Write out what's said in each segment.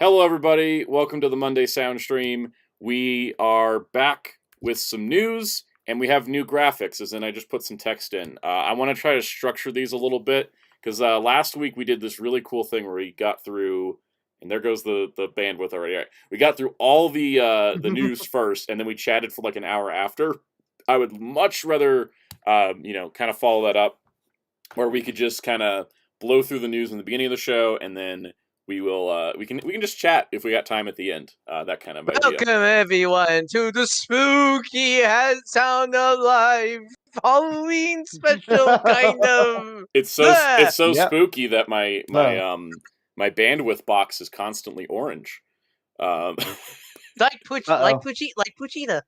Hello, everybody. Welcome to the Monday Sound Stream. We are back with some news, and we have new graphics, as in I just put some text in. I want to try to structure these a little bit, because last week we did this really cool thing where we got through, and there goes the bandwidth already. All right. We got through all the news first, and then we chatted for like an hour after. I would much rather, kind of follow that up, where we could just kind of blow through the news in the beginning of the show, and then we can just chat if we got time at the end. That kind of idea. Welcome everyone to the spooky Sound of Life Halloween special, kind of. It's so spooky that my bandwidth box is constantly orange. Like Puchita.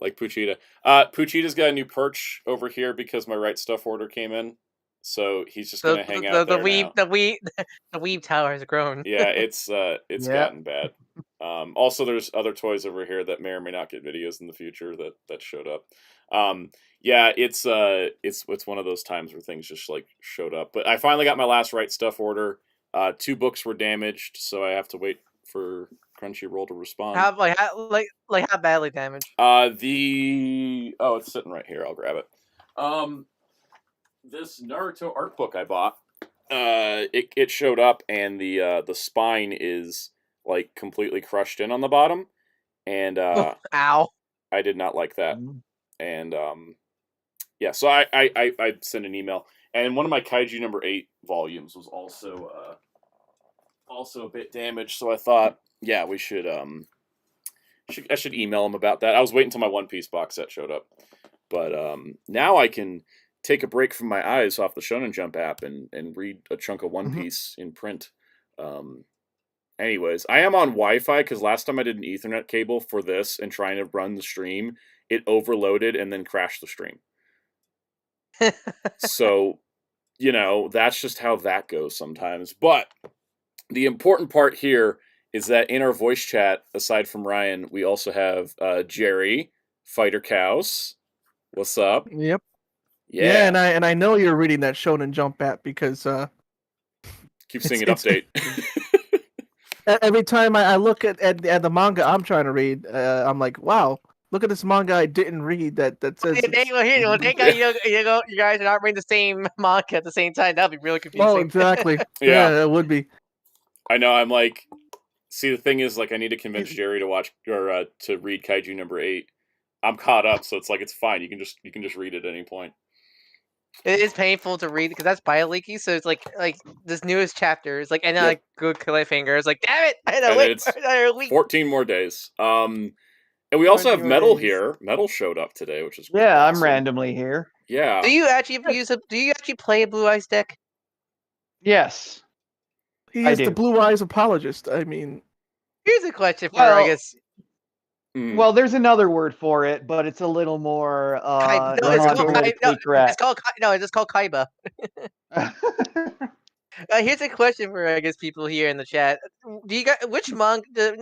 Like Puchita. Puchita's got a new perch over here because my Right Stuff order came in. So he's just gonna hang out there now. The weeb tower has grown. Yeah, it's gotten bad. Also, there's other toys over here that may or may not get videos in the future that showed up. It's one of those times where things just like showed up. But I finally got my last Right Stuff order. 2 books were damaged, so I have to wait for Crunchyroll to respond. How badly damaged? It's sitting right here. I'll grab it. This Naruto art book I bought, it showed up, and the spine is like completely crushed in on the bottom, and ow! I did not like that, and so I sent an email, and one of my Kaiju number 8 volumes was also a bit damaged, so I thought, we should I should email him about that. I was waiting until my One Piece box set showed up, but now I can take a break from my eyes off the Shonen Jump app and read a chunk of One Piece in print. Anyways, I am on Wi-Fi because last time I did an Ethernet cable for this and trying to run the stream, it overloaded and then crashed the stream. So, that's just how that goes sometimes. But the important part here is that in our voice chat, aside from Ryan, we also have Jerry, Fighter Cows. What's up? Yep. Yeah, and I know you're reading that Shonen Jump app because keep seeing it update. Every time I look at the manga I'm trying to read, I'm like, wow, look at this manga I didn't read that says. You guys are not reading the same manga at the same time. That'd be really confusing. Oh, exactly. Yeah, it would be. I know. I'm like, see, the thing is, like, I need to convince Jerry to watch or to read Kaiju number 8. I'm caught up, so it's like it's fine. You can just read it at any point. It is painful to read because that's bio-leaky, so it's like this newest chapter is like, and then like good cliffhanger. It's like, damn it, I had to wait for another week. 14 more days. And we also have Metal here. Metal showed up today, which is awesome. I'm randomly here. Yeah. Do you actually play a Blue Eyes deck? Yes. He is the Blue Eyes apologist. I mean, here's a question for I guess. Well, there's another word for it, but it's a little more it's called Kaiba. Here's a question for I guess people here in the chat. Do you got which manga?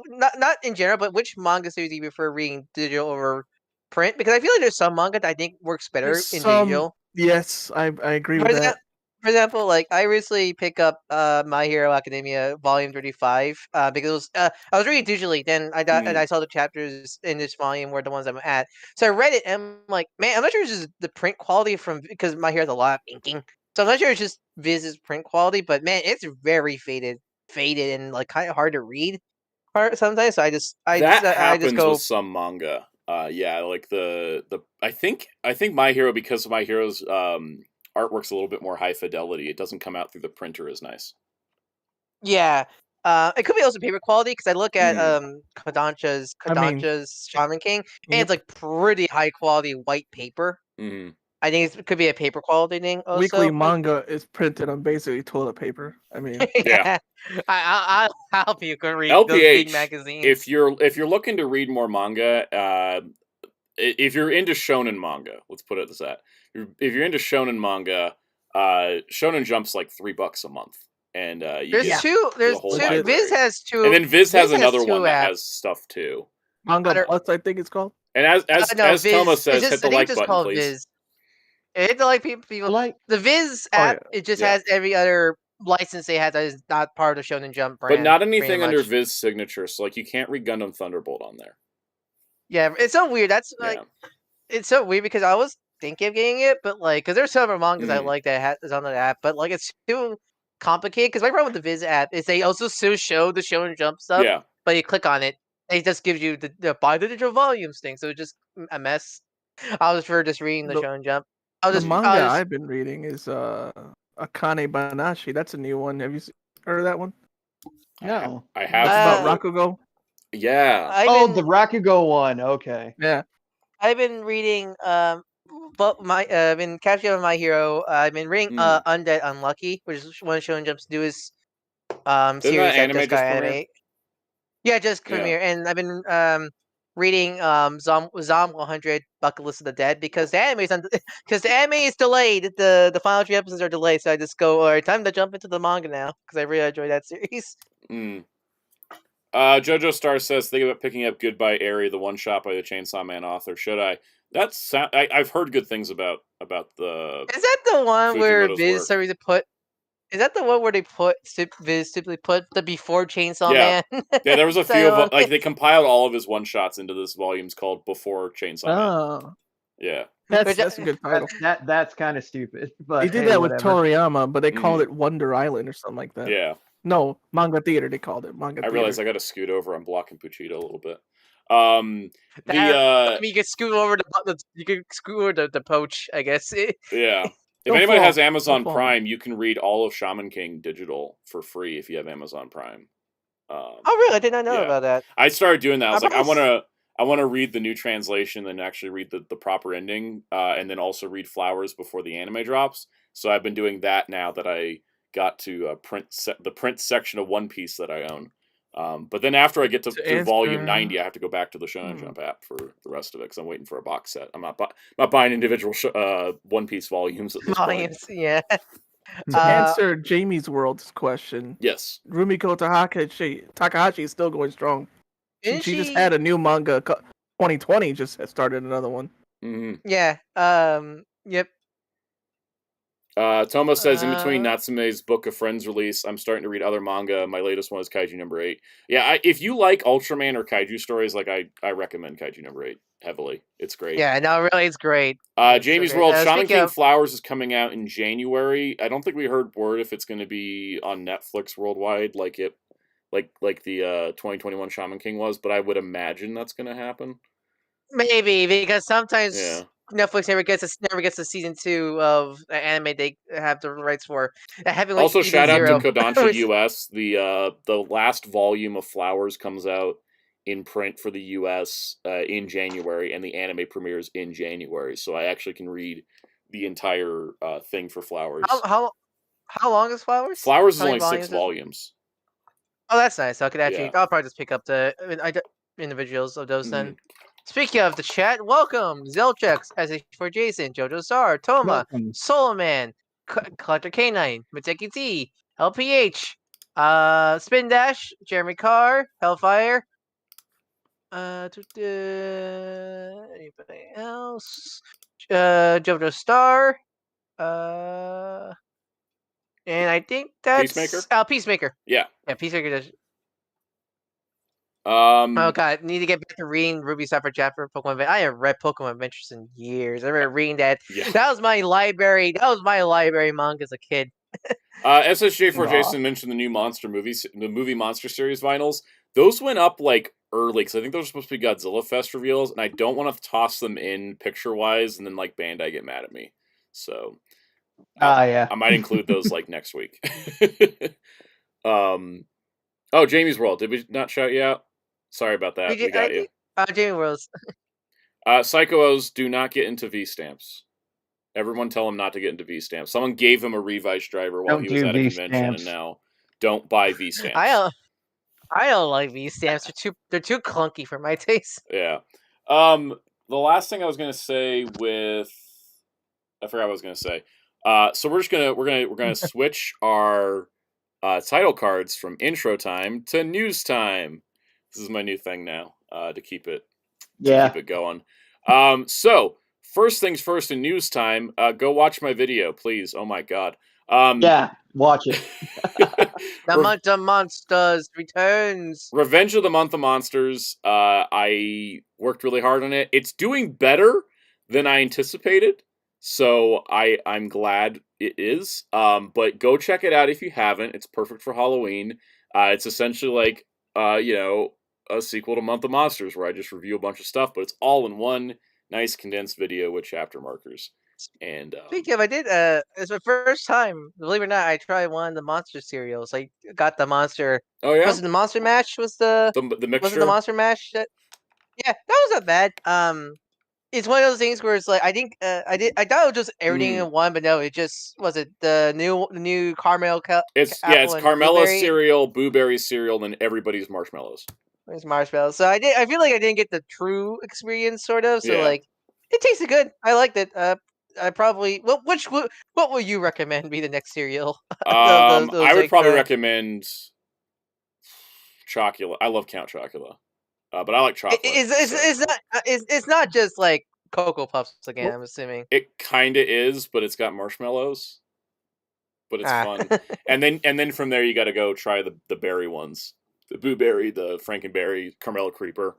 Not in general, but which manga series do you prefer reading digital over print? Because I feel like there's some manga that I think works better in digital. Yes, I agree with that. For example, like I recently picked up My Hero Academia Volume 35 because I was reading digitally. Then I saw the chapters in this volume were the ones I'm at. So I read it and I'm like, man, I'm not sure it's just the print quality because My Hero has a lot of inking. So I'm not sure it's just Viz's print quality, but man, it's very faded and like kind of hard to read sometimes. So I just go with some manga. Like I think My Hero, because of My Hero's artwork's a little bit more high fidelity. It doesn't come out through the printer as nice. Yeah. It could be also paper quality because I look at Kodansha's Shaman King, and it's like pretty high quality white paper. Mm-hmm. I think it could be a paper quality thing. Also. Weekly manga is printed on basically toilet paper. I mean, yeah. I'll help you go read LPH, those big magazines. If you're looking to read more manga, if you're into shonen manga, let's put it as that. If you're into shonen manga, Shonen Jump's like $3 a month, and there's two. Viz has 2, and then Viz has another one that has stuff too. Manga Plus, I think it's called. And as Thomas says, hit the like button, please. Viz. Hit the like people. Like the Viz app. It just has every other license they have that is not part of the Shonen Jump brand. But not pretty anything under much. Viz signature, so like you can't read Gundam Thunderbolt on there. Yeah, it's so weird. That's Yeah. like, it's so weird because I was thinking of getting it, but like, because there's some other mangas I like that is on the app, but like, it's too complicated. Because my problem with the Viz app is they also still show the Shonen Jump stuff, Yeah. but you click on it, it just gives you the buy the digital volumes thing, so it's just a mess. I was for just reading the Shonen Jump. The manga I've been reading is Akane Banashi. That's a new one. Have you heard of that one? No. I have. It's about Rakugo. Yeah. The Rakugo one. Okay. Yeah. I've been reading but I've been catching up on My Hero. I've been reading Undead Unlucky, which is one of Shonen Jump's newest series that just got anime. Yeah, just premiere. And I've been reading Zom 100 Bucket List of the Dead because the anime is delayed. The final 3 episodes are delayed, so I just go, all right, time to jump into the manga now because I really enjoy that series. Jojo Star says, think about picking up Goodbye Airy, the one shot by the Chainsaw Man author. Should I? I've heard good things about the. Is that the one where Viz work. put? Is that the one where they Viz simply put the before Chainsaw Man? Yeah, there was a few of like they compiled all of his one shots into this volumes called Before Chainsaw Man. Yeah. That's a good title. That's kind of stupid. But they did that with Toriyama, but they called it Wonder Island or something like that. Yeah. No, Manga Theater they called it. I realized I got to scoot over. I'm blocking Puchita a little bit. You can scoot over the poach, I guess. Yeah. If anybody has Amazon Prime, you can read all of Shaman King digital for free if you have Amazon Prime. Oh, really? I did not know about that. I started doing that. I was like, I want to read the new translation and actually read the proper ending, and then also read Flowers before the anime drops. So I've been doing that now that I got to the print section of One Piece that I own. But then after I get to volume 90, I have to go back to the Shonen Jump app for the rest of it because I'm waiting for a box set. I'm not buying individual One Piece volumes at this point. Yeah. To answer Jamie's World's question, yes, Rumiko Takahashi is still going strong. She just had a new manga. 2020 just started another one. Yeah. Yep. Toma says, in between Natsume's Book of Friends release, I'm starting to read other manga. My latest one is Kaiju number 8. Yeah, if you like Ultraman or Kaiju stories, like I recommend Kaiju number 8 heavily. It's great. Yeah, no, really, it's great. Jamie's World, Shaman King Flowers is coming out in January. I don't think we heard word if it's going to be on Netflix worldwide, like the 2021 Shaman King was, but I would imagine that's going to happen. Maybe because sometimes. Yeah. Netflix never gets a season 2 of an anime they have the rights for. Also, shout out to Kodansha US. The last volume of Flowers comes out in print for the US in January, and the anime premieres in January. So I actually can read the entire thing for Flowers. How long is Flowers? Flowers is only 6 volumes. Oh, that's nice. I could actually. I'll probably just pick up the individuals of those then. Speaking of the chat, welcome Zelchex, SH4 Jason, Jojo Star, Toma, Soloman, Collector K9, Miteki T, LPH, Spin Dash, Jeremy Carr, Hellfire, anybody else? Jojo Star, and I think that's Peacemaker. Peacemaker. Yeah, Peacemaker does. Oh god, need to get back to reading Ruby Sapphire Chapter Pokemon Adventures. I haven't read Pokemon Adventures in years. I remember reading that. Yeah. That was my library manga as a kid. SSJ4 Jason mentioned the new the movie Monster Series vinyls. Those went up like early because I think those were supposed to be Godzilla Fest reveals, and I don't want to toss them in picture wise and then like Bandai get mad at me. So I might include those like next week. Jamie's World. Did we not shout you out? Sorry about that. We got you. Jamie Worlds. Psychos do not get into V-stamps. Everyone tell him not to get into V-stamps. Someone gave him a Revice driver while he was at a convention, and now don't buy V-stamps. I don't like V-stamps. They're too clunky for my taste. Yeah. The last thing I was gonna say I forgot what I was gonna say. So we're gonna switch our title cards from intro time to news time. This is my new thing now, to keep it going. So first things first in news time, go watch my video, please. Oh my god. Yeah, watch it. The Month of Monsters returns. Revenge of the Month of Monsters. I worked really hard on it. It's doing better than I anticipated, so I'm glad it is. But go check it out if you haven't. It's perfect for Halloween. It's essentially like a sequel to Month of Monsters, where I just review a bunch of stuff, but it's all in one nice condensed video with chapter markers. And Speaking of, I did. It's my first time. Believe it or not, I tried one of the monster cereals. I got the monster. oh yeah, Was it the Monster Mash? Was the mixture. Was it the Monster Mash? Yeah, that was not bad. It's one of those things where it's like I think I thought it was just everything in one, but no, it just was it the new caramel It's apple and Carmela blueberry? cereal, blueberry cereal, and everybody's marshmallows. It's marshmallows. So I feel like I didn't get the true experience, sort of. So Yeah. like, it tasted good. I liked it. I probably what will you recommend be the next cereal? I would like, probably recommend Chocula. I love Count Chocula, but I like chocolate. It's not just like Cocoa Puffs again. Well, I'm assuming It kind of is, but it's got marshmallows. But it's fun. And then from there you got to go try the berry ones, the Boo Berry, the Frankenberry, Caramel Creeper.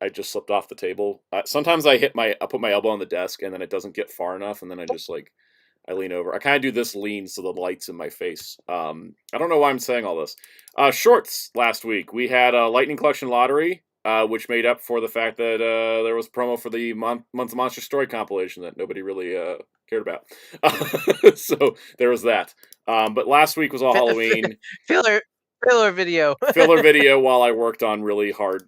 I just slipped off the table. Sometimes I put my elbow on the desk and then it doesn't get far enough, and then I just I lean over. I kind of do this lean so the light's in my face. I don't know why I'm saying all this. Shorts last week. We had a Lightning Collection Lottery, which made up for the fact that there was a promo for the Month of Monster Story compilation that nobody really cared about. So there was that. But last week was all Halloween. Filler video. Filler video while I worked on really hard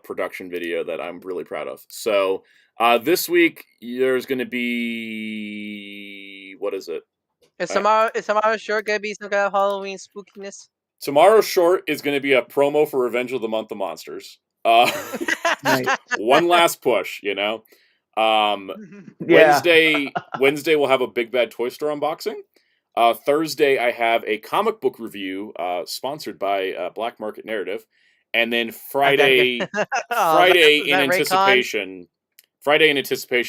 production video that I'm really proud of. So this week there's going to be, what is it? Is tomorrow's short gonna be some kind of Halloween spookiness? Tomorrow's short is going to be a promo for Revenge of the Month of Monsters. Nice. One last push, Yeah. Wednesday we'll have a Big Bad Toy Store unboxing. Thursday I have a comic book review sponsored by Black Market Narrative, and then Friday in anticipation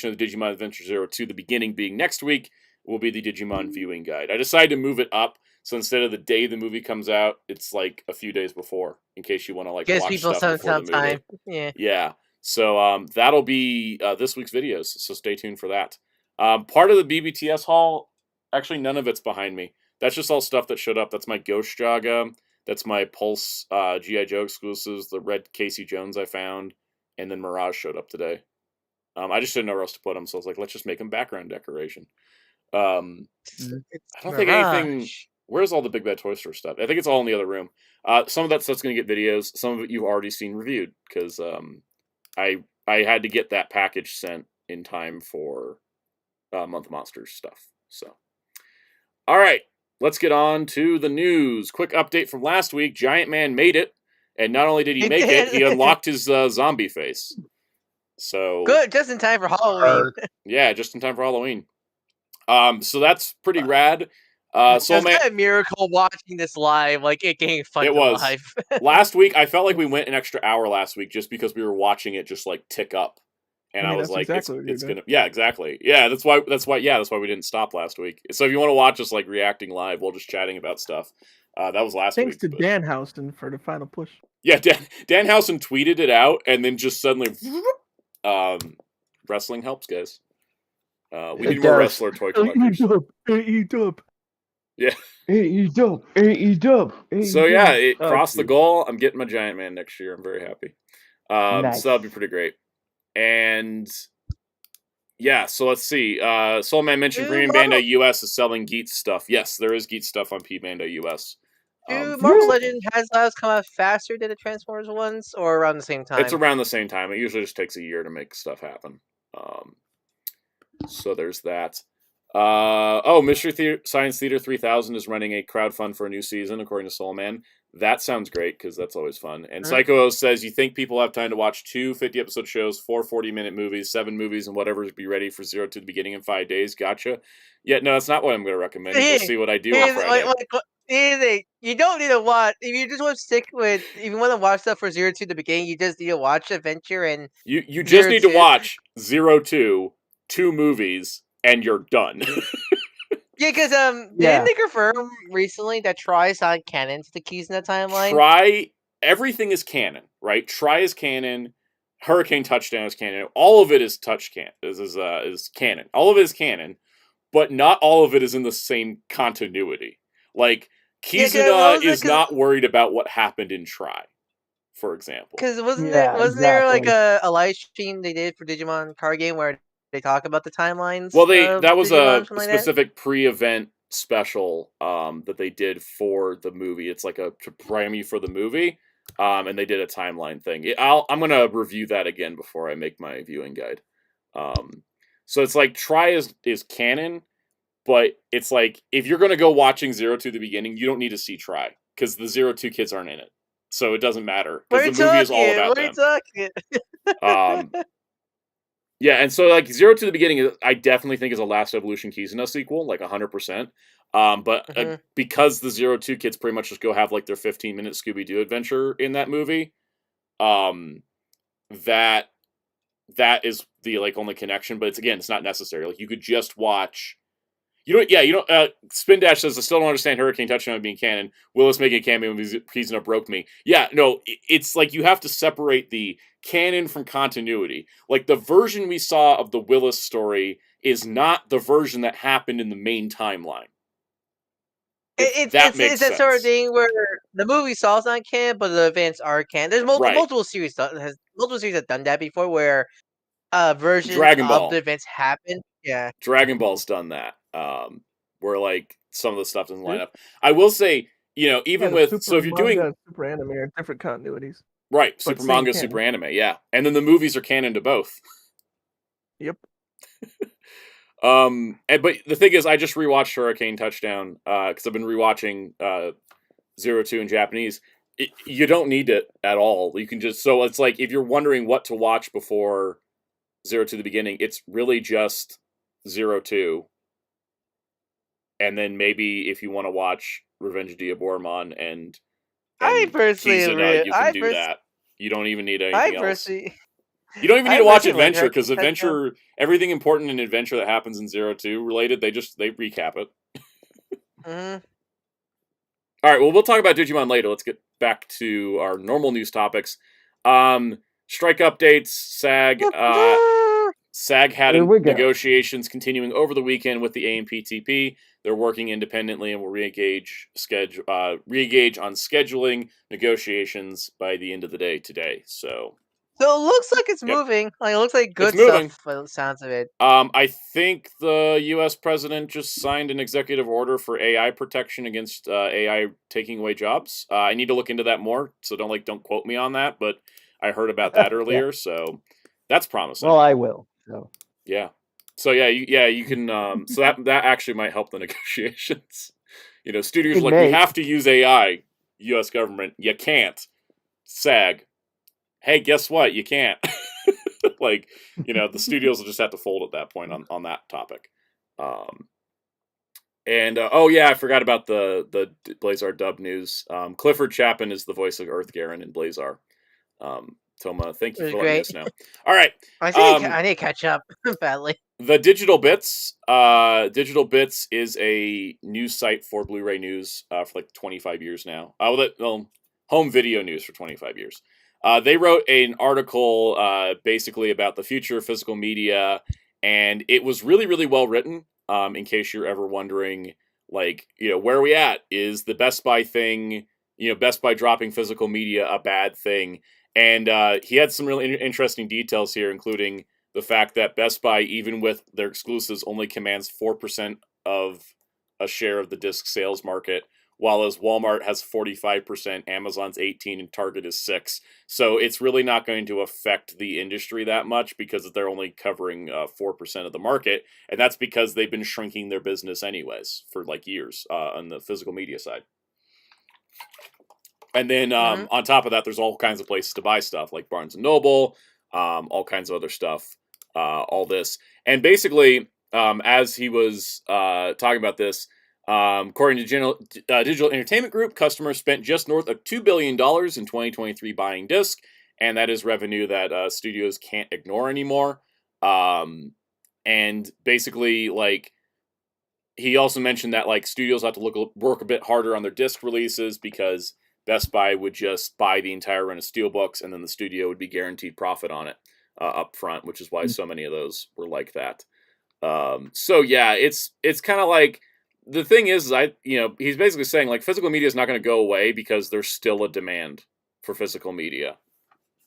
of the Digimon Adventure 02, the beginning being next week, will be the Digimon viewing guide. I decided to move it up, so instead of the day the movie comes out, it's like a few days before, in case you want to gives watch people stuff before the movie. time. Yeah. So that'll be this week's videos, so stay tuned for that. Part of the BBTS haul, actually none of it's behind me. That's just all stuff that showed up. That's my Ghost Jaga. That's my Pulse GI Joe exclusives, the red Casey Jones I found, and then Mirage showed up today. I just didn't know where else to put them, so I was like, let's just make them background decoration. I don't think anything... Where's all the Big Bad Toy Store stuff? I think it's all in the other room. Some of that stuff's going to get videos. Some of it you've already seen reviewed, because I had to get that package sent in time for Month of Monsters stuff. So, all right, let's get on to the news. Quick update from last week. Giant Man made it, and not only did he make it, he unlocked his zombie face. So good, just in time for Halloween. Yeah, just in time for Halloween. So that's pretty rad. It's kind of a miracle watching this live, like it getting funded live. Last week, I felt like we went an extra hour last week just because we were watching it just like tick up, and I was like, exactly it's gonna, yeah, exactly, yeah, that's why we didn't stop last week. So if you want to watch us like reacting live while just chatting about stuff, that was last week. Thanks to Dan Houston for the final push. Yeah, Dan Houston tweeted it out, and then just suddenly, wrestling helps, guys. We need more wrestler toy collectors. AEW. Yeah. AEW. So yeah, it crossed the goal. I'm getting my Giant Man next year. I'm very happy. Nice. So that'll be pretty great. And yeah, so let's see. Soulman mentioned Premium Bandai US is selling Geet stuff. Yes, there is Geet stuff on P Bandai US. Do Marvel Legend HasLabs come out faster than the Transformers ones, or around the same time? It's around the same time. It usually just takes a year to make stuff happen. So there's that. Mystery Science Theater 3000 is running a crowdfund for a new season, according to Soulman. That sounds great, because that's always fun. And Psycho says, you think people have time to watch 2 50-episode shows, 4 40-minute movies, 7 movies, and whatever to be ready for 0 to the beginning in 5 days? Gotcha. Yeah, no, that's not what I'm going to recommend. You'll see what I do on Friday. You don't need to watch. If you just want to stick with, if you want to watch stuff for 0 to the beginning, you just need to watch Adventure and you just need to watch 0 to 2 movies, and you're done. Yeah, because didn't they confirm recently that Try's not canon to the keys in the timeline? Everything is canon, right? Try is canon. Hurricane Touchdown is canon. All of it is canon. All of it is canon, but not all of it is in the same continuity. Like Kizuna is not worried about what happened in Try, for example. Because wasn't there like a live stream they did for Digimon card game where they talk about the timelines? Well, that was Digimon, a specific pre-event special that they did for the movie. It's like to prime you for the movie, and they did a timeline thing. I'm gonna review that again before I make my viewing guide. So it's like Try is canon, but it's like if you're gonna go watching 0 to the beginning, you don't need to see Try because the 0-2 kids aren't in it, so it doesn't matter because the movie is all about them. Yeah, and so like 0 to the beginning, I definitely think is a Last Evolution Kizuna sequel, like 100%. But because the 0-2 kids pretty much just go have like their 15-minute Scooby-Doo adventure in that movie, that is the like only connection. But it's not necessary. Like you could just watch. Spin Dash says I still don't understand Hurricane Touchdown being canon. Willis making a cameo when Kizuna broke me. Yeah, no, it's like you have to separate the canon from continuity. Like the version we saw of the Willis story is not the version that happened in the main timeline. It's that sort of thing where the movie saw it's not canon, but the events are canon. There's multiple series that have done that before, where versions of the events happen. Yeah, Dragon Ball's done that. Where like some of the stuff doesn't line up. I will say, even with if you're doing super anime are different continuities. Right, super manga, super anime, yeah. And then the movies are canon to both. Yep. But the thing is, I just rewatched Hurricane Touchdown because I've been rewatching 0-2 in Japanese. You don't need it at all. You can just it's like if you're wondering what to watch before 0 to the beginning, it's really just 0-2. And then maybe if you want to watch Revenge of Diaboromon and I personally Kizuna, you can do that. You don't even need anything else. You don't even need to watch Adventure because Adventure, everything important in Adventure that happens in 0-2 related, they recap it. Mm-hmm. All right, well, we'll talk about Digimon later. Let's get back to our normal news topics. Strike updates, SAG. SAG had negotiations continuing over the weekend with the AMPTP. They're working independently and will re-engage on scheduling negotiations by the end of the day today. So it looks like it's moving. Like it looks like good stuff by the sounds of it. I think the U.S. president just signed an executive order for AI protection against AI taking away jobs. I need to look into that more, so don't quote me on that. But I heard about that earlier, so that's promising. Well, I will. So. Yeah. So you can. So that actually might help the negotiations. Studios are like, we have to use AI. U.S. government, you can't. SAG, hey, guess what? You can't. The studios will just have to fold at that point on that topic. I forgot about the Blazar dub news. Clifford Chapin is the voice of Earth Garen in Blazar. Toma, thank you for letting us know. All right. I need to catch up badly. The Digital Bits. Digital Bits is a news site for Blu-ray news for like 25 years now. Home video news for 25 years. They wrote an article basically about the future of physical media, and it was really, really well written. In case you're ever wondering, where are we at? Is the Best Buy thing, Best Buy dropping physical media a bad thing? And he had some really interesting details here, including the fact that Best Buy, even with their exclusives, only commands 4% of a share of the disc sales market, while as Walmart has 45%, Amazon's 18%, and Target is 6%. So it's really not going to affect the industry that much because they're only covering 4% of the market, and that's because they've been shrinking their business anyways for years on the physical media side. And then on top of that, there's all kinds of places to buy stuff like Barnes & Noble, all kinds of other stuff, all this. And basically, as he was talking about this, according to Digital Entertainment Group, customers spent just north of $2 billion in 2023 buying disc, and that is revenue that studios can't ignore anymore. And basically, he also mentioned that like studios have to work a bit harder on their disc releases because Best Buy would just buy the entire run of steelbooks, and then the studio would be guaranteed profit on it up front, which is why so many of those were like that. So yeah, it's kind of like, the thing is he's basically saying like physical media is not going to go away because there's still a demand for physical media,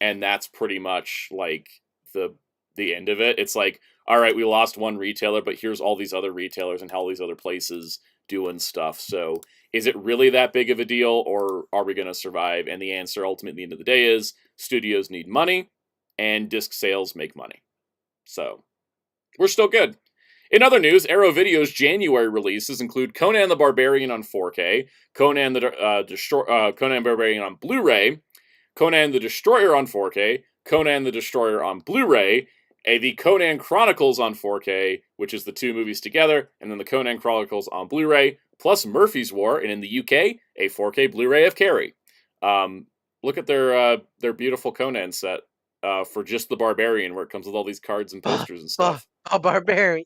and that's pretty much like the end of it. It's like, all right, we lost one retailer, but here's all these other retailers and all these other places doing stuff. So is it really that big of a deal, or are we going to survive? And the answer ultimately at the end of the day is studios need money and disc sales make money. So we're still good. In other news, Arrow Video's January releases include Conan the Barbarian on 4K, Conan the Barbarian on Blu-ray, Conan the Destroyer on 4K, Conan the Destroyer on Blu-ray, the Conan Chronicles on 4K, which is the two movies together, and then the Conan Chronicles on Blu-ray, plus Murphy's War, and in the UK, a 4K Blu-ray of Carrie. Look at their beautiful Conan set for just the Barbarian, where it comes with all these cards and posters and stuff. Barbarian.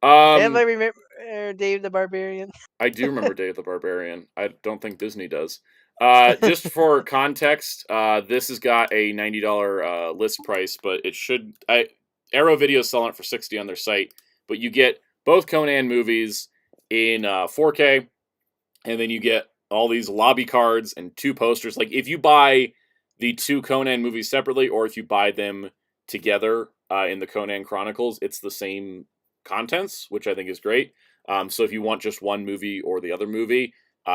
Everybody remember Dave the Barbarian? I do remember Dave the Barbarian. I don't think Disney does. Just for context, this has got a $90 list price, but it should. Arrow Video is selling it for $60 on their site, but you get both Conan movies in 4K, and then you get all these lobby cards and two posters. Like if you buy the two Conan movies separately, or if you buy them together in the Conan Chronicles, it's the same contents, which I think is great. So if you want just one movie or the other movie,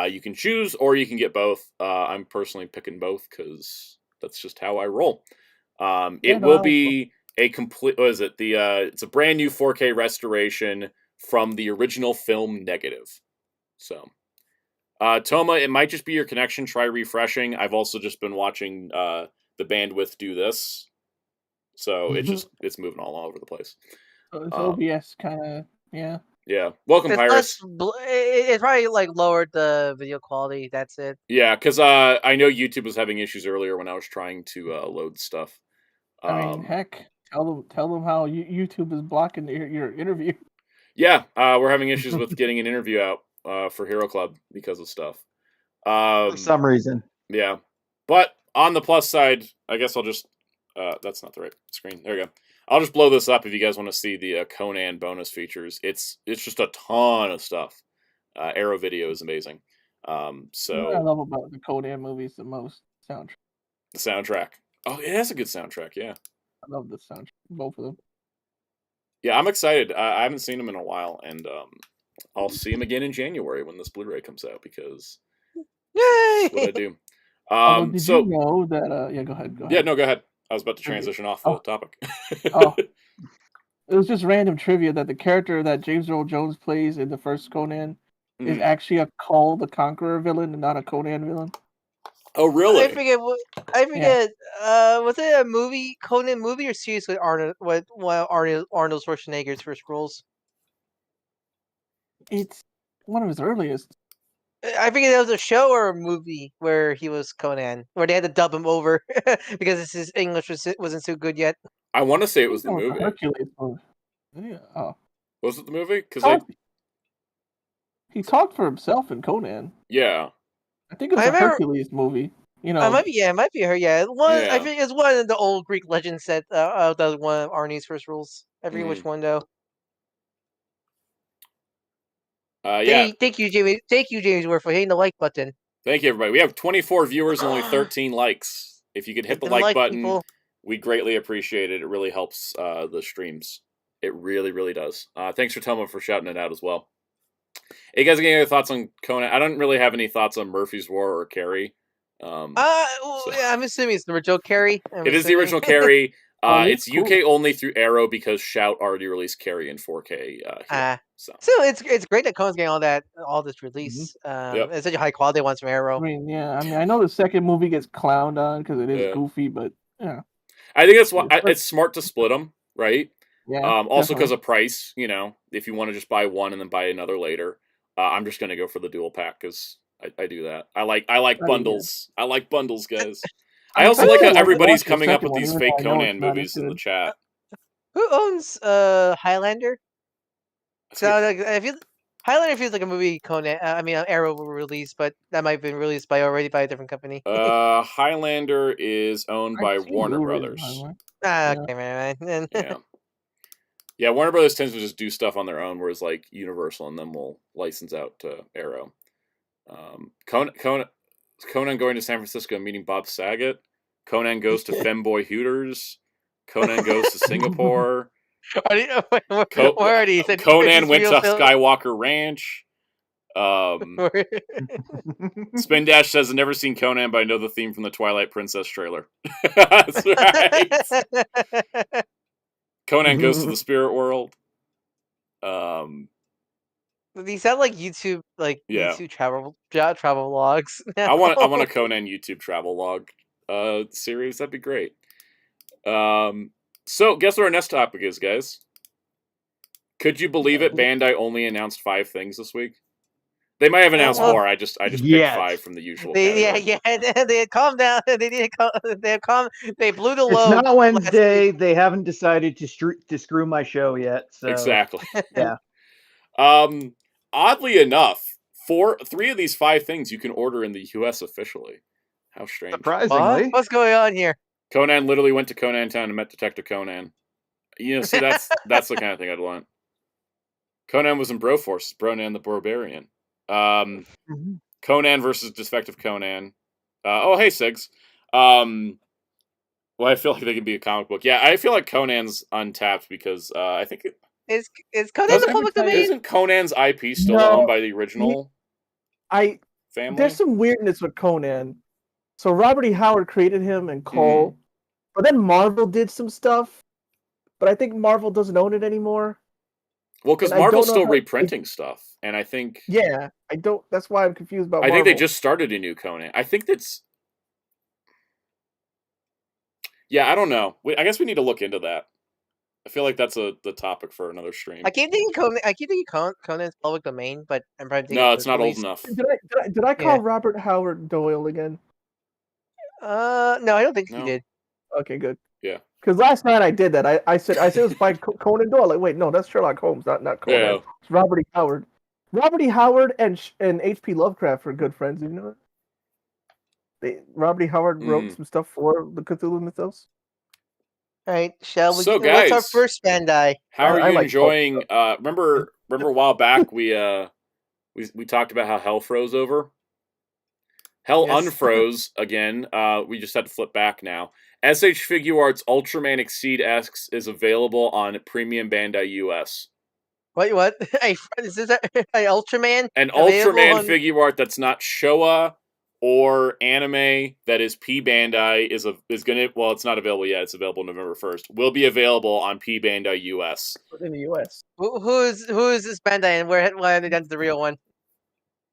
you can choose, or you can get both. I'm personally picking both because that's just how I roll. It will be a complete. What is it? It's a brand new 4K restoration from the original film negative. So, Toma, it might just be your connection. Try refreshing. I've also just been watching the bandwidth do this, so it's moving all over the place. It's OBS kind of, yeah. Yeah. Welcome, Pirates. It's probably like lowered the video quality. That's it. Yeah, because I know YouTube was having issues earlier when I was trying to load stuff. I mean, heck, tell them how YouTube is blocking your interview. Yeah, we're having issues with getting an interview out for Hero Club because of stuff. For some reason. Yeah. But on the plus side, I guess I'll just... that's not the right screen. There we go. I'll just blow this up if you guys want to see the Conan bonus features. It's just a ton of stuff. Arrow Video is amazing. So what I love about the Conan movies the most, soundtrack. The soundtrack. Oh, it has a good soundtrack, yeah. I love the soundtrack, both of them. Yeah, I'm excited. I haven't seen them in a while, and I'll see them again in January when this Blu-ray comes out, because Yay! that's what I do. Did you know that... yeah, go ahead. Yeah, no, go ahead. I was about to transition off the topic. It was just random trivia that the character that James Earl Jones plays in the first Conan is actually a Kull the Conqueror villain and not a Conan villain. Oh, really? I forget. Yeah. Was it a movie, Conan movie, or series with Arnold Schwarzenegger's first roles? It's one of his earliest. I forget it was a show or a movie where he was Conan, where they had to dub him over because his English wasn't so good yet. I want to say it was the movie. Hercules movie. Yeah. Oh. Was it the movie? Because he talked for himself in Conan. Yeah. I think it was a Hercules movie. You know, it might be her. Yeah, I think it's one of the old Greek legends that that was one of Arnie's first rules. I forget which one though. Yeah. Thank you, Jamie. Thank you, James Ward, for hitting the like button. Thank you, everybody. We have 24 viewers and only 13 likes. If you could hit the like button, people. We greatly appreciate it. It really helps the streams. It really, really does. Thanks for Toma for shouting it out as well. Hey, guys, any other thoughts on Conan? I don't really have any thoughts on Murphy's War or Carrie. Yeah, I'm assuming it's the original Carrie. It is the original Carrie. It's cool. UK only through Arrow because Shout already released Carrie in 4K. So it's great that Conan's getting all this release. It's such a high quality ones from Arrow. I mean, I know the second movie gets clowned on because it is goofy, but yeah. I think that's why it's smart to split them, right? Yeah. Also because of price, if you want to just buy one and then buy another later, I'm just gonna go for the dual pack because I do that. I like bundles. I like bundles, guys. I also like how everybody's coming up with these fake Conan movies in the chat. Who owns Highlander? So like, Highlander feels like a movie Conan. Arrow will release, but that might have been released already by a different company. Highlander is owned by I've seen Warner Blu-rays Brothers. online. Okay, man. Yeah, Warner Brothers tends to just do stuff on their own, whereas like Universal and them will license out to Arrow. Conan going to San Francisco and meeting Bob Saget. Conan goes to Femboy Hooters. Conan goes to Singapore. Where are these? Conan went to Skywalker Ranch. Spin Dash says, I've never seen Conan, but I know the theme from the Twilight Princess trailer. That's right. Conan goes to the spirit world. These sound like YouTube, YouTube travel logs. I want a Conan YouTube travel log series. That'd be great. So guess what our next topic is, guys? Could you believe it? Bandai only announced 5 things this week. They might have announced more. I just picked 5 from the usual. They had calmed down. They blew the load. It's not Wednesday. They haven't decided to screw my show yet. So. Exactly. Yeah. Oddly enough, 3 of these 5 things you can order in the US officially. How strange. Surprisingly. What's going on here? Conan literally went to Conan Town and met Detective Conan. See, that's the kind of thing I'd want. Conan was in Broforce, Bronan the Barbarian. Conan versus Defective Conan. Hey, Sigs. Well, I feel like they could be a comic book. Yeah, I feel like Conan's untapped because I think is Conan the public domain? Isn't Conan's IP still owned by the original family? There's some weirdness with Conan. So Robert E. Howard created him and Cole, but then Marvel did some stuff. But I think Marvel doesn't own it anymore. Well, because Marvel's still reprinting stuff, and I think I don't. That's why I'm confused about. I think they just started a new Conan. I think that's. Yeah, I don't know. I guess we need to look into that. I feel like that's the topic for another stream. I keep thinking Conan's public domain, but I'm probably no, it's not old enough. Did I call Robert Howard Doyle again? No, I don't think you did. Okay, good. Yeah. Because last night I did that. I said it was by Conan Doyle. Like, wait, no, that's Sherlock Holmes, not Conan. Yeah. It's Robert E. Howard. Robert E. Howard and H.P. Lovecraft are good friends. You know that? Robert E. Howard wrote some stuff for the Cthulhu mythos. All right, shall we? So, guys, what's our first Bandai? How are you enjoying? Remember a while back we talked about how Hell froze over. Hell unfroze again. We just had to flip back now. SH Figuarts Ultraman Exceed X is available on Premium Bandai US. Wait, what? Is this an Ultraman? An Ultraman figure art that's not Showa or anime that is P Bandai is gonna. Well, it's not available yet. It's available November 1st. Will be available on P Bandai US. In the US. Who is this Bandai and why are they done to the real one?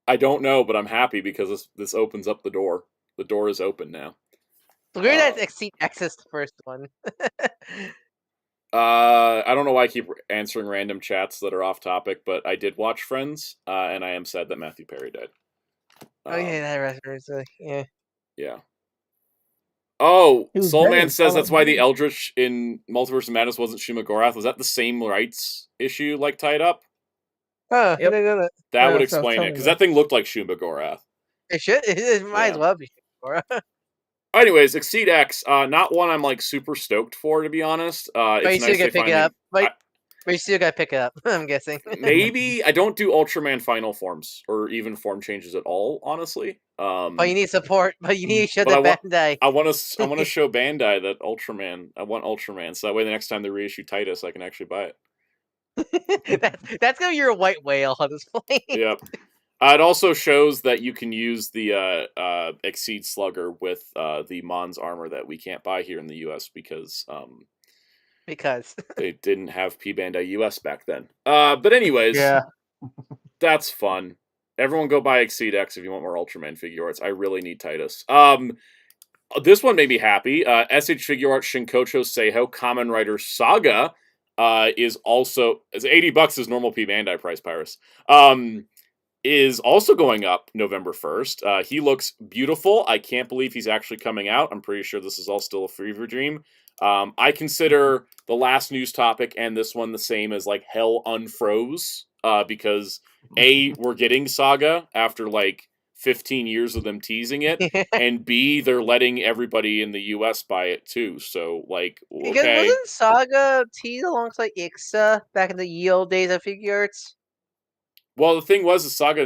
I don't know, but I'm happy because this opens up the door. The door is open now. We're gonna Exceed Access the first one. I don't know why I keep answering random chats that are off topic, but I did watch Friends, and I am sad that Matthew Perry died. That reference, yeah. Yeah. Oh, Soulman says that's why the Eldritch in Multiverse of Madness wasn't Shumagorath. Was that the same rights issue, tied up? Huh, yep. That would explain it, because that thing looked like Shumagorath. It should. It might as well be Shumagorath. Anyways, Exceed X, not one I'm super stoked for, to be honest. But it's you still gotta pick it up. But you still gotta pick it up, I'm guessing. Maybe I don't do Ultraman final forms or even form changes at all, honestly. But you need support. But you need to show that Bandai. I want to show Bandai that Ultraman. I want Ultraman, so that way the next time they reissue Titus, I can actually buy it. That's gonna be your white whale at this point. Yep. It also shows that you can use the Exceed Slugger with the Mons armor that we can't buy here in the US because they didn't have P Bandai US back then. But anyways, that's fun. Everyone go buy Exceed X if you want more Ultraman figure arts. I really need Titus. This one made me happy. SH Figure Arts Shinkocho Seiho Kamen Rider Saga is also $80 is normal P Bandai price, Pyrus. Is also going up November 1st. He looks beautiful. I can't believe he's actually coming out. I'm pretty sure this is all still a fever dream. I consider the last news topic and this one the same as Hell Unfroze. because we're getting Saga after like 15 years of them teasing it, and B, they're letting everybody in the US buy it too. So like, Because okay. wasn't Saga teased alongside Ixa back in the ye old days of figure arts? Well, the thing was, the Saga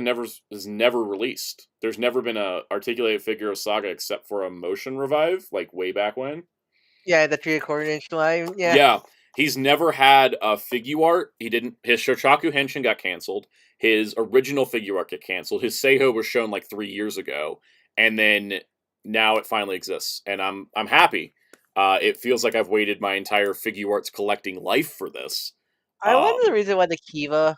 is never released. There's never been a articulated figure of Saga except for a motion revive, like way back when. Yeah, the 3/4 inch line. Yeah. Yeah. He's never had a figure art. He didn't. His Shochaku Henshin got canceled. His original figure art got canceled. His Seiho was shown like 3 years ago, and then now it finally exists, and I'm happy. It feels like I've waited my entire figure arts collecting life for this. I wonder the reason why the Kiva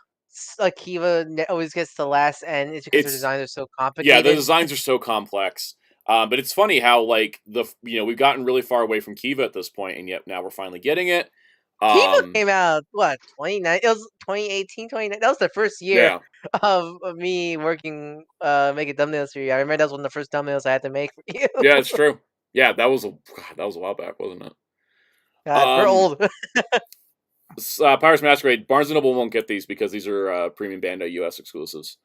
always gets the last end is because their designs are so complicated. Yeah, the designs are so complex. But it's funny how like we've gotten really far away from Kiva at this point, and yet now we're finally getting it. Kiva came out 29? It was 2018, 29. That was the first year of me working making thumbnails for you. I remember that was one of the first thumbnails I had to make for you. Yeah, it's true. Yeah, that was a while back, wasn't it? God, we're old. Pirates Masquerade. Barnes & Noble won't get these because these are premium Bandai US exclusives.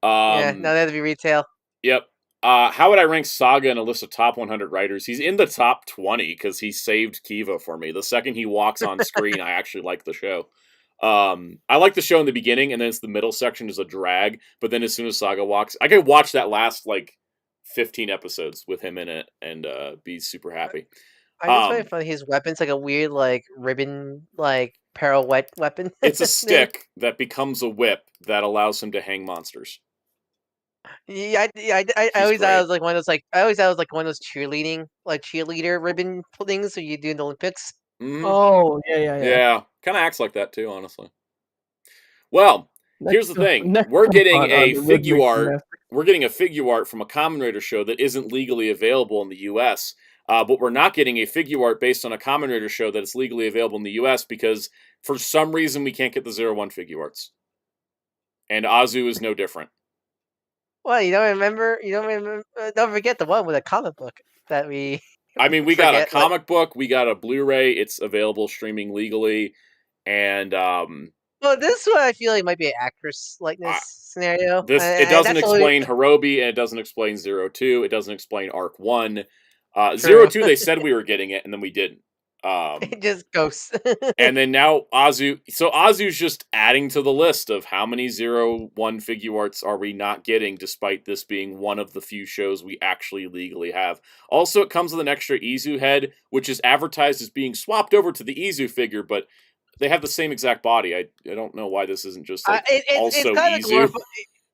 Yeah, now they have to be retail. Yep. How would I rank Saga in a list of top 100 writers? He's in the top 20 because he saved Kiva for me. The second he walks on screen, I actually like the show. I like the show in the beginning, and then it's the middle section is a drag. But then as soon as Saga walks, I could watch that last like 15 episodes with him in it and be super happy. I just find funny his weapon's like a weird like ribbon like pirouette weapon. It's a stick that becomes a whip that allows him to hang monsters. Yeah, I always thought it was like one of those I always thought it was like one of those cheerleader ribbon things so you do in the Olympics. Mm-hmm. Oh yeah. Yeah, kind of acts like that too, honestly. Well, here's the thing: we're getting a figure art. We're getting a figure art from a Kamen Rider show that isn't legally available in the U.S. But we're not getting a figure art based on a Kamen Rider show that is legally available in the U.S. because for some reason we can't get the 01 figure arts, and Azu is no different. Well, you don't remember. Don't forget the one with a comic book that we. I mean, we got a comic book. We got a Blu-ray. It's available streaming legally, and well, this one I feel like might be an actress likeness scenario. It doesn't explain Hirobi, and it doesn't explain 02. It doesn't explain Arc 1. 02, they said we were getting it, and then we didn't. It just ghosts. And then now Azu. So Azu's just adding to the list of how many 01 figure arts are we not getting, despite this being one of the few shows we actually legally have. Also, it comes with an extra Izu head, which is advertised as being swapped over to the Izu figure, but they have the same exact body. I don't know why this isn't just also Izu.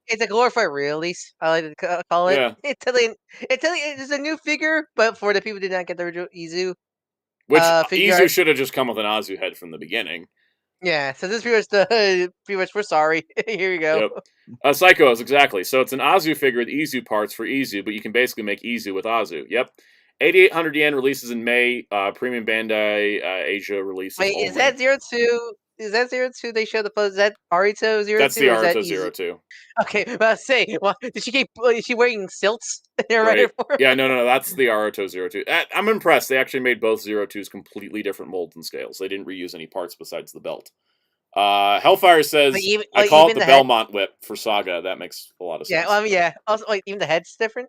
It's a glorified re-release, I like to call it. Yeah. It's a new figure, but for the people who did not get the original Izu. Which Izu should have just come with an Azu head from the beginning. Yeah, so this pretty much we're sorry. Here you go. Yep. Psychos, exactly. So it's an Azu figure with Izu parts for Izu, but you can basically make Izu with Azu. Yep. 8,800 yen releases in May. Premium Bandai Asia releases. Wait, only. Is that 02? Is that 02? They showed the post. Is that Arito 02? That's the Arito 02. Okay, but I say, is she wearing silts? Right. Yeah, no, that's the Arito 02. I'm impressed. They actually made both 02s completely different molds and scales. They didn't reuse any parts besides the belt. Hellfire says, I call it the Belmont whip for Saga. That makes a lot of sense. Yeah. Also, even the head's different?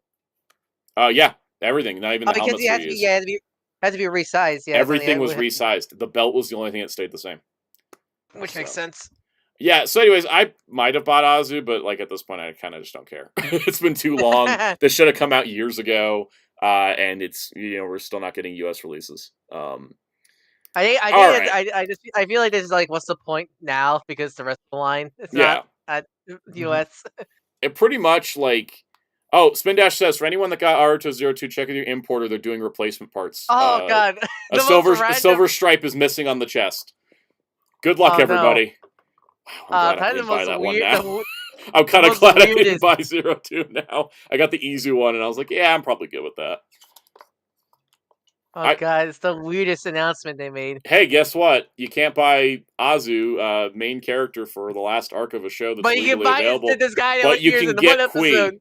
Yeah, everything. Not even the helmets because it had to be resized. Yeah, everything was resized. The belt was the only thing that stayed the same. Which makes sense. Yeah, so anyways, I might have bought Azu, but like at this point, I kind of just don't care. It's been too long. This should have come out years ago, and it's we're still not getting U.S. releases. I feel like this is like, what's the point now? Because the rest of the line is not at U.S. It pretty much like. Oh, Spin Dash says, for anyone that got Naruto 02, check with your importer. They're doing replacement parts. Oh God, a silver stripe is missing on the chest. Good luck, everybody. No. Wow, I'm glad I didn't buy that one now. I'm kind of glad I didn't buy 02 now. I got the Izu one, and I was like, yeah, I'm probably good with that. Oh, God, it's the weirdest announcement they made. Hey, guess what? You can't buy Azu, main character for the last arc of a show that's legally available. This guy but you can get Queen.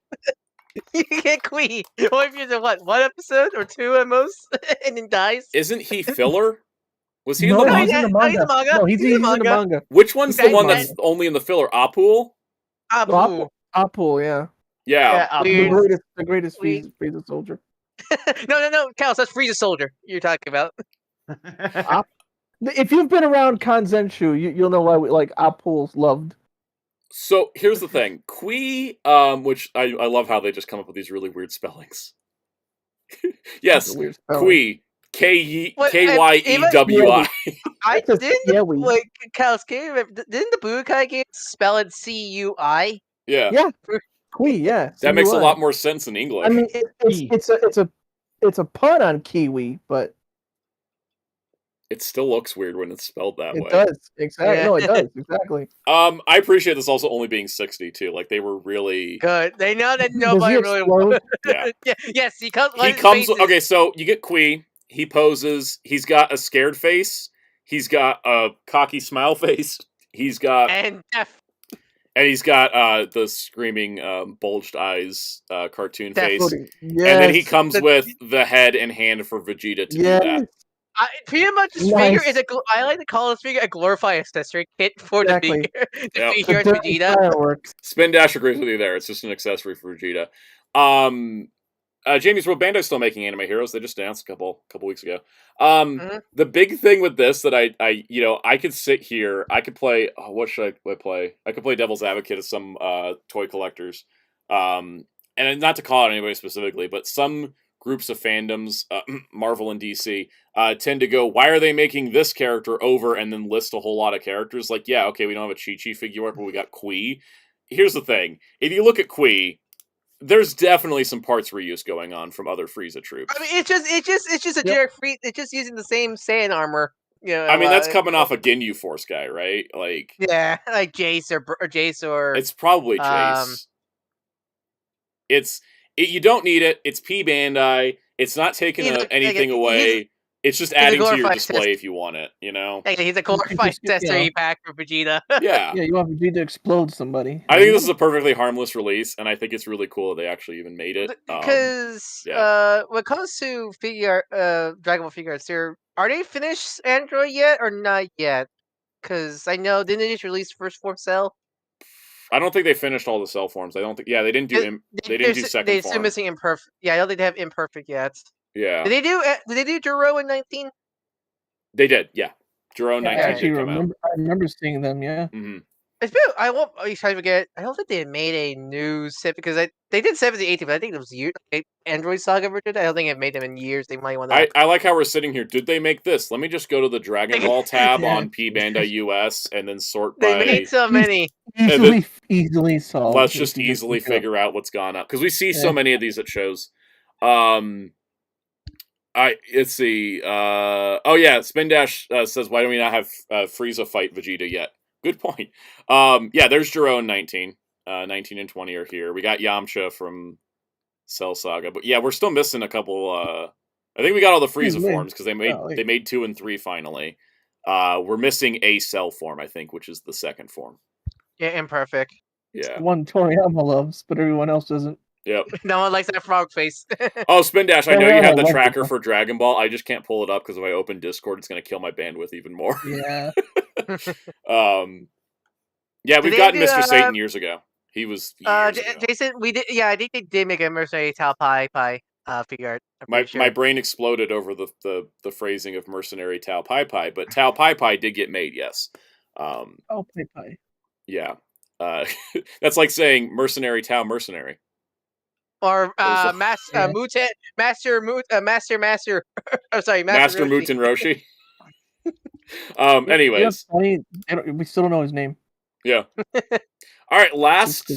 You can get Queen. What if you're in one episode or two at most, and then dies? Isn't he filler? Was he in the he's manga? in the manga. He's in the manga. No, he's in the manga. Which one's the That- one that- that's only in the filler? Apul? Apu. Apple, yeah. Yeah. Apu. The greatest Weird. Frieza soldier. No, Chaos, that's Frieza Soldier you're talking about. If you've been around Kanzenshu, you'll know why Apple's loved. So here's the thing. Kui, which I love how they just come up with these really weird spellings. Yes, Weird spelling. Kui. Kyewi. I That's a didn't Kiwi. like Chaos game. Didn't the Budokai game spell it CUI? Yeah. Yeah. Kui, yeah. That makes a CUI. lot more sense in English. I mean, it's a pun on Kiwi, but it still looks weird when it's spelled that way. it does exactly. Yeah. No, it does exactly. I appreciate this also only being 60 too. Like they were really Good. They know that Does nobody he really. explode? Yeah. Yes, he comes. He comes. Okay, so you get Kui. He poses. He's got a scared face. He's got a cocky smile face. He's got and deaf. and he's got the screaming bulged eyes cartoon face. Yes. And then he comes with the head and hand for Vegeta to do that. Pretty much this figure is I like to call this figure a glorified accessory kit for Exactly. the Yep. figure of Vegeta. Fireworks. Spin Dash agrees with you there. It's just an accessory for Vegeta. Jamie's World Bandai's still making anime heroes. They just announced a couple weeks ago. The big thing with this that I could sit here. I could play. Oh, what should I play? I could play Devil's Advocate of some toy collectors. And not to call out anybody specifically, but some groups of fandoms, Marvel and DC, tend to go, why are they making this character over and then list a whole lot of characters? Like, yeah, okay, we don't have a Chi-Chi figure, but we got Kui. Here's the thing. If you look at Kui, there's definitely some parts reuse going on from other Frieza troops. I mean, it's just a generic free. It's just using the same Saiyan armor. You know, I mean, that's coming off a Ginyu Force guy, right? Like, yeah, like Jace or it's probably Jace. You don't need it. It's P Bandai. It's not taking anything away. It's just adding to your display if you want it, you know? He's a glorified accessory pack for Vegeta. Yeah. Yeah, you want Vegeta to explode somebody. I think this is a perfectly harmless release, and I think it's really cool that they actually even made it. Because when it comes to Dragon Ball figure arts, are they finished Android yet or not yet? Because I know, didn't they just release first form cell? I don't think they finished all the cell forms. I don't think. Yeah, they didn't do. They didn't do second They're form. still missing imperfect. Yeah, I don't think they have imperfect yet. Yeah. Did they do Duro in 19? They did. Yeah. Juro 19 I did come out. I remember seeing them. Yeah. Mm-hmm. It's been. I won't. I try to forget. I don't think they made a new set because they did 17, 18, but I think it was Android Saga version. I don't think it made them in years. They might want to. I like how we're sitting here. Did they make this? Let me just go to the Dragon Ball tab on P Bandai US and then sort by. They made so many. Easily solved. Let's just easily figure out what's gone up because we see so many of these at shows. Let's see. Oh yeah, Spin Dash says, "Why do we not have Frieza fight Vegeta yet?" Good point. Yeah, there's Juro in 19. 19 and 20 are here. We got Yamcha from Cell Saga, but yeah, we're still missing a couple. I think we got all the Frieza forms because they made 2 and 3 finally. We're missing a Cell form, I think, which is the second form. Yeah, imperfect. Yeah, one Toriyama loves, but everyone else doesn't. Yep. No one likes that frog face. Oh, Spin Dash, I know you have the tracker for Dragon Ball. I just can't pull it up because if I open Discord, it's going to kill my bandwidth even more. Yeah. Yeah, we've gotten Mr. Satan years ago. He was years ago. Jason, we did. Yeah, I think they did make a mercenary Tao Pai figure art. My brain exploded over the phrasing of mercenary Tao Pai Pai, but Tao Pai Pai did get made, yes. Oh, Pai Pai. Yeah. That's like saying mercenary Tao mercenary. Or Master Master. Oh, sorry, Master Muten Roshi. Anyways, funny. We still don't know his name. Yeah. All right. Last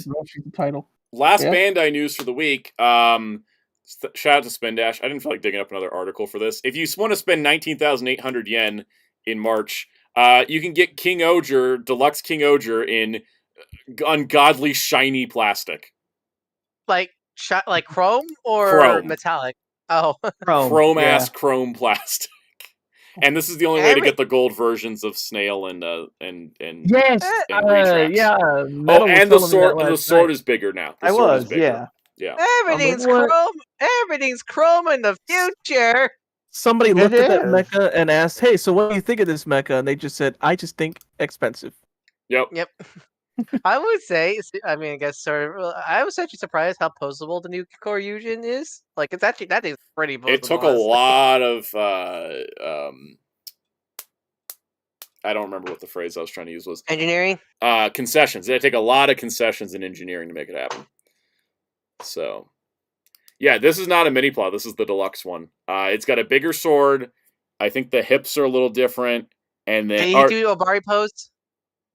title. Last Bandai news for the week. Shout out to Spin Dash. I didn't feel like digging up another article for this. If you want to spend 19,800 yen in March, you can get King-Ohger, deluxe King-Ohger in ungodly shiny plastic. Like chrome or metallic? Oh, chrome ass chrome plastic. And this is the only way to get the gold versions of Snail and yes, and yeah. Oh, and the sword is bigger now. Yeah. Everything's chrome. Everything's chrome in the future. Somebody It looked at that is. mecha and asked, "Hey, so what do you think of this mecha?" And they just said, "I just think expensive." Yep. Yep. I would say, I mean, I guess I was actually surprised how posable the new Core Fusion is. Like, it's actually, that thing's pretty posable. It took a lot of I don't remember what the phrase I was trying to use was. Engineering? Concessions. It had to take a lot of concessions in engineering to make it happen. So, yeah, this is not a mini plot. This is the deluxe one. It's got a bigger sword. I think the hips are a little different. And then, Can you do Obari pose?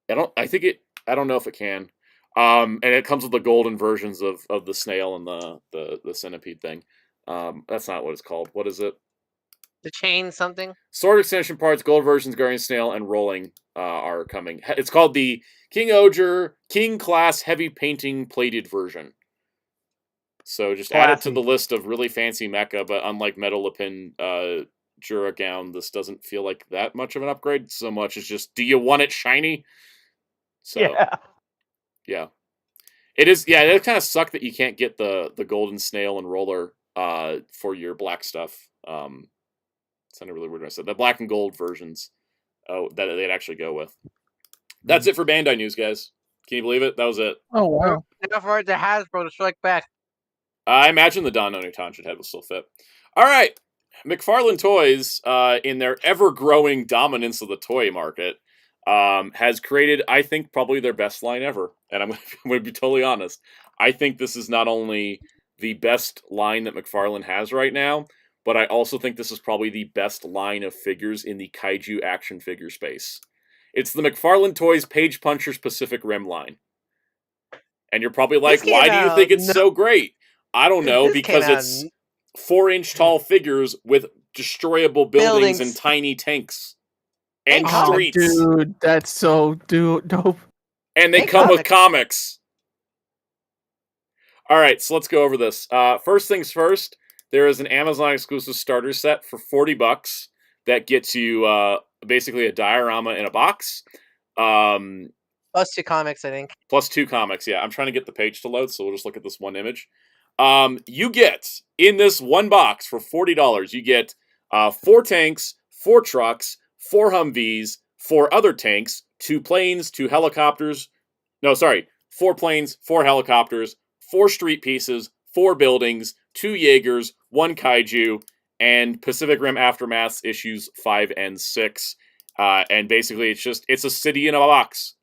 I don't know if it can. And it comes with the golden versions of the snail and the centipede thing. That's not what it's called. What is it? The chain something? Sword extension parts, gold versions, Guardian Snail, and Rolling are coming. It's called the King-Ohger King Class Heavy Painting Plated version. So just add it to the list of really fancy mecha, but unlike Metal Lupin Jura Gown, this doesn't feel like that much of an upgrade so much as just, do you want it shiny? So, yeah. It is, yeah, it kind of sucked that you can't get the golden snail and roller for your black stuff. Sounded really weird when I said the black and gold versions that they'd actually go with. That's it for Bandai news, guys. Can you believe it? That was it. Oh, wow. Enough for the Hasbro to strike back. I imagine the Don Oni Tanjin head will still fit. All right. McFarlane Toys, in their ever-growing dominance of the toy market, has created, I think, probably their best line ever. And I'm going to be totally honest. I think this is not only the best line that McFarlane has right now, but I also think this is probably the best line of figures in the kaiju action figure space. It's the McFarlane Toys Page Punchers Pacific Rim line. And you're probably like, why do you think it's so great? I don't know, because it's 4-inch tall figures with destroyable buildings and tiny tanks. And streets. Dude, that's so dope. And they come with comics. Alright, so let's go over this. First things first, there is an Amazon exclusive starter set for $40 that gets you basically a diorama in a box. Plus 2 comics, I think. Plus 2 comics, yeah. I'm trying to get the page to load, so we'll just look at this one image. You get, in this one box for $40, you get 4 tanks, 4 trucks, 4 Humvees, 4 other tanks, 2 planes, 2 helicopters. No, sorry. 4 planes, 4 helicopters, 4 street pieces, 4 buildings, 2 Jaegers, 1 Kaiju, and Pacific Rim Aftermath issues 5 and 6. And basically, it's a city in a box.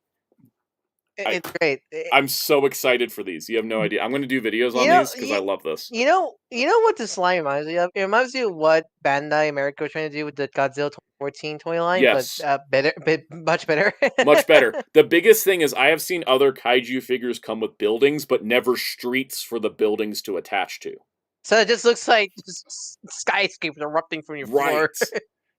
It's great. I'm so excited for these. You have no idea. I'm going to do videos on these because I love this. You know what this line reminds me of? It reminds me of what Bandai America was trying to do with the Godzilla 2014 toy line, yes. but much better. Much better. The biggest thing is I have seen other kaiju figures come with buildings, but never streets for the buildings to attach to. So it just looks like just skyscrapers erupting from your floor.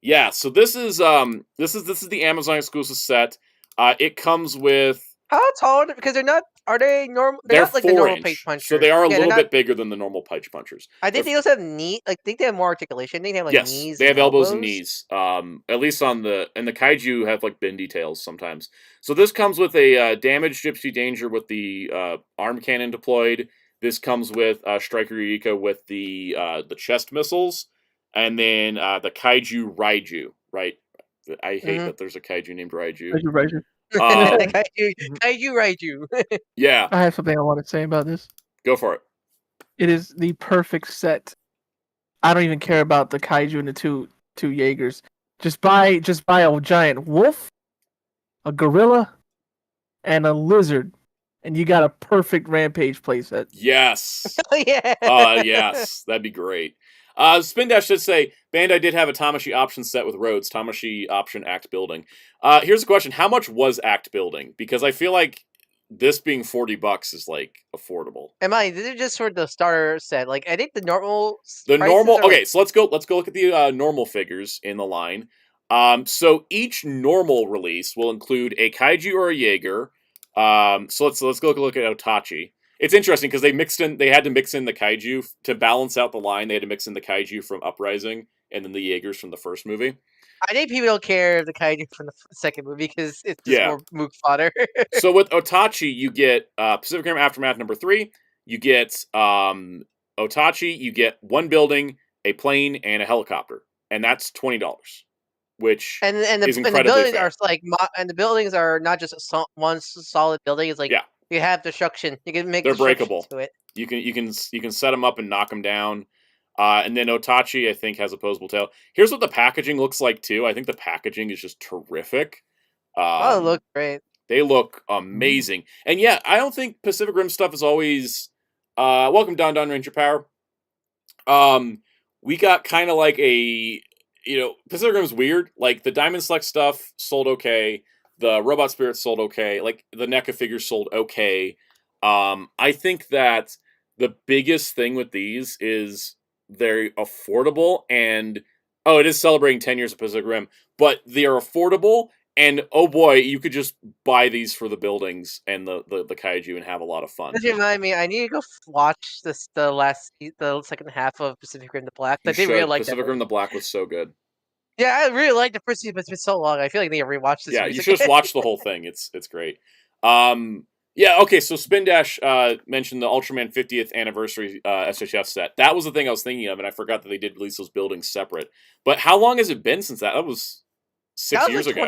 Yeah. So this is the Amazon exclusive set. It comes with. How tall? Because they're not. Are they normal? They're not like the normal page punchers. So they are a little bit bigger than the normal page punchers. I think they also have knee. Like, I think they have more articulation. They have like knees. Yes, they have elbows and knees. At least on the kaiju have like bendy tails sometimes. So this comes with a damaged Gypsy Danger with the arm cannon deployed. This comes with Striker Yurika with the chest missiles, and then the Kaiju Raiju. Right? I hate that there's a kaiju named Raiju. Raiju. Kaiju Raiju. Yeah. I have something I want to say about this. Go for it. It is the perfect set. I don't even care about the kaiju and the two Jaegers. Just buy a giant wolf, a gorilla, and a lizard, and you got a perfect Rampage playset. Yes. Yeah. Yes. That'd be great. Spin Dash should say Bandai did have a Tamashii option set with Rhodes. Tamashii option Act Building. Here's a question: how much was Act Building? Because I feel like this being $40 is like affordable. This is just for the starter set. Like I think the normal. Okay, so let's go look at the normal figures in the line. So each normal release will include a Kaiju or a Jaeger. So let's go look at Otachi. It's interesting because they had to mix in the Kaiju to balance out the line. They had to mix in the Kaiju from Uprising and then the Jaegers from the first movie. I think people don't care if the Kaiju from the second movie because it's just more mook fodder. So with Otachi, you get Pacific Rim Aftermath number 3. You get Otachi. You get 1 building, a plane, and a helicopter. and that's $20, which and is the incredibly buildings fair. are like and the buildings are not just one solid building. It's like Yeah. you have destruction. You can make They're destruction breakable. to it. You can set them up and knock them down. And then Otachi, I think, has opposable tail. Here's what the packaging looks like too. I think the packaging is just terrific. Oh, it looks great. They look amazing. And yeah, I don't think Pacific Rim stuff is always welcome Don Ranger Power. We got kind of like a, Pacific Rim's weird. Like the Diamond Select stuff sold okay. The Robot Spirits sold okay. Like the NECA figures sold okay. I think that the biggest thing with these is they're affordable and it is celebrating 10 years of Pacific Rim, but they are affordable. And oh boy, you could just buy these for the buildings and the kaiju and have a lot of fun. Does remind me? I need to go watch the second half of Pacific Rim: The Black. I did really like Pacific Rim: The Black was so good. Yeah, I really liked the first season, but it's been so long. I feel like I need to rewatch this. Yeah, you should just watch the whole thing. It's great. Yeah, okay, so Spin Dash mentioned the Ultraman 50th anniversary SHF set. That was the thing I was thinking of, and I forgot that they did release those buildings separate. But how long has it been since that? That was 6 years ago.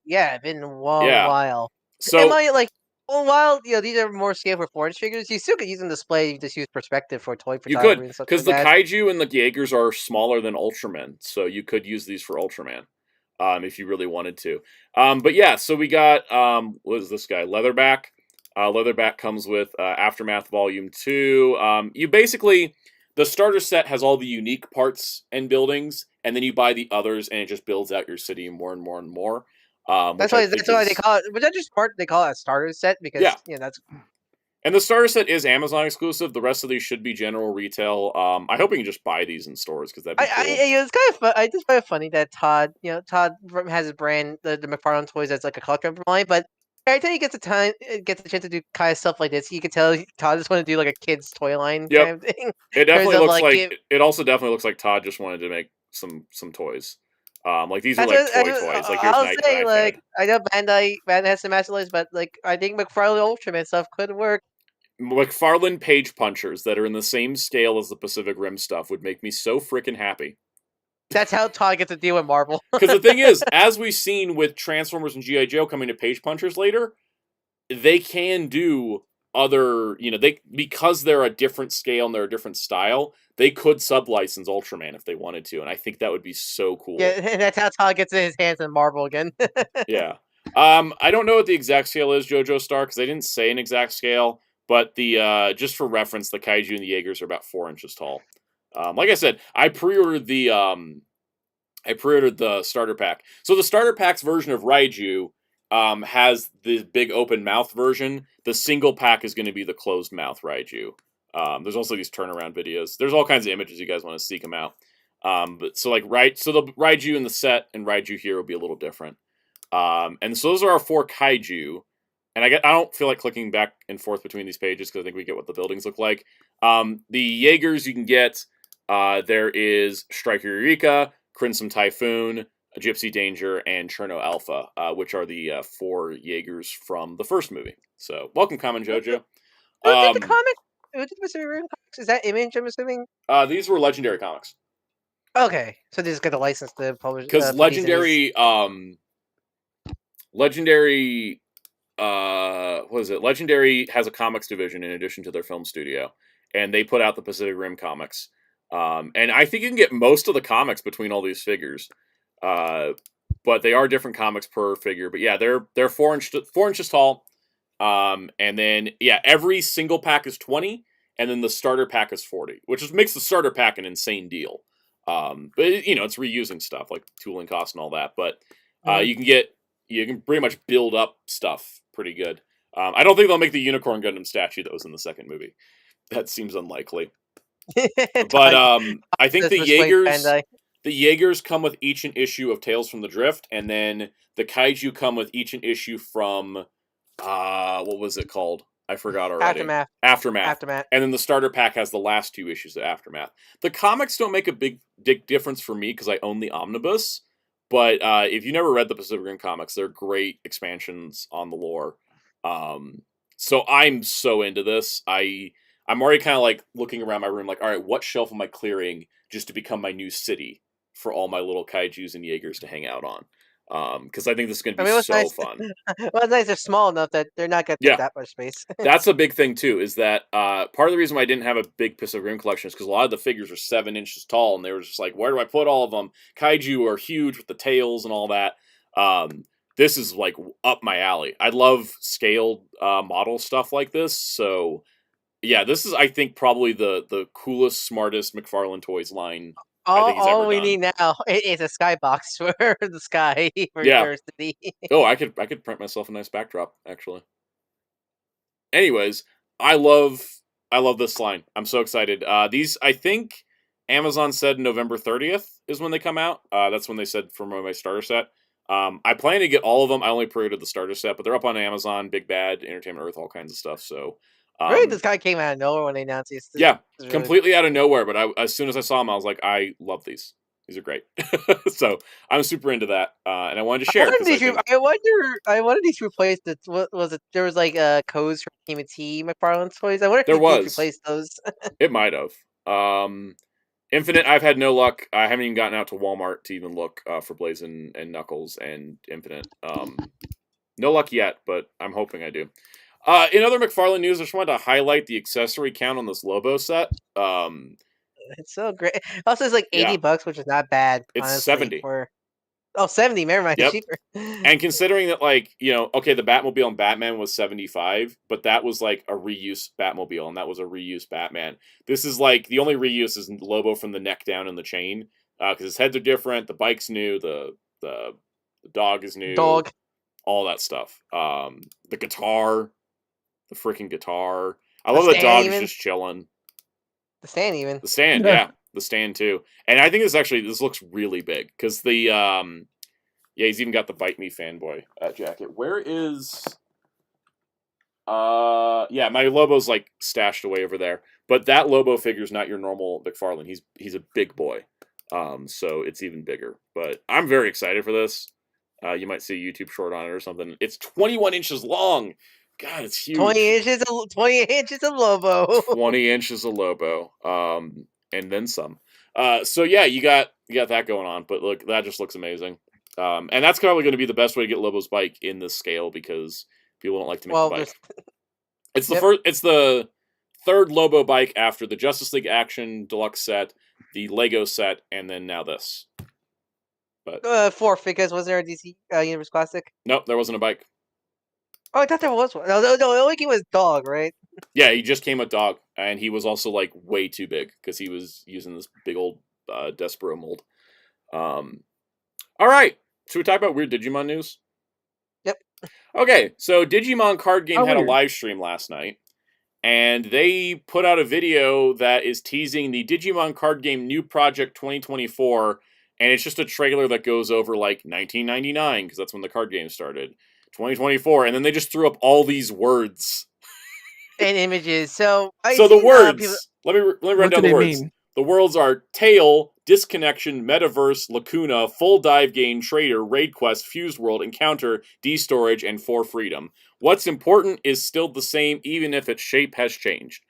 Yeah, it's been a while. So, am I like, while these are more scale for 4-inch figures, you still could use them to display. You just use perspective for toy photography. You could, and stuff because like the kaiju and the Jaegers are smaller than Ultraman, so you could use these for Ultraman, if you really wanted to. But yeah, so we got what is this guy? Leatherback. Leatherback comes with Aftermath Volume 2. You basically, the starter set has all the unique parts and buildings, and then you buy the others, and it just builds out your city more and more and more. That's why they call it. But that's just part they call it a starter set because that's. And the starter set is Amazon exclusive. The rest of these should be general retail. I hope you can just buy these in stores because that'd be cool. It's kind of fun. I just find it funny that Todd has his brand, the McFarlane Toys, as like a collector line, but every time he gets a chance to do kind of stuff like this, you can tell Todd just want to do like a kid's toy line kind of thing. It definitely looks like it also definitely looks like Todd just wanted to make some toys. Like these are like toys. Like here's I'll Night say, Fed. I know Bandai has some master lines, but like I think McFarlane Ultraman stuff could work. McFarlane page punchers that are in the same scale as the Pacific Rim stuff would make me so freaking happy. That's how Todd gets to deal with Marvel. Because the thing is, as we've seen with Transformers and GI Joe coming to page punchers later, they can do other, because they're a different scale and they're a different style, they could sub-license Ultraman if they wanted to, and I think that would be so cool. Yeah, and that's how Todd gets his hands in Marvel again. Yeah. I don't know what the exact scale is, JoJo Star, because they didn't say an exact scale, but the just for reference, the Kaiju and the Jaegers are about 4 inches tall. Like I said, I pre-ordered the starter pack. So the starter pack's version of Raiju has the big open mouth version. The single pack is going to be the closed mouth Raiju. There's also these turnaround videos. There's all kinds of images you guys want to seek them out. But so the Raiju in the set and Raiju here will be a little different. And so those are our 4 Kaiju. And I don't feel like clicking back and forth between these pages because I think we get what the buildings look like. The Jaegers you can get. There is Striker Eureka, Crimson Typhoon, Gypsy Danger, and Cherno Alpha, which are the 4 Jaegers from the first movie. So, welcome, Common JoJo. Who did the comic? Who did the Pacific Rim comics? Is that Image, I'm assuming? These were Legendary Comics. Okay, so they just got the license to publish. Because Legendary, what is it? Legendary has a comics division in addition to their film studio, and they put out the Pacific Rim comics. And I think you can get most of the comics between all these figures. But they are different comics per figure. But yeah, they're 4 inches tall. And then every single pack is 20, and then the starter pack is 40, which just makes the starter pack an insane deal. But it's reusing stuff like tooling costs and all that. But you can pretty much build up stuff pretty good. I don't think they'll make the Unicorn Gundam statue that was in the second movie. That seems unlikely. But I think the Jaegers come with each an issue of Tales from the Drift, and then the Kaiju come with each an issue from what was it called? I forgot already. Aftermath. And then the starter pack has the last 2 issues of Aftermath. The comics don't make a big difference for me because I own the omnibus. But if you never read the Pacific Rim comics, they're great expansions on the lore. So I'm so into this. I'm already kind of like looking around my room like, all right, what shelf am I clearing just to become my new city for all my little kaijus and Jaegers to hang out on. Because I think this is going to I be mean, so fun. Well, it's nice they're small enough that they're not going to take that much space. That's a big thing too. Is that part of the reason why I didn't have a big Pacific Rim collection is because a lot of the figures are 7 inches tall, and they were just like, where do I put all of them? Kaiju are huge with the tails and all that. This is like up my alley. I love scaled model stuff like this. So yeah, this is, I think, probably the coolest, smartest McFarlane Toys line I think he's ever All we done. need now is a skybox for the sky for Yeah. City. Oh, I could print myself a nice backdrop, actually. Anyways, I love this line. I'm so excited. These, I think Amazon said November 30th is when they come out. That's when they said for my starter set. I plan to get all of them. I only pre-ordered the starter set, but they're up on Amazon, Big Bad, Entertainment Earth, all kinds of stuff. So, really, this guy came out of nowhere when they announced this. Yeah, completely out of nowhere. But as soon as I saw them, I was like, I love these. These are great. So I'm super into that, and I wanted to share. I wonder these replaced it. What was it? There was like codes for Team T McFarlane Toys. I wonder if these replaced those. It might have. Infinite, I've had no luck. I haven't even gotten out to Walmart to even look for Blaze and Knuckles and Infinite. No luck yet, but I'm hoping I do. In other McFarlane news, I just wanted to highlight the accessory count on this Lobo set. It's so great. Also, it's like $80, which is not bad. It's honestly, 70. 70. Never mind. Yep. Cheaper. And considering that, like, okay, the Batmobile and Batman was 75, but that was like a reuse Batmobile, and that was a reuse Batman. This is like the only reuse is Lobo from the neck down and the chain, because his heads are different. The bike's new. The dog is new. All that stuff. The guitar, the freaking guitar. I love the dog is just chilling. The stand, even. The stand, yeah. The stand, too. And I think this looks really big. Because he's even got the Bite Me fanboy jacket. Where is... my Lobo's, like, stashed away over there. But that Lobo figure's not your normal McFarlane. He's a big boy. So it's even bigger. But I'm very excited for this. You might see a YouTube short on it or something. It's 21 inches long. God, it's huge. 20 inches of Lobo. 20 inches of Lobo. And then some. So yeah, you got that going on. But look, that just looks amazing. And that's probably going to be the best way to get Lobo's bike in this scale because people don't like to make the bike. It's the it's the third Lobo bike after the Justice League Action Deluxe set, the Lego set, and then now this. But fourth, because was there a DC Universe Classic? Nope, there wasn't a bike. Oh, I thought there was one. No, it only came with dog, right? Yeah, he just came with dog, and he was also like way too big because he was using this big old Despero mold. All right, should we talk about weird Digimon news? Yep. Okay, so Digimon Card Game had a live stream last night, and they put out a video that is teasing the Digimon Card Game New Project 2024, and it's just a trailer that goes over like 1999 because that's when the card game started. 2024, and then they just threw up all these words and images. So the words. Let me run down the words. Mean? The words are tail, disconnection, metaverse, lacuna, full dive gain, trader, raid quest, fused world, encounter, destorage, and for freedom. What's important is still the same, even if its shape has changed.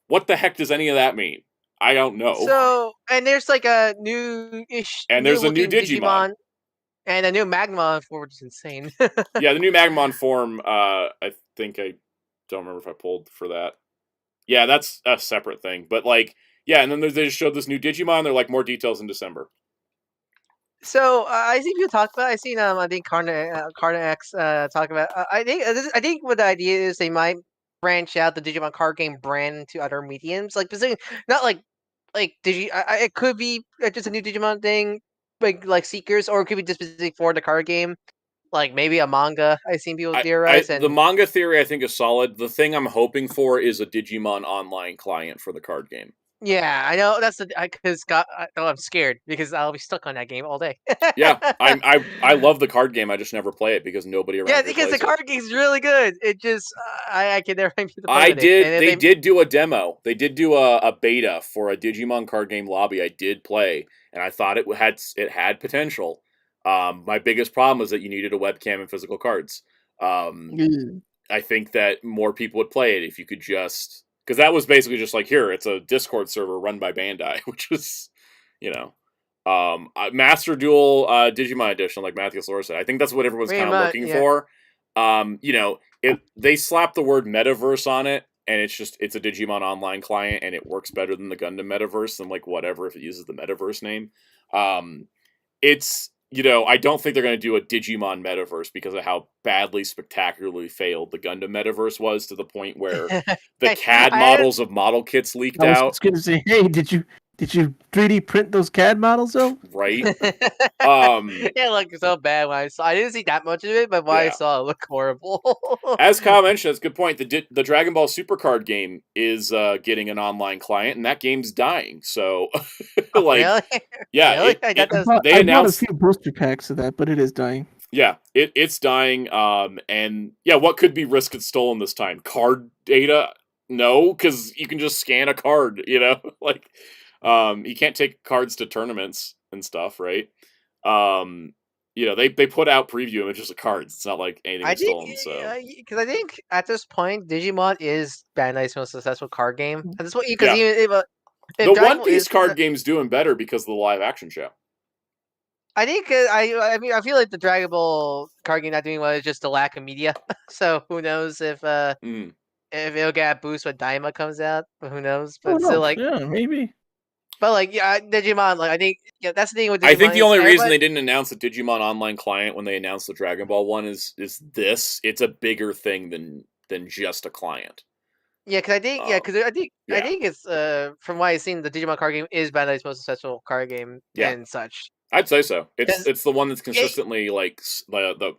What the heck does any of that mean? I don't know. So, and there's like a new-ish, and there's a new Digimon. And a new Magmon form, which is insane. Yeah, the new Magmon form, I think I don't remember if I pulled for that. Yeah, that's a separate thing. But, like, yeah, and then they just showed this new Digimon. They're like, more details in December. So, I think you talked about, I seen, I think, Carna X talk about, I think what the idea is they might branch out the Digimon card game brand to other mediums. Like, not like it could be just a new Digimon thing, like Seekers, or it could be just specific for the card game, like maybe a manga. I've seen people theorize. The manga theory I think is solid. The thing I'm hoping for is a Digimon online client for the card game. Yeah, I know that's because I'm scared because I'll be stuck on that game all day. Yeah, I love the card game. I just never play it because nobody around. Yeah, because the card game's really good. It just I can never find people. They did do a demo. They did do a beta for a Digimon card game lobby. I did play, and I thought it had potential. My biggest problem was that you needed a webcam and physical cards. I think that more people would play it if you could just. Because that was basically just like, here, it's a Discord server run by Bandai, which was, Master Duel Digimon Edition, like Matthew Slor said. I think that's what everyone's kind of looking for. You know, they slap the word metaverse on it, and it's a Digimon online client, and it works better than the Gundam metaverse than like whatever if it uses the metaverse name. It's, you know, I don't think they're going to do a Digimon metaverse because of how badly, spectacularly failed the Gundam metaverse was, to the point where the CAD models of model kits leaked out. I was going to say, hey, did you 3D print those CAD models though? Right. It looked so bad when I saw. I didn't see that much of it, but when I saw it, looked horrible. As Kyle mentioned, that's a good point. The Dragon Ball Supercard game is getting an online client, and that game's dying. So, like, really? yeah, Really? they I announced bought a few booster packs of that, but it is dying. Yeah, it's dying. And yeah, what could be risked stolen this time? Card data? No, because you can just scan a card. You know, like, you can't take cards to tournaments and stuff, right? You know, they put out preview images of cards. It's not like anything stolen. So, because I think at this point, Digimon is Bandai's most successful card game. At this point, Yeah. because even if the Dragon One Piece is- card game's doing better because of the live action show. I think I mean I feel like the Dragon Ball card game not doing well is just the lack of media. So who knows if it'll get a boost when Daima comes out? But who knows? But still, like, yeah, maybe. But like, yeah, Digimon. Like, I think that's the thing with Digimon. I think the is only reason everybody- they didn't announce the Digimon online client when they announced the Dragon Ball one is this. It's a bigger thing than just a client. Yeah, because I think I think it's from what I've seen, the Digimon card game is Bandai's most successful card game and such. I'd say so. Does- It's the one that's consistently like the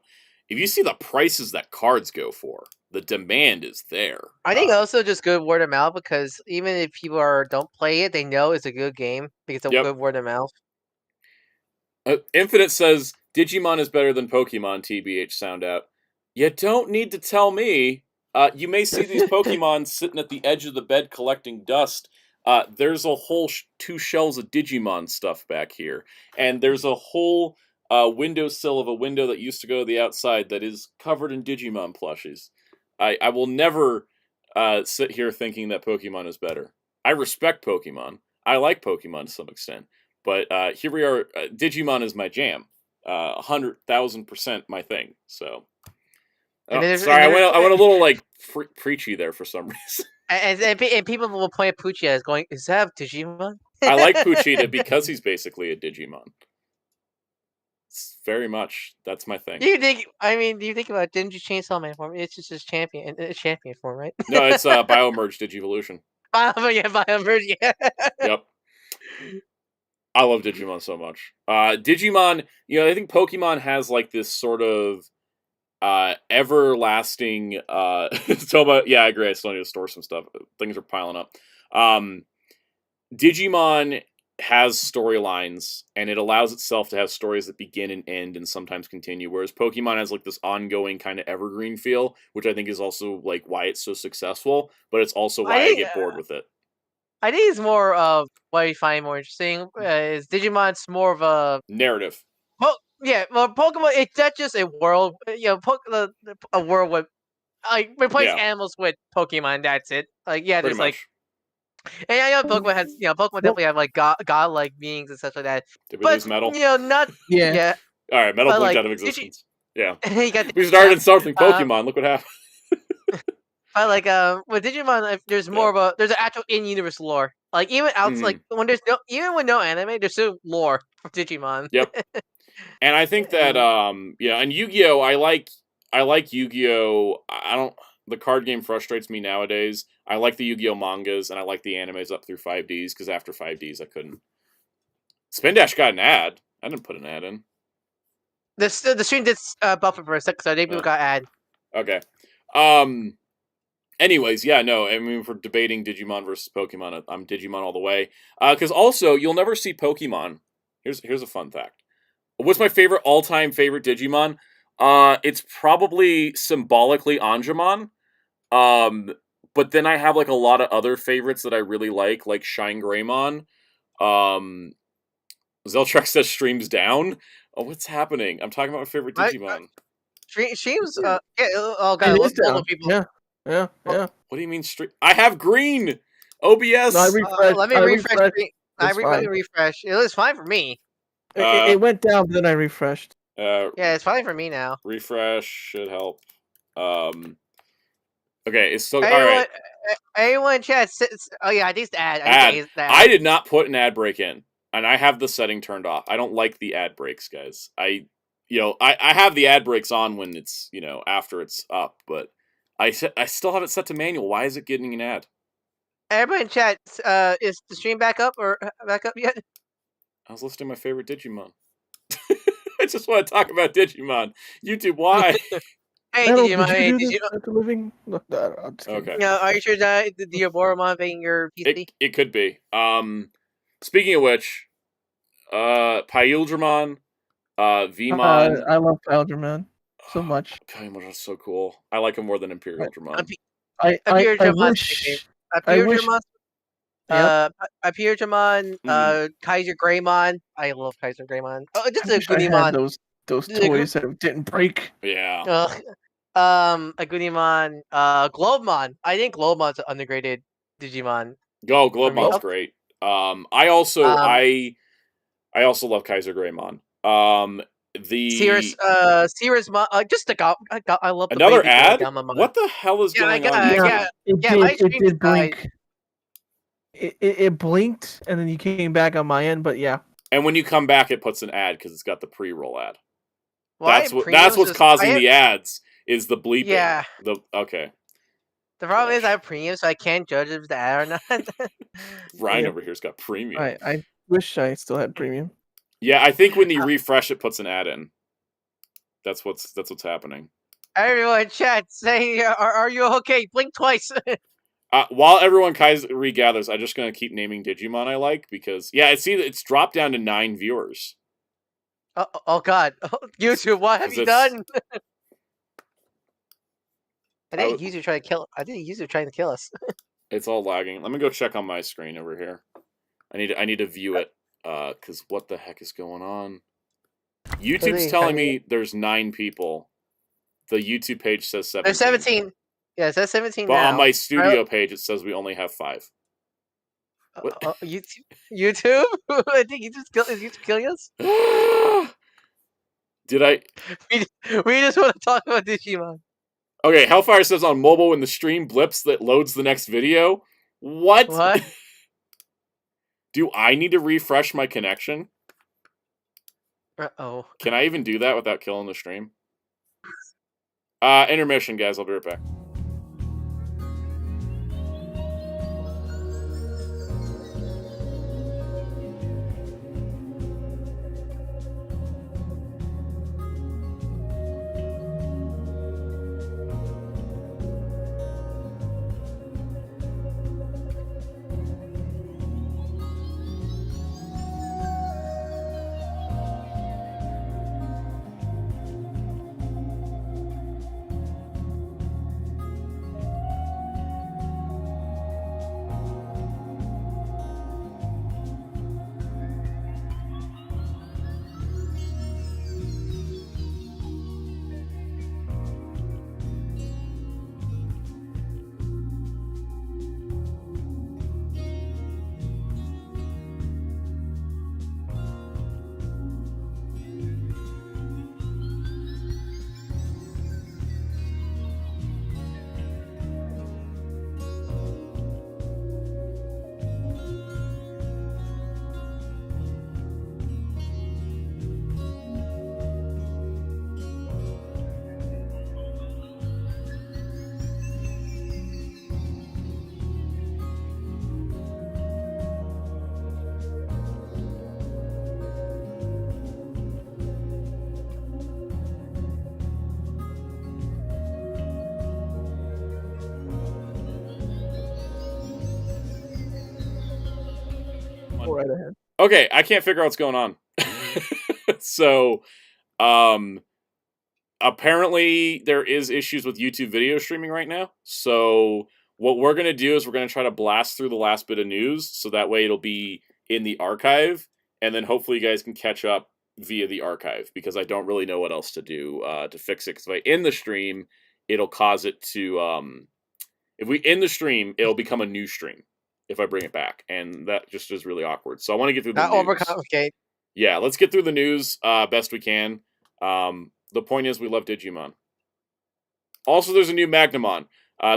if you see the prices that cards go for, the demand is there. I think also just good word of mouth, because even if people don't play it, they know it's a good game because of good word of mouth. Infinite says Digimon is better than Pokemon. TBH sound out. You don't need to tell me. You may see these Pokemon sitting at the edge of the bed collecting dust. There's a whole 2 shelves of Digimon stuff back here, and there's a whole windowsill of a window that used to go to the outside that is covered in Digimon plushies. I will never sit here thinking that Pokemon is better. I respect Pokemon. I like Pokemon to some extent, but here we are. Digimon is my jam. 100,000% my thing. So. Sorry, I went a little like preachy there for some reason. And people will point at Pucci as going, "Is that Digimon?" I like Pucci because he's basically a Digimon. It's very much that's my thing. Do you think about Didn't Chainsaw Man form? It's just his champion form, right? No, it's Biomerge Digivolution. Biomerge, yeah. Yep. I love Digimon so much. Digimon, you know, I think Pokemon has like this sort of everlasting Toma, yeah, I agree. I still need to store some stuff. Things are piling up. Digimon has storylines, and it allows itself to have stories that begin and end and sometimes continue, whereas Pokemon has like this ongoing kind of evergreen feel, which I think is also like why it's so successful, but it's also why I get bored with it. I think it's more of what I find more interesting is Digimon's more of a narrative. Yeah, well, Pokemon, it's not just a world, you know, a world with, like, replace animals with Pokemon, that's it. Like, yeah, there's, like, and I know Pokemon has, you know, Pokemon definitely have, like, godlike beings and stuff like that. Did we lose Metal? You know, not, yeah. Alright, Metal blinked like, out of existence. Yeah. We started insulting Pokemon, look what happened. But, like, with Digimon, there's more of there's an actual in-universe lore. Like, even outside, like, even with no anime, there's still lore for Digimon. Yep. And I think that and Yu-Gi-Oh! I like Yu-Gi-Oh! The card game frustrates me nowadays. I like the Yu-Gi-Oh! Mangas, and I like the animes up through 5Ds, because after 5Ds I couldn't. Spin Dash got an ad. I didn't put an ad in. The stream did buffer for a second, so I think people got ad. Okay. Anyways, yeah, no, I mean, for debating Digimon versus Pokemon, I'm Digimon all the way. Because also, you'll never see Pokemon. Here's a fun fact. What's my all-time favorite Digimon? It's probably symbolically Angemon. But then I have like a lot of other favorites that I really like Shine Greymon. Zeltrex says streams down. Oh, what's happening? I'm talking about my favorite Digimon. Streams, local people. Yeah. What do you mean stream? I have green! OBS! Let me refresh. It was fine for me. It went down, but then I refreshed. Yeah, it's fine for me now. Refresh should help. Okay, it's still Anyone, all right. Anyone in chat? Oh yeah, I think it's the ad. Ad. It's the ad. I did not put an ad break in, and I have the setting turned off. I don't like the ad breaks, guys. I have the ad breaks on when it's after it's up, but I still have it set to manual. Why is it getting an ad? Everybody in chat, is the stream back up or back up yet? I was listing my favorite Digimon. I just want to talk about Digimon. YouTube, why? Hey, Digimon, hey, Digimon. Living? Okay. Yeah, are you sure that the Diaboromon being your PC? It could be. Speaking of which, Ultraman, Vmon. I love Ultraman so much. Ultraman is so cool. I like him more than Imperial Ultraman. I wish. Hyperiormon, Kaiser Greymon. I love Kaiser Greymon. Oh, just a I had Goodymon. those toys that didn't break. Yeah. A Goodymon, Globemon. I think Globemon's an underrated Digimon. Go, Globemon's great. I also love Kaiser Greymon. Cirrus just I love the another ad. What the hell is going on? It did blink. It blinked and then you came back on my end, but yeah. And when you come back, it puts an ad because it's got the pre-roll ad. Well, that's what's causing the ads. Is the bleeping? Yeah. Okay. The problem is I have premium, so I can't judge if it's the ad or not. Ryan over here's got premium. I wish I still had premium. Yeah, I think when you refresh, it puts an ad in. That's what's happening. Everyone, chat, say, are you okay? Blink twice. While everyone regathers, I'm just gonna keep naming Digimon I like because it's dropped down to 9 viewers. Oh God, YouTube, what have you done? I think user trying to kill. I think user trying to kill us. It's all lagging. Let me go check on my screen over here. I need to view it because what the heck is going on? YouTube's telling me there's 9 people. The YouTube page says 17. There's 17. Yeah, it says 17 but now. On my studio page, it says we only have 5. YouTube? I think is YouTube killing us? Did I? We just want to talk about Digimon. Okay, Hellfire says on mobile when the stream blips that loads the next video. What? Do I need to refresh my connection? Uh-oh. Can I even do that without killing the stream? Intermission, guys. I'll be right back. Right ahead. Okay, I can't figure out what's going on. So, apparently there is issues with YouTube video streaming right now. So what we're going to do is we're going to try to blast through the last bit of news so that way it'll be in the archive and then hopefully you guys can catch up via the archive because I don't really know what else to do to fix it because if I end the stream, it'll cause it to if we end the stream, it'll become a new stream if I bring it back and that just is really awkward. So I want to get through the news. Overcomplicate. Yeah, let's get through the news best we can. The point is, we love Digimon. Also, there's a new Magnamon.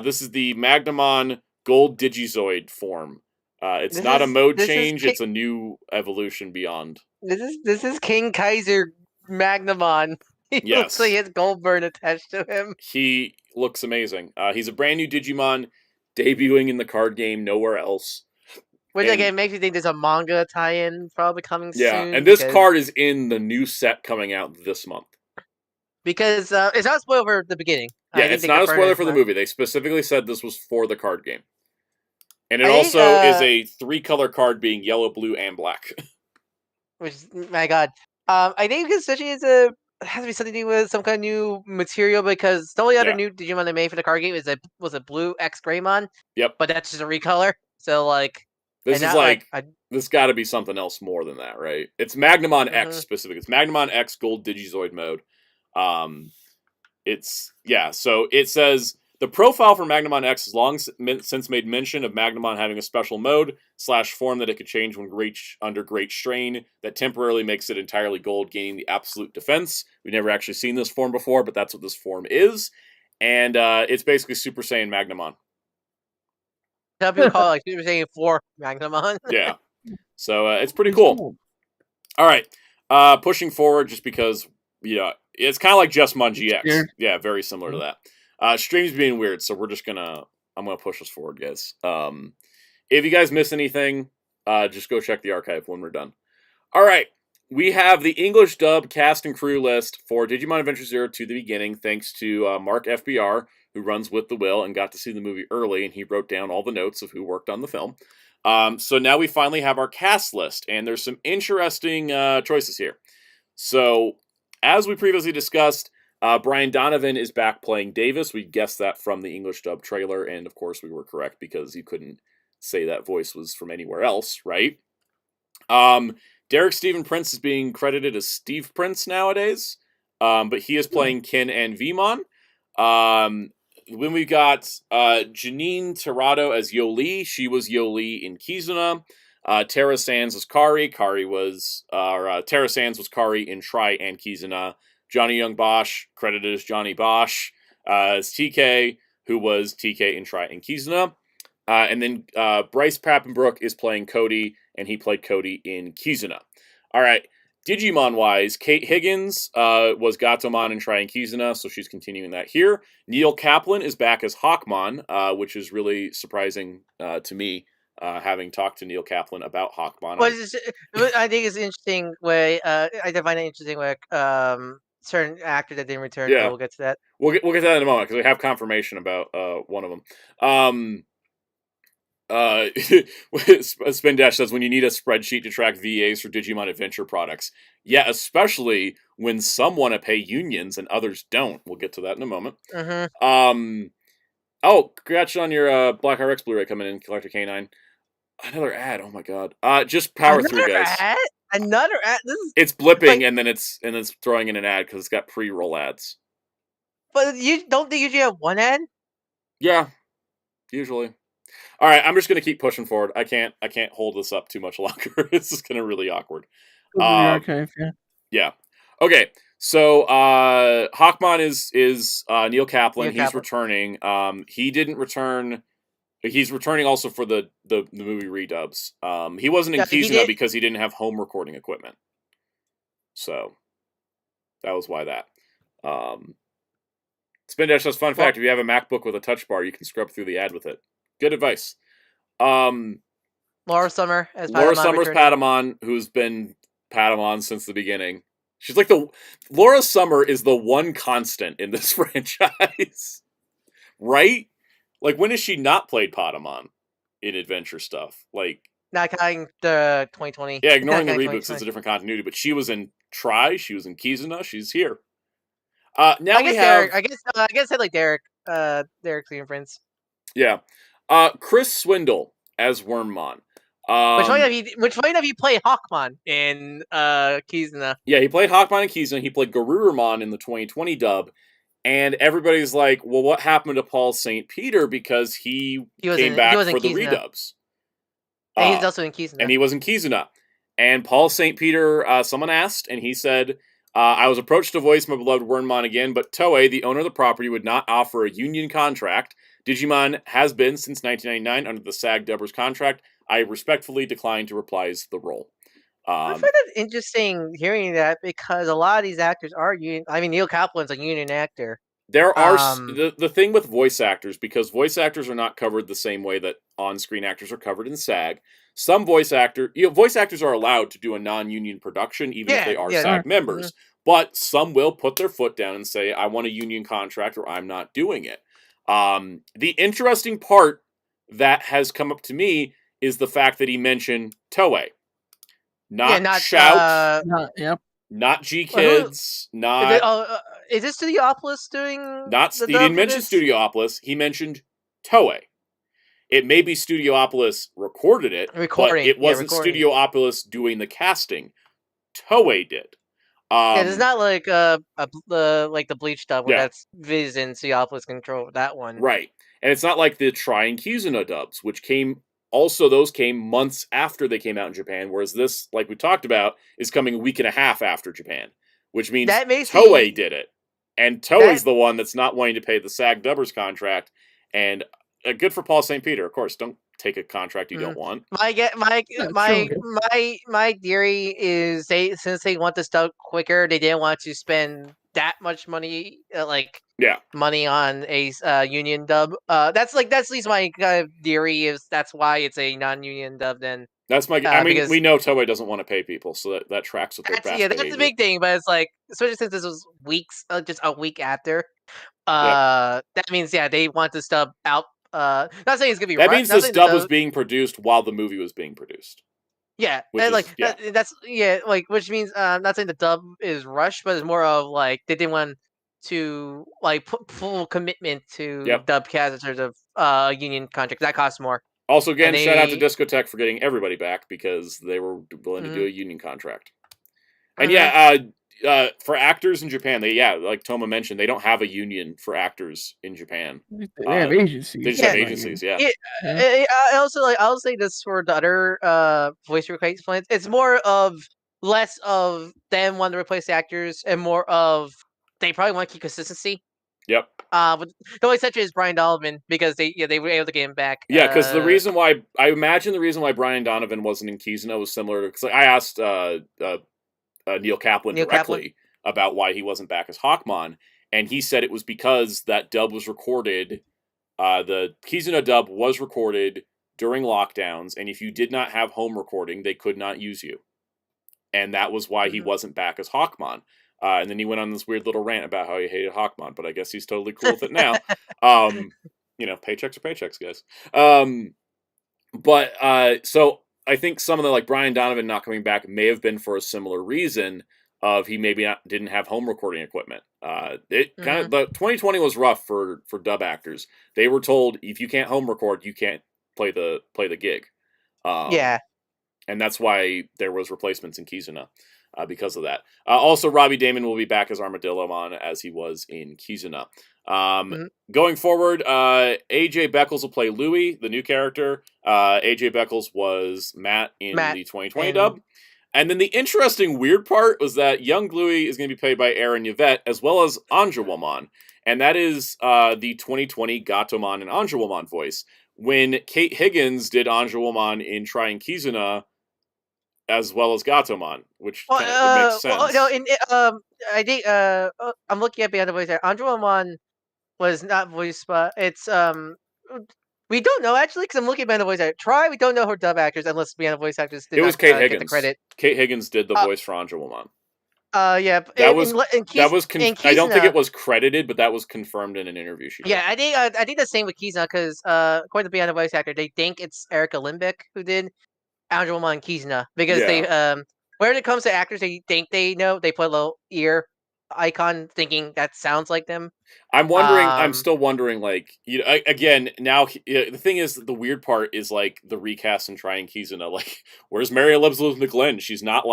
This is the Magnamon Gold Digizoid form. It's not a mode change; it's a new evolution beyond. This is King-Ohger Magnamon. He looks like he has Goldburn attached to him. He looks amazing. He's a brand new Digimon, debuting in the card game Nowhere Else. Which, again, makes me think there's a manga tie-in probably coming soon. Yeah, and this card is in the new set coming out this month. Because it's not a spoiler for the beginning. Yeah, it's not a spoiler for the movie. They specifically said this was for the card game. And it also is a 3-color card being yellow, blue, and black. Which, my God. I think especially it has to be something to do with some kind of new material, because the only other new Digimon they made for the card game was a blue X Greymon. Yep. But that's just a recolor. So, like... This is this got to be something else more than that, right? It's Magnamon X specific. It's Magnamon X Gold Digizoid mode. So it says the profile for Magnamon X has long since made mention of Magnamon having a special mode / form that it could change when under great strain that temporarily makes it entirely gold, gaining the absolute defense. We've never actually seen this form before, but that's what this form is. And it's basically Super Saiyan Magnamon. Some people call it like Super Saiyan 4 Magnamon. Yeah. So it's pretty cool. All right. Pushing forward just because, it's kind of like Justmon GX. Yeah, very similar to that. Stream's being weird, so we're just I'm going to push us forward, guys. If you guys miss anything, just go check the archive when we're done. All right. We have the English dub cast and crew list for Digimon Adventure Zero to the beginning, thanks to Mark FBR, who runs With the Will and got to see the movie early, and he wrote down all the notes of who worked on the film. So now we finally have our cast list, and there's some interesting choices here. So, as we previously discussed, Brian Donovan is back playing Davis. We guessed that from the English dub trailer, and of course we were correct because you couldn't say that voice was from anywhere else, right? Derek Stephen Prince is being credited as Steve Prince nowadays, but he is playing Kin and Vmon. When we got Janine Tirado as Yoli, she was Yoli in Kizuna. Tara Sands was Kari. Tara Sands was Kari in Tri and Kizuna. Johnny Young Bosch, credited as Johnny Bosch, as TK, who was TK in Tri and Kizuna. And then Bryce Pappenbrook is playing Cody, and he played Cody in Kizuna. All right. Digimon-wise, Kate Higgins was Gatomon in Tri and Kizuna, so she's continuing that here. Neil Kaplan is back as Hawkmon, which is really surprising to me, having talked to Neil Kaplan about Hawkmon. Well, I think it's an interesting way. I find it interesting way. Certain actor that didn't return. Yeah, we'll get to that. We'll get to that in a moment because we have confirmation about one of them. Spin Dash says when you need a spreadsheet to track VAs for Digimon Adventure products. Yeah, especially when some want to pay unions and others don't. We'll get to that in a moment. Oh, congrats on your Black RX Blu-ray coming in, Collector K9. Another ad. Oh my god. Just power through, guys. Another ad. It's blipping and then it's throwing in an ad because it's got pre-roll ads. But you don't think you usually have one ad? Yeah, usually. All right, I'm just gonna keep pushing forward. I can't hold this up too much longer. This is gonna really awkward. Okay. Yeah. Okay. So Hawkmon is Neil Kaplan. He's returning. He didn't return. He's returning also for the movie redubs. He wasn't in Kizuna because he didn't have home recording equipment. So that was why that. Spin Dash says, fun fact: if you have a MacBook with a touch bar, you can scrub through the ad with it. Good advice. Laura Summer's Patamon, who's been Patamon since the beginning. She's like Laura Summer is the one constant in this franchise. Right? Like, when has she not played Patamon in adventure stuff? Like, not counting the 2020. Yeah, ignoring the reboots, it's a different continuity. But she was in Tri, she was in Kizuna, she's here. Now we have. I guess like Derek Clean Prince. Yeah. Chris Swindle as Wormmon. Which might have he played Hawkmon in Kizuna. Yeah, he played Hawkmon in Kizuna. He played Garurumon in the 2020 dub. And everybody's like, well, what happened to Paul St. Peter? Because he came back for the redubs. And he's also in Kizuna. And he was in Kizuna. And Paul St. Peter, someone asked, and he said, I was approached to voice my beloved Wormmon again, but Toei, the owner of the property, would not offer a union contract. Digimon has been since 1999 under the SAG Dubbers contract. I respectfully decline to reprise the role. I find it interesting hearing that because a lot of these actors are union. I mean, Neil Kaplan's a union actor. There are the thing with voice actors, because voice actors are not covered the same way that on-screen actors are covered in SAG. Some voice actors are allowed to do a non-union production, even if they are SAG members. But some will put their foot down and say, I want a union contract or I'm not doing it. The interesting part that has come up to me is the fact that he mentioned Toei. Not Shout, not G-Kids, not... is this Studiopolis doing he didn't mention Studiopolis, he mentioned Toei. It may be Studiopolis recorded it, but it wasn't Studiopolis doing the casting. Toei did. It's not like like the Bleach dub where that's Viz and Studiopolis control that one. Right. And it's not like the Trying Kizuna dubs, which those came months after they came out in Japan, whereas this, like we talked about, is coming a week and a half after Japan, which means Toei did it. And Toei's the one that's not wanting to pay the SAG Dubbers contract, and good for Paul St. Peter, of course. Don't take a contract you don't want. My theory is since they want this done quicker, they didn't want to spend that much money, money on a union dub. That's at least my kind of theory is that's why it's a non-union dub. Then that's my. I mean, we know Toei doesn't want to pay people, so that tracks with their past behavior. That's the big thing. But it's like, especially since this was just a week after. That means they want this dub out. Not saying it's gonna be. That means this dub was being produced while the movie was being produced. Yeah, and which means not saying the dub is rushed, but it's more of like they didn't want to put full commitment to dub cast in terms of union contract. That costs more. Also, again, shout out to Discotek for getting everybody back because they were willing to do a union contract. And for actors in Japan, like Toma mentioned, they don't have a union for actors in Japan. They have agencies. They just have agencies, I'll say this for the other voice replacements. It's more of less of them wanting to replace the actors and more of they probably want to keep consistency. Yep. But the only exception is Brian Donovan because they were able to get him back. Yeah, because the reason why Brian Donovan wasn't in Kizuna was similar to because I asked Neil Kaplan directly about why he wasn't back as Hawkmon, and he said it was because that dub was recorded. The Kizuna dub was recorded during lockdowns, and if you did not have home recording, they could not use you, and that was why he wasn't back as Hawkmon. And then he went on this weird little rant about how he hated Hawkmon, but I guess he's totally cool with it now. Paychecks are paychecks, guys. So I think some of the Brian Donovan not coming back may have been for a similar reason of he maybe didn't have home recording equipment. The 2020 was rough for dub actors. They were told if you can't home record, you can't play the gig. And that's why there was replacements in Kizuna. Because of that. Also, Robbie Damon will be back as Armadillomon as he was in Kizuna. Going forward, AJ Beckles will play Louie, the new character. AJ Beckles was Matt in the 2020 dub. And then the interesting weird part was that young Louie is going to be played by Aaron Yvette as well as Anjouwamon. And that is the 2020 Gatomon and Anjouwamon voice. When Kate Higgins did Anjouwamon in Trying Kizuna, as well as Gatomon, which would make sense. I think I'm looking at Beyond the Voice there. Anjouwamon was not voiced by. It's we don't know actually because I'm looking at Beyond the Voice there. We don't know her dub actors unless Beyond the Voice actors did. It was Kate Higgins. Get the credit. Kate Higgins did the voice for Anjouwamon. I don't think it was credited, but that was confirmed in an interview she did. I think the same with Kizuna because according to Beyond the Voice actor, they think it's Erica Limbeck who did Anjouwamon and Kizuna because they when it comes to actors they think they know, they put a little ear icon thinking that sounds like them. I'm still wondering again now the thing is the weird part is the recast and Trying Kizuna, where's Mary Elizabeth McGlynn? She's not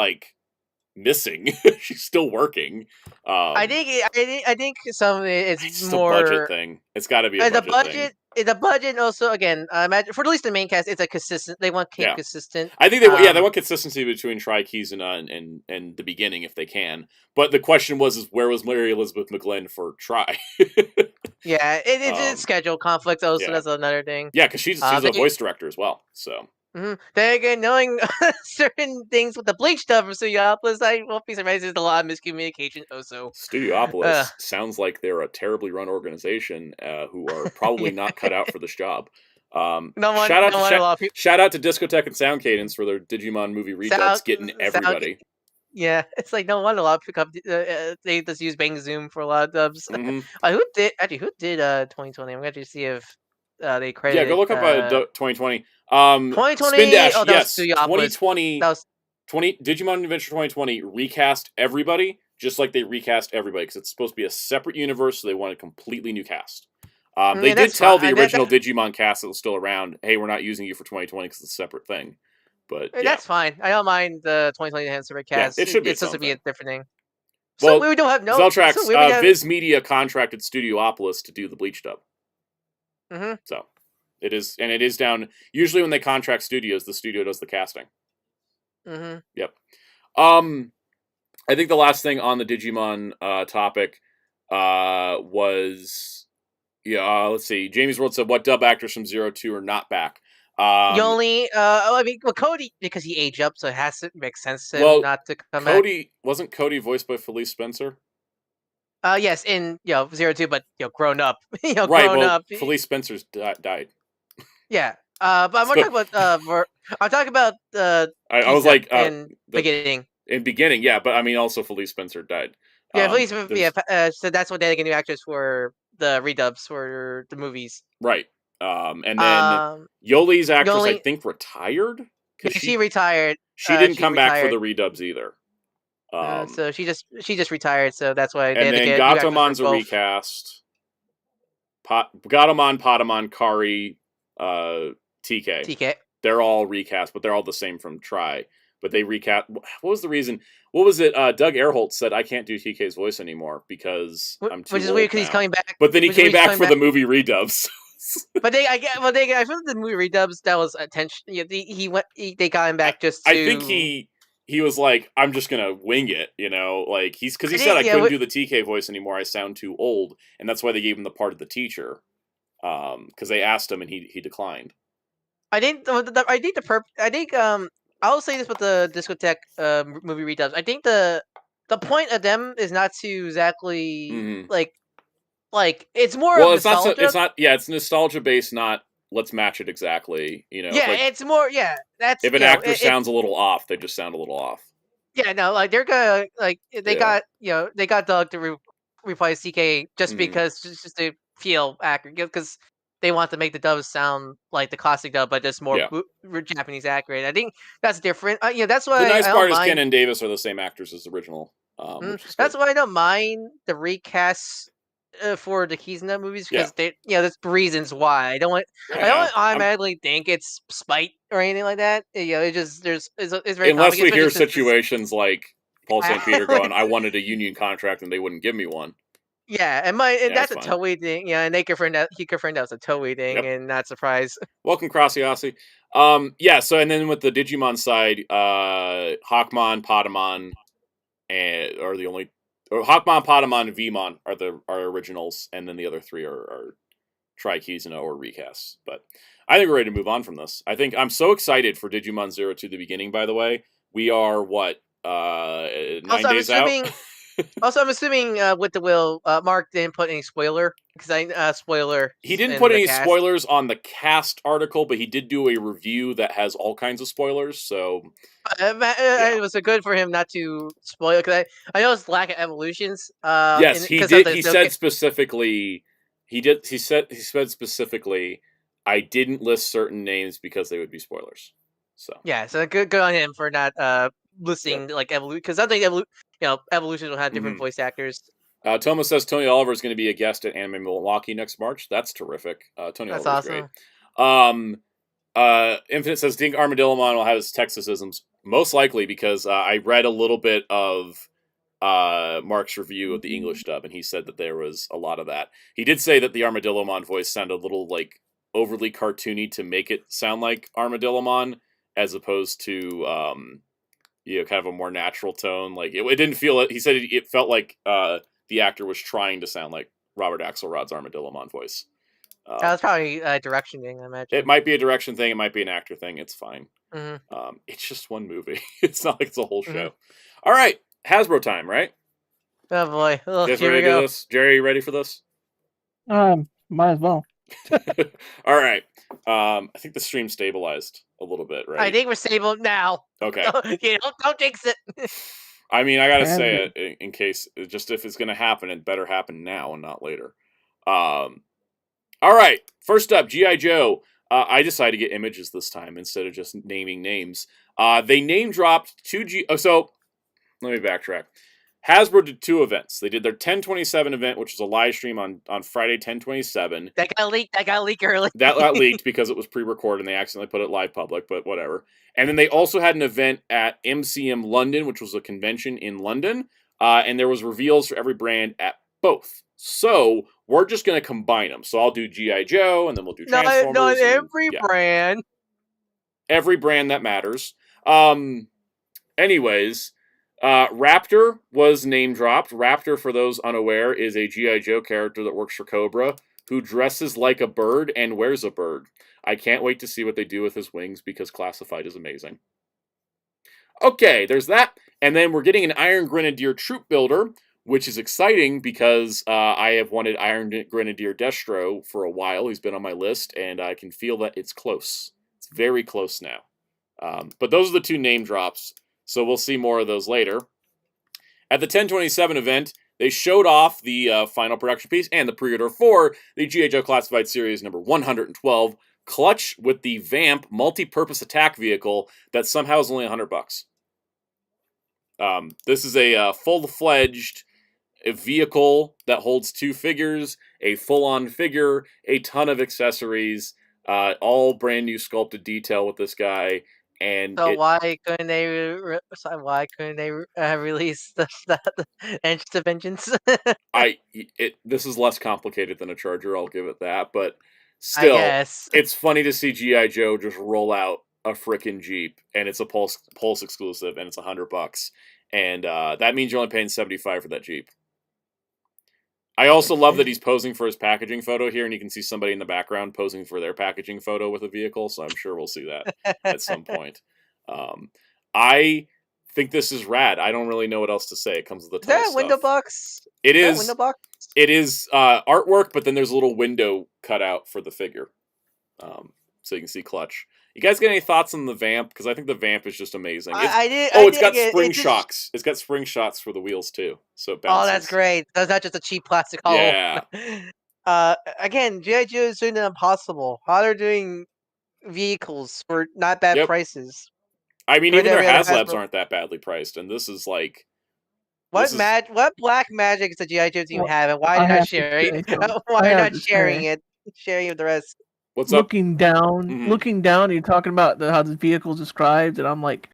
missing. She's still working. I think some of it is it's more a budget thing. It's got to be a budget thing. the budget also again, imagine for at least the main cast, it's a consistent. They want keep consistent. I think they want consistency between Tri-Kizuna and the beginning if they can. But the question is where was Mary Elizabeth McGlynn for Tri? Yeah, it's schedule conflict. Also, that's another thing. Yeah, because she's a voice director as well. So. Then again, knowing certain things with the Bleach stuff from Studiopolis, I won't be surprised there's a lot of miscommunication also. Studiopolis sounds like they're a terribly run organization who are probably not cut out for this job. Shout out to Discotek and Sound Cadence for their Digimon movie redubs getting everybody. Yeah, it's like no wonder a lot of pick up. They just use Bang Zoom for a lot of dubs. Mm-hmm. Who did 2020? I'm going to see if they credit. Yeah, go look up 2020. 2020. Spin Dash, yes. 2020. Digimon Adventure 2020 recast everybody, just like they recast everybody because it's supposed to be a separate universe, so they want a completely new cast. They did tell the original Digimon cast that was still around, "Hey, we're not using you for 2020 because it's a separate thing." But that's fine. I don't mind the 2020 Handsome cast. It should be. It's supposed to be a different thing. Well, so we don't have no. Zeltrax, Viz Media contracted Studiopolis to do the Bleach dub. Mm-hmm. So it is down. Usually, when they contract studios, the studio does the casting. Mm-hmm. Yep. I think the last thing on the Digimon topic was let's see. Jamie's World said, "What dub actors from 02 are not back?" Cody, because he aged up, so it has to make sense to him not to come back. Wasn't Cody voiced by Felice Spencer? Yes, in 02, but grown up. Felice Spencer's died. Yeah. But I'm talking about I'm talking about I was like beginning. In beginning, yeah, but I mean also Felice Spencer died. Yeah, Felice. So that's what they're getting new actors for the redubs for the movies. Right. And then Yoli's actress, I think, retired. Yeah, she retired. She didn't come back for the redubs either. So she just retired. So that's why. And then Gatomon's a recast. Gatomon, Patamon, Kari, TK. They're all recast, but they're all the same from Tri. But they recast. What was the reason? What was it? Doug Erholtz said, "I can't do TK's voice anymore because I'm too old." Which is weird because he's coming back. But then he came back for the movie redubs. But I feel the movie redubs that was attention. They got him back just to. I think he was like, I'm just gonna wing it, like because he said I couldn't do the TK voice anymore. I sound too old, and that's why they gave him the part of the teacher, because they asked him and he declined. I think I'll say this with the Discotek movie redubs. I think the point of them is not to exactly like it's more of nostalgia. It's nostalgia based, not let's match it exactly. It's more that's if an actor sounds a little off, they just sound a little off. Yeah, no, like they're gonna they got Doug to replace CK just because just to feel accurate because they want to make the dubs sound like the classic dub, but just more Japanese accurate. I think that's different. That's why the nice part is Ken and Davis are the same actors as the original. That's why I don't mind the recasts for the Kizuna movies because there's reasons why I don't automatically think it's spite or anything like that. It's very unless we hear situations like Paul St. Peter going, "I wanted a union contract and they wouldn't give me one." Yeah, and that's a Toei thing. Yeah, and he confirmed that was a Toei thing, and not surprised. Welcome, Crossiossi. So and then with the Digimon side, Hawkmon, Patamon, are the only. Or Hawkmon, Patamon, and Vmon are originals, and then the other three are Tri-Kizuna or recasts. But I think we're ready to move on from this. I think I'm so excited for Digimon 02 the beginning. By the way, we are 9 days out. Also, I'm assuming with the will, Mark didn't put any spoiler because spoiler. He didn't put any spoilers on the cast article, but he did do a review that has all kinds of spoilers. So it was good for him not to spoil because I know it's lack of evolutions. Yes, he did. He said specifically. He said specifically. I didn't list certain names because they would be spoilers. So so good on him for not listing like evolution because I think evolution will have different voice actors. Thomas says Tony Oliver is going to be a guest at Anime Milwaukee next March. That's terrific. Tony Oliver's awesome. Great. Infinite says, think Armadillomon will have his Texasisms? Most likely, because I read a little bit of Mark's review of the English dub, and he said that there was a lot of that. He did say that the Armadillomon voice sounded a little like overly cartoony to make it sound like Armadillomon, as opposed to kind of a more natural tone. Like it didn't feel it. He said it felt like the actor was trying to sound like Robert Axelrod's Armadillomon voice. That was probably a direction thing, I imagine. It might be a direction thing. It might be an actor thing. It's fine. Mm-hmm. It's just one movie. It's not like it's a whole show. All right, Hasbro time, right? Oh boy! You guys ready to do this? Jerry, you ready for this? Might as well. All right. I think the stream stabilized a little bit, right? I think we're stable now. Okay. Don't jinx it. I mean, I gotta say it in case, just if it's gonna happen, it better happen now and not later. All right. First up, GI Joe. I decided to get images this time instead of just naming names. They name dropped so let me backtrack. Hasbro did 2 events. They did their 10/27 event, which was a live stream on Friday 10/27. That got leaked early. That got leaked because it was pre-recorded and they accidentally put it live public, but whatever. And then they also had an event at MCM London, which was a convention in London. And there was reveals for every brand at both. So we're just going to combine them. So I'll do GI Joe, and then we'll do Transformers. Not every brand. Every brand that matters. Anyways, Raptor was name dropped. Raptor, for those unaware, is a GI Joe character that works for Cobra, who dresses like a bird and wears a bird. I can't wait to see what they do with his wings, because Classified is amazing. Okay, there's that. And then we're getting an Iron Grenadier troop builder, which is exciting because I have wanted Iron Grenadier Destro for a while. He's been on my list, and I can feel that it's close. It's very close now. But those are the 2 name drops, so we'll see more of those later. At the 10/27 event, they showed off the final production piece and the pre-order for the G.I. Joe Classified Series number 112, Clutch, with the Vamp multi-purpose attack vehicle that somehow is only $100. This is a full-fledged vehicle that holds 2 figures, a full-on figure, a ton of accessories, all brand new sculpted detail with this guy. And so why couldn't they release the Engines of Vengeance? This is less complicated than a Charger, I'll give it that, but still, it's funny to see GI Joe just roll out a frickin' Jeep, and it's a Pulse exclusive, and it's $100, and that means you're only paying $75 for that Jeep. I also love that he's posing for his packaging photo here, and you can see somebody in the background posing for their packaging photo with a vehicle, so I'm sure we'll see that at some point. I think this is rad. I don't really know what else to say. It comes with a ton of stuff. Window box? It is. Window box? It is artwork, but then there's a little window cut out for the figure, so you can see Clutch. You guys get any thoughts on the Vamp? Because I think the Vamp is just amazing. It's got spring shocks. It's got spring shocks for the wheels too, so it bounces. Oh, that's great. That's not just a cheap plastic hull. Yeah. Again, GI Joe is doing the impossible. How they're doing vehicles for not bad prices. I mean, even their HasLabs aren't that badly priced, and this is like. What black magic does the GI Joe team have, and why are not sharing? Why are not sharing it? Sharing with the rest. What's looking down, you're talking about how the vehicle's described, and I'm like,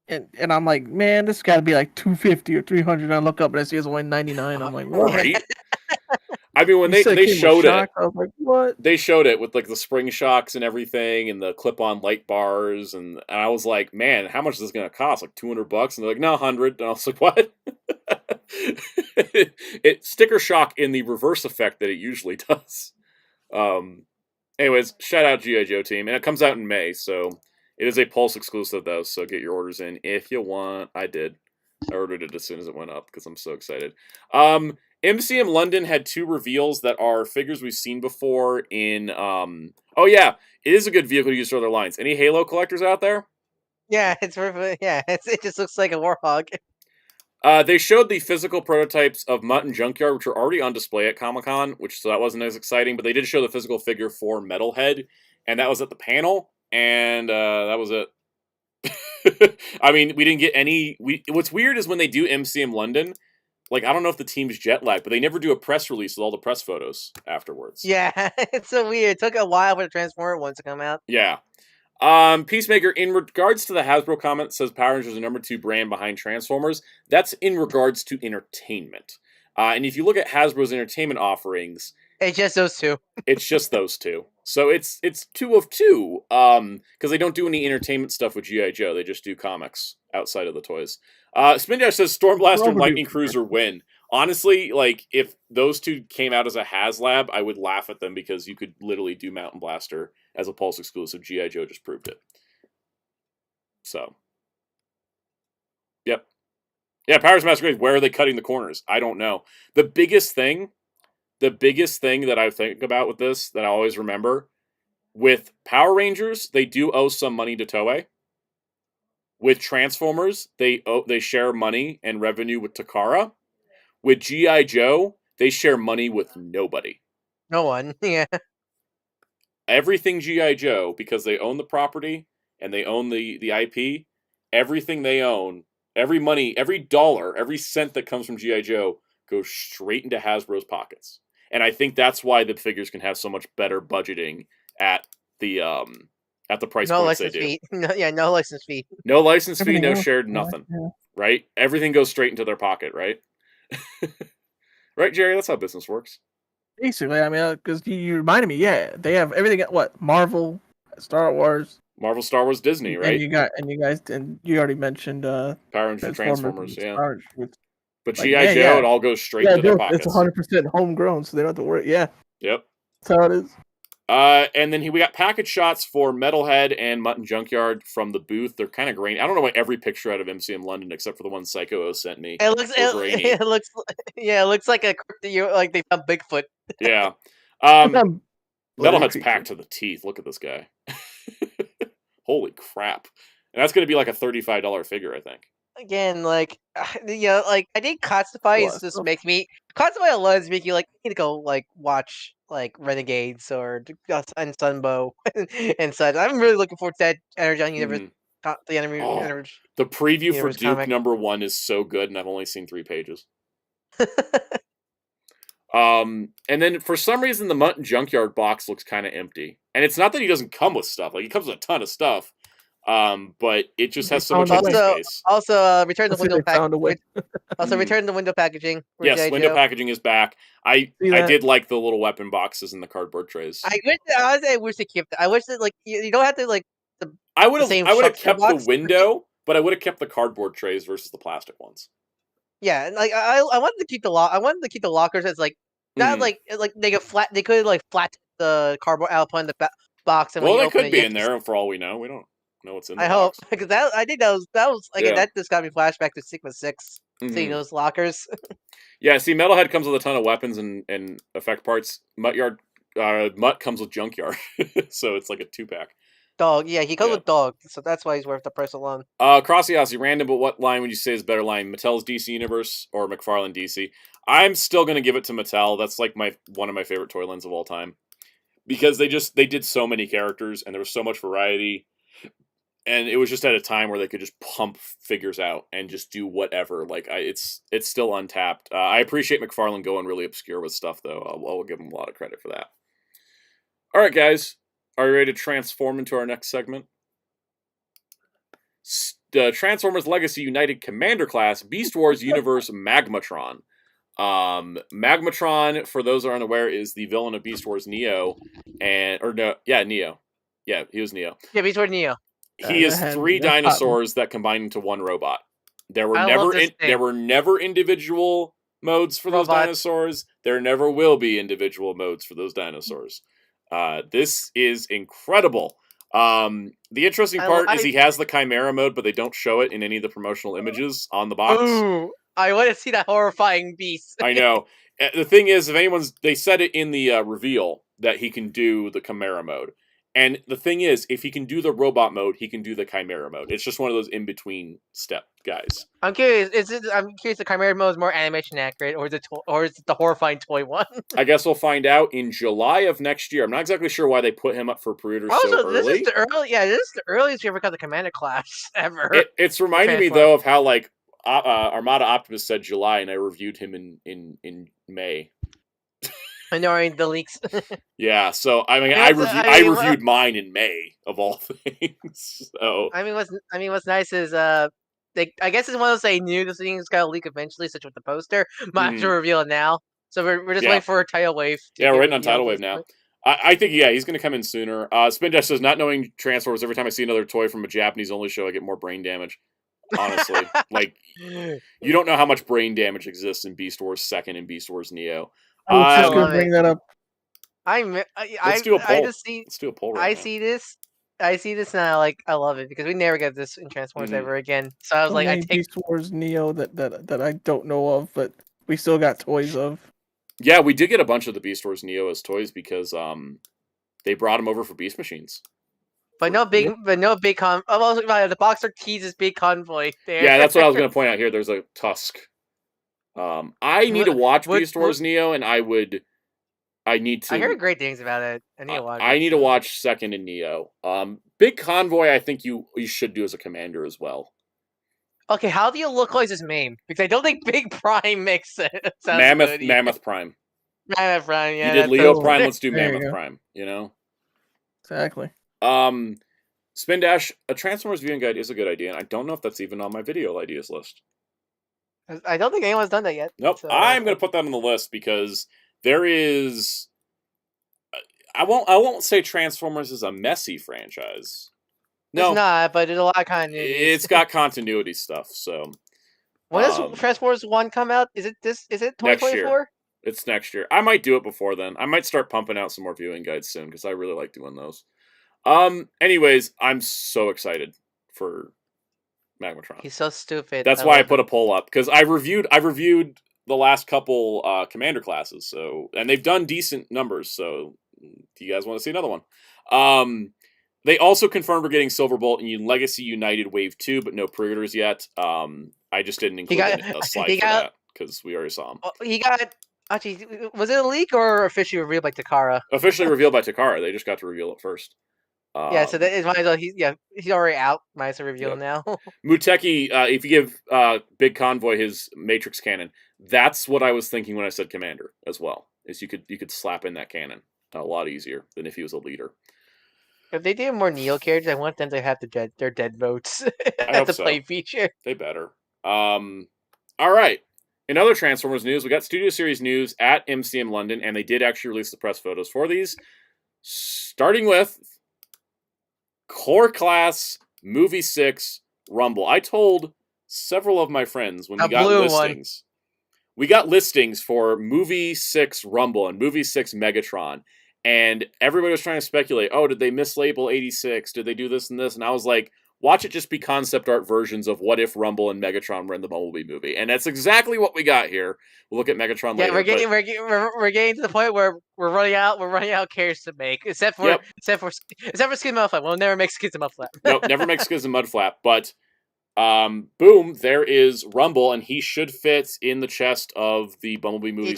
and I'm like, man, this got to be like $250 or $300. I look up and I see it's only $99. I'm like, what? Right? I mean, when they showed it, I was like, what? They showed it with like the spring shocks and everything, and the clip-on light bars, and I was like, man, how much is this gonna cost? Like $200? And they're like, no, 100. And I was like, what? It sticker shock in the reverse effect that it usually does. Anyways, shout out GI Joe team, and it comes out in May, so it is a Pulse exclusive though. So get your orders in if you want. I did. I ordered it as soon as it went up because I'm so excited. MCM London had 2 reveals that are figures we've seen before in. Oh yeah, it is a good vehicle to use for other lines. Any Halo collectors out there? Yeah, it just looks like a Warhog. They showed the physical prototypes of Mutt and Junkyard, which were already on display at Comic-Con, so that wasn't as exciting, but they did show the physical figure for Metalhead, and that was at the panel, and that was it. I mean, we didn't get any... What's weird is when they do MCM London, like, I don't know if the team's jet lagged, but they never do a press release with all the press photos afterwards. Yeah, it's so weird. It took a while for the Transformer ones to come out. Yeah. Peacemaker, in regards to the Hasbro comment, says Power Rangers is the number 2 brand behind Transformers. That's in regards to entertainment. And if you look at Hasbro's entertainment offerings... It's just those 2. It's just those 2. So it's 2 of 2, because they don't do any entertainment stuff with GI Joe. They just do comics outside of the toys. Spin Dash says Stormblaster and Lightning Cruiser win. Honestly, like if those two came out as a HasLab, I would laugh at them because you could literally do Mountain Blaster as a Pulse exclusive. GI Joe just proved it. So, yep. Yeah, Powers Masquerade, where are they cutting the corners? I don't know. The biggest thing that I think about with this, that I always remember, with Power Rangers, they do owe some money to Toei. With Transformers, they share money and revenue with Takara. With GI Joe, they share money with nobody. No one. Yeah. Everything GI Joe, because they own the property and they own the IP, everything they own, every money, every dollar, every cent that comes from GI Joe goes straight into Hasbro's pockets. And I think that's why the figures can have so much better budgeting at the price points they do. Fee. No license fee. No license fee, no shared nothing. Yeah. Right? Everything goes straight into their pocket, right? Right, Jerry? That's how business works. Basically, I mean, because you reminded me, yeah, they have everything at what? Marvel, Star Wars. Marvel, Star Wars, Disney, right? And you already mentioned Power Rangers, Transformers, yeah. But like, GI Joe, it all goes straight into their pockets. It's 100% homegrown, so they don't have to worry. Yeah. Yep. That's how it is. And then we got package shots for Metalhead and Mutt and Junkyard from the booth. They're kind of grainy. I don't know why every picture out of MCM London, except for the one Psycho O sent me, it looks like they found Bigfoot. Yeah. Metalhead's packed to the teeth. Look at this guy. Holy crap! And that's going to be like a $35 figure, I think. Again, like I think Katsufai is just make me Katsufai alone is making like I need to go like watch like Renegades or and Sunbow and such. I'm really looking forward to that Energy Universe. The preview for Duke comic. #1 is so good, and I've only seen 3 pages. And then for some reason the Mutt and Junkyard box looks kind of empty, and it's not that he doesn't come with stuff; like he comes with a ton of stuff. But it just has so much empty space. Also, return the window packaging. Also, return the window packaging. Yes, window packaging is back. I did like the little weapon boxes and the cardboard trays. I wish they kept. I wish that like you don't have to like. I would have kept the window, but I would have kept the cardboard trays versus the plastic ones. Yeah, like I wanted to keep the I wanted to keep the lockers as like not like they could flat. They could like flat the cardboard out in the box. And well, they could be in there, for all we know. We don't know what's in the box. Hope, because I think that was like that just got me flashback to Sigma 6, seeing those lockers. Yeah, see, Metalhead comes with a ton of weapons and effect parts. Mutt comes with Junkyard, so it's like a 2-pack. Dog, yeah, he comes with Dog, so that's why he's worth the price alone. Crossy, random, but what line would you say is a better line? Mattel's DC Universe or McFarlane DC? I'm still gonna give it to Mattel. That's like one of my favorite toy lines of all time, because they did so many characters and there was so much variety. And it was just at a time where they could just pump figures out and just do whatever. Like it's still untapped. I appreciate McFarlane going really obscure with stuff, though. I'll give him a lot of credit for that. All right, guys, are you ready to transform into our next segment? Transformers Legacy United Commander Class Beast Wars Universe Magmatron. Magmatron, for those who are unaware, is the villain of Beast Wars Neo, Neo. Yeah, he was Neo. Yeah, Beast Wars Neo. He is 3 dinosaurs that combine into one robot. There were never individual modes for those dinosaurs. There never will be individual modes for those dinosaurs. This is incredible. The interesting part is he has the Chimera mode, but they don't show it in any of the promotional images on the box. Ooh, I want to see that horrifying beast. I know. The thing is, they said it in the reveal that he can do the Chimera mode. And the thing is, if he can do the robot mode, he can do the Chimera mode. It's just one of those in-between step guys. I'm curious. I'm curious. The Chimera mode is more animation accurate, or is it the horrifying toy one? I guess we'll find out in July of next year. I'm not exactly sure why they put him up for pre-order so early. This is the earliest we ever got the Commander class ever. It's reminding me though of how like Armada Optimus said July, and I reviewed him in May. I know, the leaks. Yeah, so I reviewed mine in May of all things. So what's nice is I guess it's one of those they knew this thing was gonna leak eventually, such with the poster. Might have to reveal it now. So we're just waiting for a tidal wave. We're waiting on tidal wave now. I think, yeah, he's going to come in sooner. Spin Dash says, not knowing Transformers, every time I see another toy from a Japanese-only show, I get more brain damage. Honestly. Like, you don't know how much brain damage exists in Beast Wars 2nd and Beast Wars Neo. I was just going love to bring it. that up. Let's do a poll. Let's do a poll right I now. see this. I see this and I love it because we never get this in Transformers ever again. So I was So like, I many take Beast Wars Neo that I don't know of, but we still got toys of. Yeah, we did get a bunch of the Beast Wars Neo as toys because they brought them over for Beast Machines. But no big con. Oh, the boxer teases big convoy there. Yeah, that's what I was going to point out here. There's a Tusk. I need to watch Beast Wars Neo, and I need to. I heard great things about it. I need to watch. I need to watch Second and Neo. Big Convoy, I think you should do as a commander as well. Okay, how do you localize his name? Because I don't think Big Prime makes it. Mammoth Prime. Mammoth Prime, yeah. You did Leo Prime, let's do Mammoth Prime, you know? Exactly. Spin Dash, a Transformers viewing guide is a good idea, and I don't know if that's even on my video ideas list. I don't think anyone's done that yet. Nope, so. I'm going to put that on the list because there is... I won't say Transformers is a messy franchise. No, it's not, but there's a lot of continuity. It's got continuity stuff, so... When does Transformers 1 come out? Is it 2024? Next year. It's next year. I might do it before then. I might start pumping out some more viewing guides soon, because I really like doing those. Anyways, I'm so excited for Magmatron. He's so stupid. That's why I put a poll up, because I reviewed the last couple commander classes, and they've done decent numbers, so do you guys want to see another one? They also confirmed we're getting Silverbolt and Legacy United Wave 2, but no pre-orders yet. I just didn't include a slide for that, because we already saw him. He got... Actually, was it a leak or officially revealed by Takara? Officially revealed by Takara. They just got to reveal it first. Yeah, so that is might as well. He's already out. Might as well reveal now. Muteki, if you give Big Convoy his Matrix cannon, that's what I was thinking when I said Commander as well. Is you could slap in that cannon a lot easier than if he was a leader. If they do more Neo characters, I want them to have their dead votes as a play feature. They better. All right. In other Transformers news, we got Studio Series news at MCM London, and they did actually release the press photos for these. Starting with Core Class Movie 6 Rumble. I told several of my friends when we got listings. We got listings for Movie 6 Rumble and Movie 6 Megatron, and everybody was trying to speculate, oh, did they mislabel 86? Did they do this and this? And I was like, watch it just be concept art versions of what if Rumble and Megatron were in the Bumblebee movie, and that's exactly what we got here. We'll look at Megatron later. Yeah, we're getting to the point where we're running out of characters to make, except for Skid and Mudflap. We'll never make Skids and Mudflap. Nope, never make Skids and Mudflap. But boom, there is Rumble, and he should fit in the chest of the Bumblebee movie. He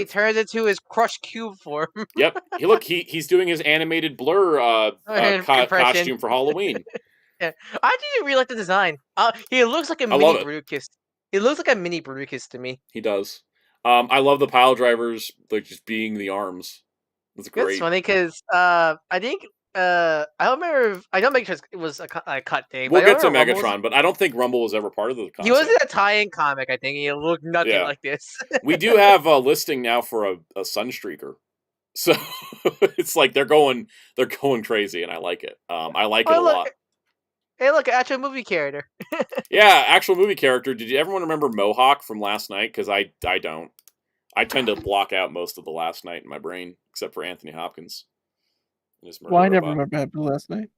turns into his crushed cube form. Yep. He's doing his animated Blur costume for Halloween. Yeah. I didn't really like the design. He looks like a mini Bruticus. He looks like a mini Bruticus to me. He does. I love the pile drivers, like just being the arms. That's great. It's funny because I think I don't remember. I don't make sure it was a cut thing. We'll get to Megatron, but I don't think Rumble was ever part of the concept. He was in a tie-in comic, I think. He looked nothing like this. We do have a listing now for a Sunstreaker. So it's like they're going crazy, and I like it. I like it a lot. Hey, look, actual movie character. Yeah, actual movie character. Did everyone remember Mohawk from last night? Because I don't. I tend to block out most of the last night in my brain, except for Anthony Hopkins. Well, I never remember happening last night.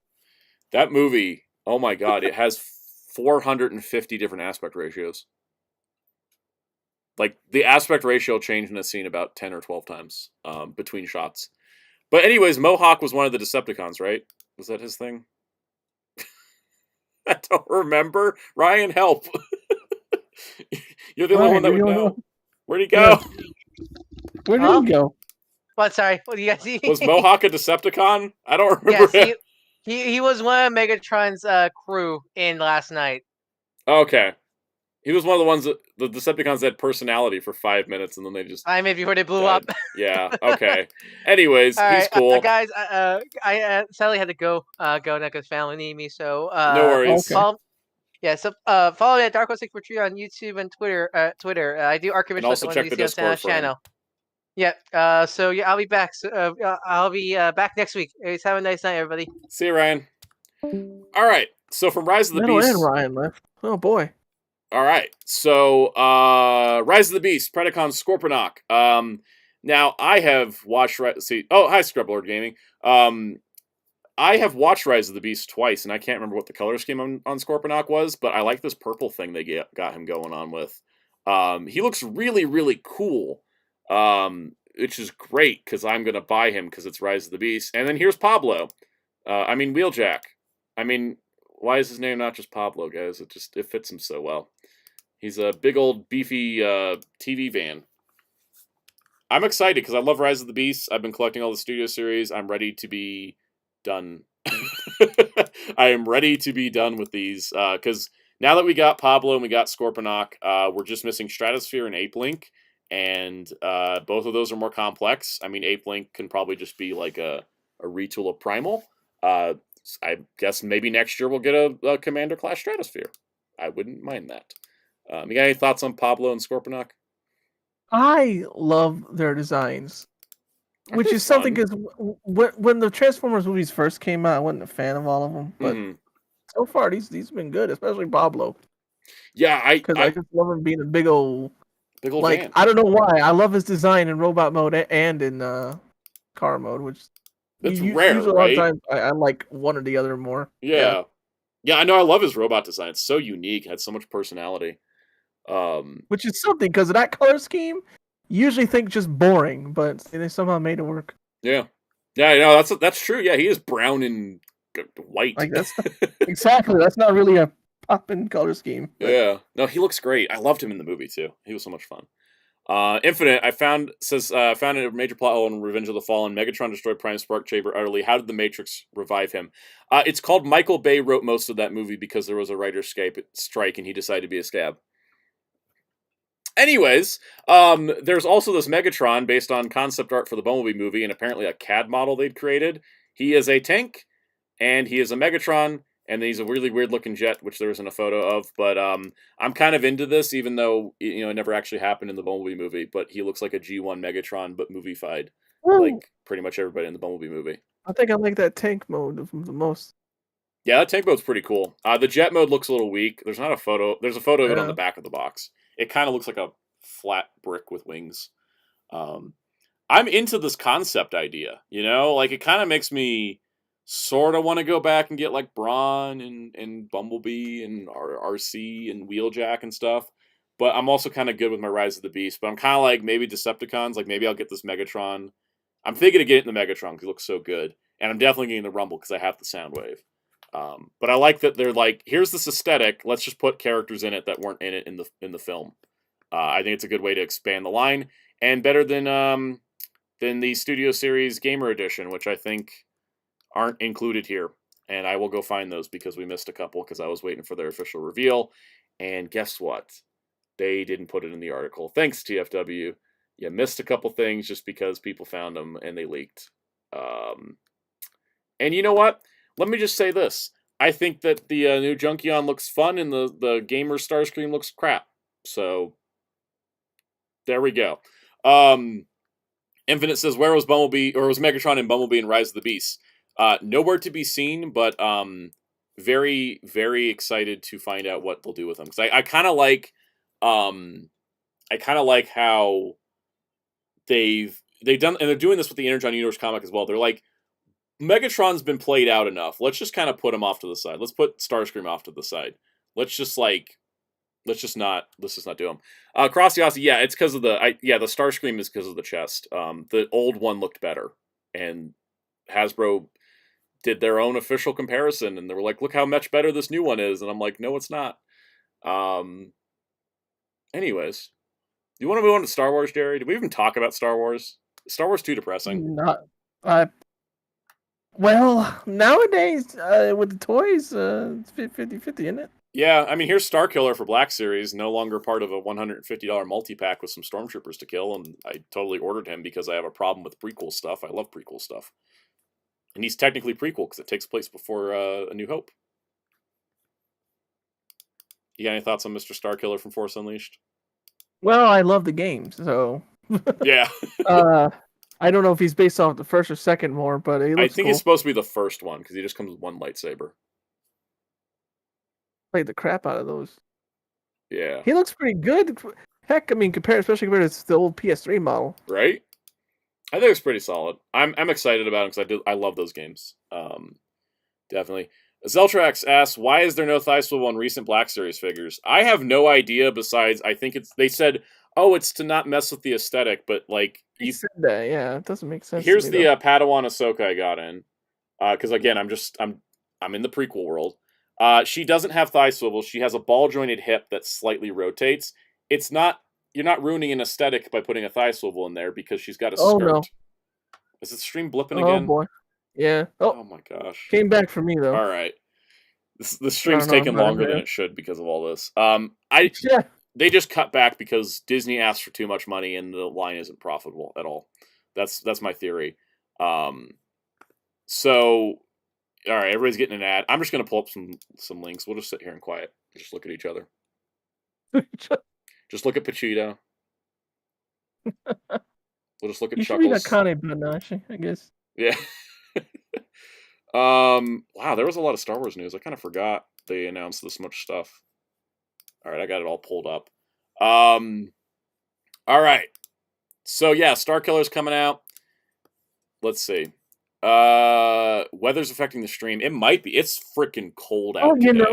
That movie, oh my god, it has 450 different aspect ratios. Like, the aspect ratio changed in a scene about 10 or 12 times between shots. But anyways, Mohawk was one of the Decepticons, right? Was that his thing? I don't remember. Ryan, help. You're the only one that would know. Where'd he go? Where did he go? What? Sorry. What do you guys see? Was Mohawk a Decepticon? I don't remember. Yes, he was one of Megatron's crew in last night. Okay. He was one of the ones that the Decepticons had personality for 5 minutes, and then they just... before they blew up. Yeah, okay. Anyways, he's cool. Guys, I sadly had to go now because family need me, so... no worries. Okay. Follow me at Darko643 on YouTube and Twitter. I do archivist and also check the Discord channel. Yeah. So yeah, I'll be back. I'll be back next week. Anyways, have a nice night, everybody. See you, Ryan. All right. So from Rise of the Metal Beast. and Ryan left. Oh boy. All right. So Rise of the Beast, Predacon Scorponok. Now I have watched. Oh, hi, Scrublord Gaming. I have watched Rise of the Beast twice, and I can't remember what the color scheme on Scorponok was, but I like this purple thing they got him going on with. He looks really, really cool, which is great because I'm going to buy him because it's Rise of the Beast. And then here's Pablo. Wheeljack. Why is his name not just Pablo, guys? It fits him so well. He's a big old beefy TV van. I'm excited because I love Rise of the Beast. I've been collecting all the studio series. I'm ready to be done. I am ready to be done with these because now that we got Pablo and we got Scorponok, we're just missing Stratosphere and Ape Link, and both of those are more complex. Ape Link can probably just be like a retool of Primal. I guess maybe next year we'll get a Commander class Stratosphere. I wouldn't mind that. You got any thoughts on Pablo and Scorponok? I love their designs. Which is something because when the Transformers movies first came out, I wasn't a fan of all of them, but so far these have been good, especially Pablo. Yeah, I just love him being a big old like van. I don't know why I love his design in robot mode and in car mode, which it's rare. Usually, right? A lot of times I like one or the other more. Yeah, I know. I love his robot design. It's so unique. It had so much personality. Which is something because of that color scheme. Usually think just boring, but they somehow made it work. Yeah, no, that's true. Yeah, he is brown and white. Like that's exactly. That's not really a poppin' color scheme. But... Yeah, no, he looks great. I loved him in the movie too. He was so much fun. Infinite, found a major plot hole in Revenge of the Fallen. Megatron destroyed Prime Spark Chamber utterly. How did the Matrix revive him? It's called Michael Bay wrote most of that movie because there was a writer's strike and he decided to be a scab. Anyways, there's also this Megatron based on concept art for the Bumblebee movie and apparently a CAD model they'd created. He is a tank, and he is a Megatron, and he's a really weird-looking jet, which there isn't a photo of. But I'm kind of into this, even though it never actually happened in the Bumblebee movie. But he looks like a G1 Megatron, but movie-fied, like pretty much everybody in the Bumblebee movie. I think I like that tank mode the most. Yeah, that tank mode's pretty cool. The jet mode looks a little weak. There's not a photo. There's a photo of it on the back of the box. It kind of looks like a flat brick with wings. I'm into this concept idea, like it kind of makes me sort of want to go back and get like Brawn and Bumblebee and RC and Wheeljack and stuff. But I'm also kind of good with my Rise of the Beast. But I'm kind of like maybe Decepticons, like maybe I'll get this Megatron. I'm thinking of getting the Megatron because it looks so good. And I'm definitely getting the Rumble because I have the Soundwave. But I like that they're like, here's this aesthetic. Let's just put characters in it that weren't in it in the film. I think it's a good way to expand the line, and better than the Studio Series Gamer Edition, which I think aren't included here. And I will go find those because we missed a couple because I was waiting for their official reveal. And guess what? They didn't put it in the article. Thanks, TFW. You missed a couple things just because people found them and they leaked. And you know what? Let me just say this. I think that the new Junkion looks fun and the Gamer Starscream looks crap. So... there we go. Infinite says, where was Bumblebee, or was Megatron in Bumblebee and Rise of the Beast? Nowhere to be seen, but very, very excited to find out what they'll do with them. Because I kind of like how they've done, and they're doing this with the Energon Universe comic as well. They're like, Megatron's been played out enough. Let's just kind of put him off to the side. Let's put Starscream off to the side. Let's just not do them. Crossy, yeah, it's because of the Starscream is because of the chest. The old one looked better, and Hasbro did their own official comparison, and they were like, "Look how much better this new one is," and I'm like, "No, it's not." Anyways, you want to move on to Star Wars, Jerry? Did we even talk about Star Wars? Is Star Wars too depressing? Well, nowadays with the toys, it's 50-50, isn't it? Yeah, here's Starkiller for Black Series, no longer part of a $150 multi-pack with some Stormtroopers to kill, and I totally ordered him because I have a problem with prequel stuff. I love prequel stuff. And he's technically prequel because it takes place before A New Hope. You got any thoughts on Mr. Starkiller from Force Unleashed? Well, I love the game, so Yeah. I don't know if he's based off the first or second more, but he looks I think cool. it's supposed to be the first one because he just comes with one lightsaber. Played the crap out of those. Yeah. He looks pretty good. Heck, I mean, especially compared to the old PS3 model. Right? I think it's pretty solid. I'm excited about it because I love those games. Definitely. Zeltrax asks, why is there no thigh swivel on recent Black Series figures? I have no idea. Besides, I think they said, oh, it's to not mess with the aesthetic, but like He said that, yeah, it doesn't make sense. Here's to me, the Padawan Ahsoka I got in, because again, I'm in the prequel world. She doesn't have thigh swivel. She has a ball jointed hip that slightly rotates. It's not. You're not ruining an aesthetic by putting a thigh swivel in there because she's got a skirt. No. Is the stream blipping again? Oh boy. Yeah. Oh my gosh. Came back for me though. All right. The stream's taking longer than it should because of all this. They just cut back because Disney asked for too much money and the line isn't profitable at all. That's my theory. So, all right, everybody's getting an ad. I'm just gonna pull up some links. We'll just sit here and quiet. Just look at each other. Just look at Pachito. We'll just look at you Chuckles. You should read Akane Banashi, I guess. Yeah. Wow, there was a lot of Star Wars news. I kind of forgot they announced this much stuff. All right, I got it all pulled up. All right. So yeah, Starkiller's coming out. Let's see. Weather's affecting the stream. It might be. It's freaking cold out today.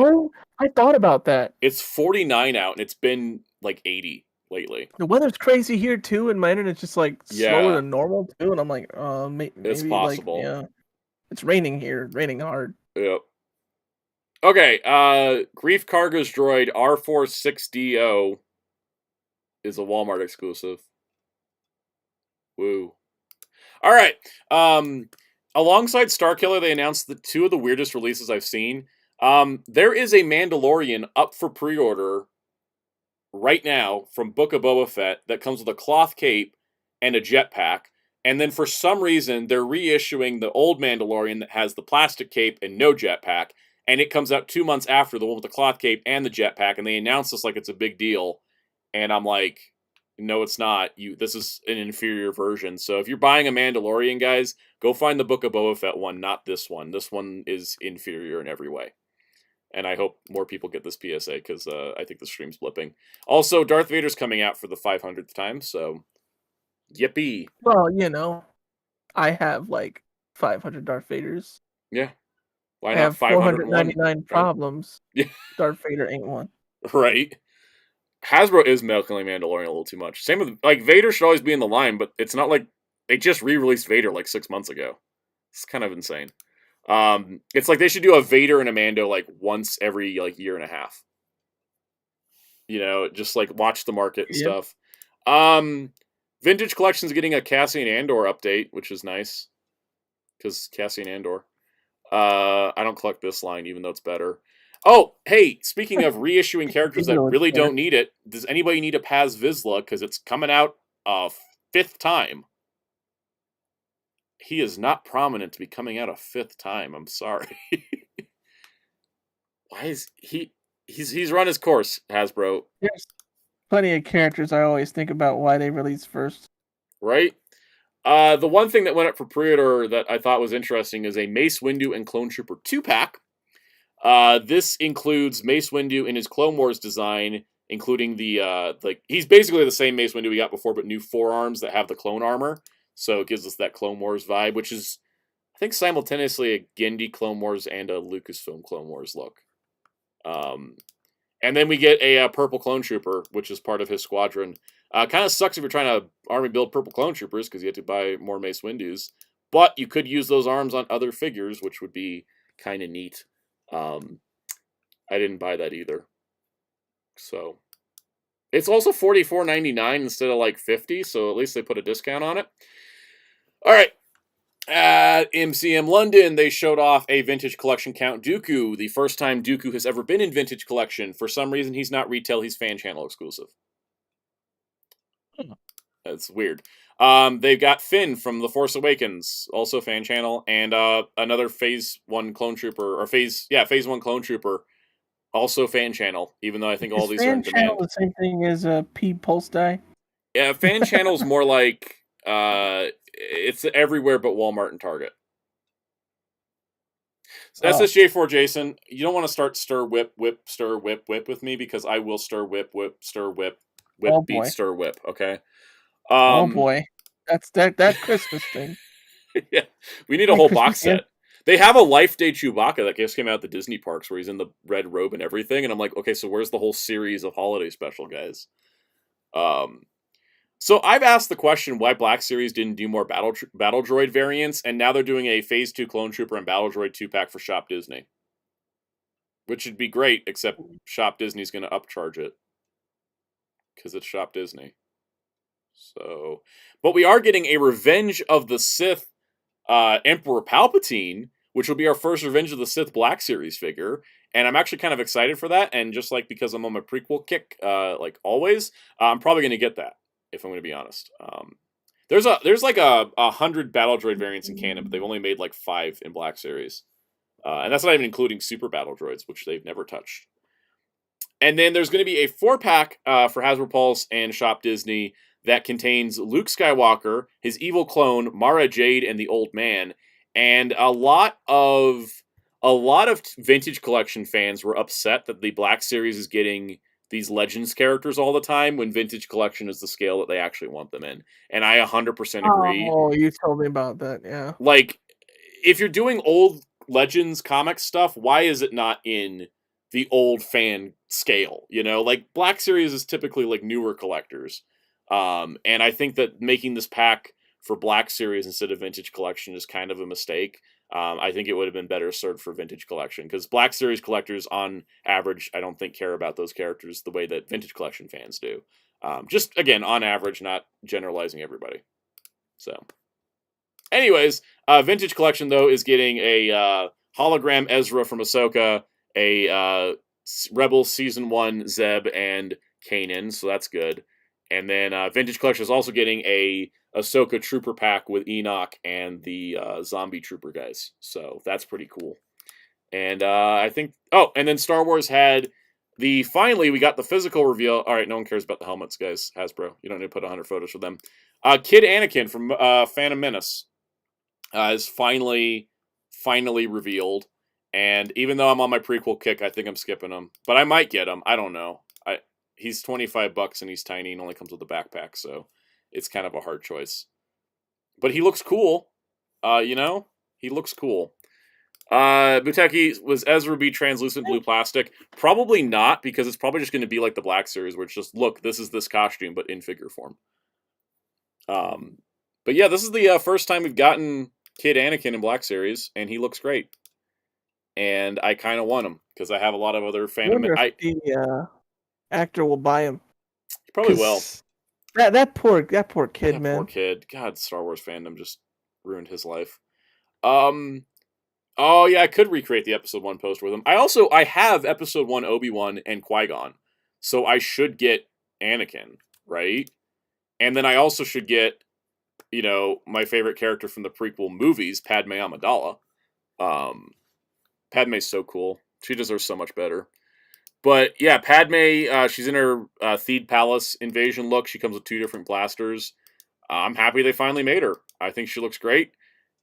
I thought about that. It's 49 out, and it's been like 80 lately. The weather's crazy here too, and my internet's just like slower than normal too. And I'm like, maybe it's possible. Like, yeah, it's raining here, raining hard. Yep. Okay. Grief Karga's droid R46DO is a Walmart exclusive. Woo. All right. Alongside Starkiller, they announced the two of the weirdest releases I've seen. There is a Mandalorian up for pre-order right now from Book of Boba Fett that comes with a cloth cape and a jetpack. And then for some reason, they're reissuing the old Mandalorian that has the plastic cape and no jetpack. And it comes out 2 months after the one with the cloth cape and the jetpack. And they announce this like it's a big deal. And I'm like, no, it's not. This is an inferior version. So if you're buying a Mandalorian, guys, go find the Book of Boba Fett one, not this one. This one is inferior in every way. And I hope more people get this PSA because I think the stream's blipping. Also, Darth Vader's coming out for the 500th time, so yippee. Well, I have like 500 Darth Vaders. Yeah. Why I not have 499 problems. Yeah. Darth Vader ain't one. Right. Hasbro is milking Mandalorian a little too much. Same with, like, Vader should always be in the line, but it's not like they just re-released Vader like 6 months ago. It's kind of insane. It's like they should do a Vader and a Mando like once every like year and a half. Just like watch the market and stuff. Vintage Collection's getting a Cassian Andor update, which is nice. Because Cassian Andor. I don't collect this line, even though it's better. Oh, hey, speaking of reissuing characters that really don't need it, does anybody need a Paz Vizsla? Because it's coming out a 5th time. He is not prominent to be coming out a 5th time. I'm sorry. Why is he's run his course, Hasbro. There's plenty of characters I always think about why they release first. Right? The one thing that went up for pre-order that I thought was interesting is a Mace Windu and Clone Trooper 2-pack. This includes Mace Windu in his Clone Wars design, including the he's basically the same Mace Windu we got before, but new forearms that have the clone armor. So it gives us that Clone Wars vibe, which is, I think, simultaneously a Genndy Clone Wars and a Lucasfilm Clone Wars look. And then we get a purple Clone Trooper, which is part of his squadron. Kind of sucks if you're trying to army build purple Clone Troopers because you have to buy more Mace Windus. But you could use those arms on other figures, which would be kind of neat. I didn't buy that either. So it's also $44.99 instead of like $50, so at least they put a discount on it. All right. At MCM London, they showed off a Vintage Collection Count Dooku, the first time Dooku has ever been in Vintage Collection. For some reason, he's not retail, he's fan channel exclusive. That's weird. They've got Finn from The Force Awakens, also fan channel, and another Phase 1 Clone Trooper, or Phase 1 Clone Trooper, also fan channel, even though I think all these are in demand. The same thing as P Pulse Die? Yeah, fan channel's more like it's everywhere but Walmart and Target. So SSJ4 Jason, you don't want to start stir whip whip stir whip whip with me because I will stir whip whip stir whip whip Oh, beat boy. stir whip. Okay. Oh boy, that's that Christmas thing. Yeah, we need a Hey, whole Christmas, box set. They have a Life Day Chewbacca that just came out at the Disney parks where he's in the red robe and everything, and I'm like, okay, so where's the whole series of holiday special guys? So I've asked the question why Black Series didn't do more Battle Droid variants, and now they're doing a Phase 2 Clone Trooper and Battle Droid 2-pack for Shop Disney. Which would be great, except Shop Disney's going to upcharge it. Because it's Shop Disney. So, but we are getting a Revenge of the Sith Emperor Palpatine, which will be our first Revenge of the Sith Black Series figure. And I'm actually kind of excited for that, and just like because I'm on my prequel kick, like always, I'm probably going to get that. If I'm going to be honest, there's like 100 Battle Droid variants in canon, but they've only made like 5 in Black Series, and that's not even including Super Battle Droids, which they've never touched. And then there's going to be a 4-pack for Hasbro Pulse and Shop Disney that contains Luke Skywalker, his evil clone Mara Jade, and the Old Man. And a lot of Vintage Collection fans were upset that the Black Series is getting these Legends characters all the time when Vintage Collection is the scale that they actually want them in. And I 100% agree. Oh, you told me about that, yeah. Like, if you're doing old Legends comic stuff, why is it not in the old fan scale? You know, like, Black Series is typically, like, newer collectors. And I think that making this pack for Black Series instead of Vintage Collection is kind of a mistake. I think it would have been better served for Vintage Collection, because Black Series collectors, on average, I don't think care about those characters the way that Vintage Collection fans do. Just, again, on average, not generalizing everybody. So, anyways, Vintage Collection, though, is getting a hologram Ezra from Ahsoka, a Rebels Season 1 Zeb and Kanan, so that's good. And then Vintage Collection is also getting a Ahsoka Trooper pack with Enoch and the Zombie Trooper guys. So that's pretty cool. And I think... Oh, and then Star Wars had finally, we got the physical reveal. All right, no one cares about the helmets, guys. Hasbro. You don't need to put 100 photos for them. Kid Anakin from Phantom Menace is finally revealed. And even though I'm on my prequel kick, I think I'm skipping him. But I might get him. I don't know. He's $25 and he's tiny and only comes with a backpack, so it's kind of a hard choice. But he looks cool. You know? He looks cool. Buteki, was Ezra be translucent blue plastic? Probably not, because it's probably just going to be like the Black Series, where it's just, look, this is this costume, but in figure form. But yeah, this is the first time we've gotten Kid Anakin in Black Series, and he looks great. And I kind of want him, because I have a lot of other fandom... the actor will buy him. He probably will. That poor kid, man. Poor kid. God, Star Wars fandom just ruined his life. Oh yeah, I could recreate the episode 1 poster with him. I have episode 1 Obi-Wan and Qui-Gon, so I should get Anakin, right? And then I also should get, you know, my favorite character from the prequel movies, Padme Amidala. Padme's so cool. She deserves so much better. But yeah, Padme, she's in her Theed Palace invasion look. She comes with 2 different blasters. I'm happy they finally made her. I think she looks great.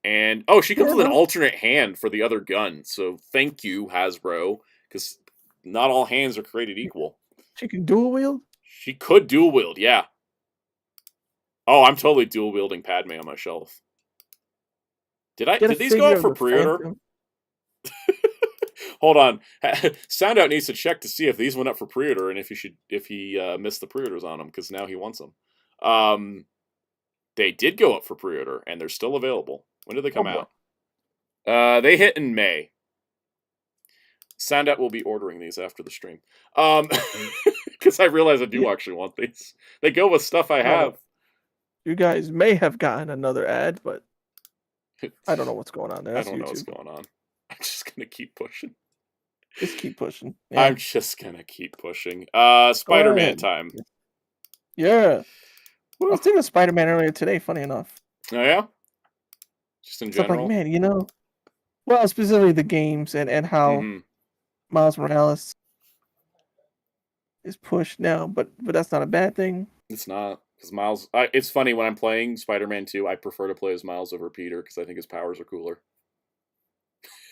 And, oh, she comes with an alternate hand for the other gun. So thank you, Hasbro, because not all hands are created equal. She can dual wield? She could dual wield, yeah. Oh, I'm totally dual wielding Padme on my shelf. Did these go out for pre-order? Hold on. Soundout needs to check to see if these went up for pre-order and if he missed the pre-orders on them, because now he wants them. They did go up for pre-order, and they're still available. When did they come out? They hit in May. Soundout will be ordering these after the stream. Because I realize I do actually want these. They go with stuff I have. You guys may have gotten another ad, but I don't know what's going on there. That's I don't know YouTube. what's going on. I'm just going to keep pushing. Just keep pushing. Yeah. I'm just going to keep pushing. Spider-Man time. Yeah. I was thinking of Spider-Man earlier today, funny enough. Oh, yeah? Just in general? Like, man, you know... Well, specifically the games and how Miles Morales is pushed now, but that's not a bad thing. It's not. Because Miles, it's funny when I'm playing Spider-Man 2, I prefer to play as Miles over Peter because I think his powers are cooler.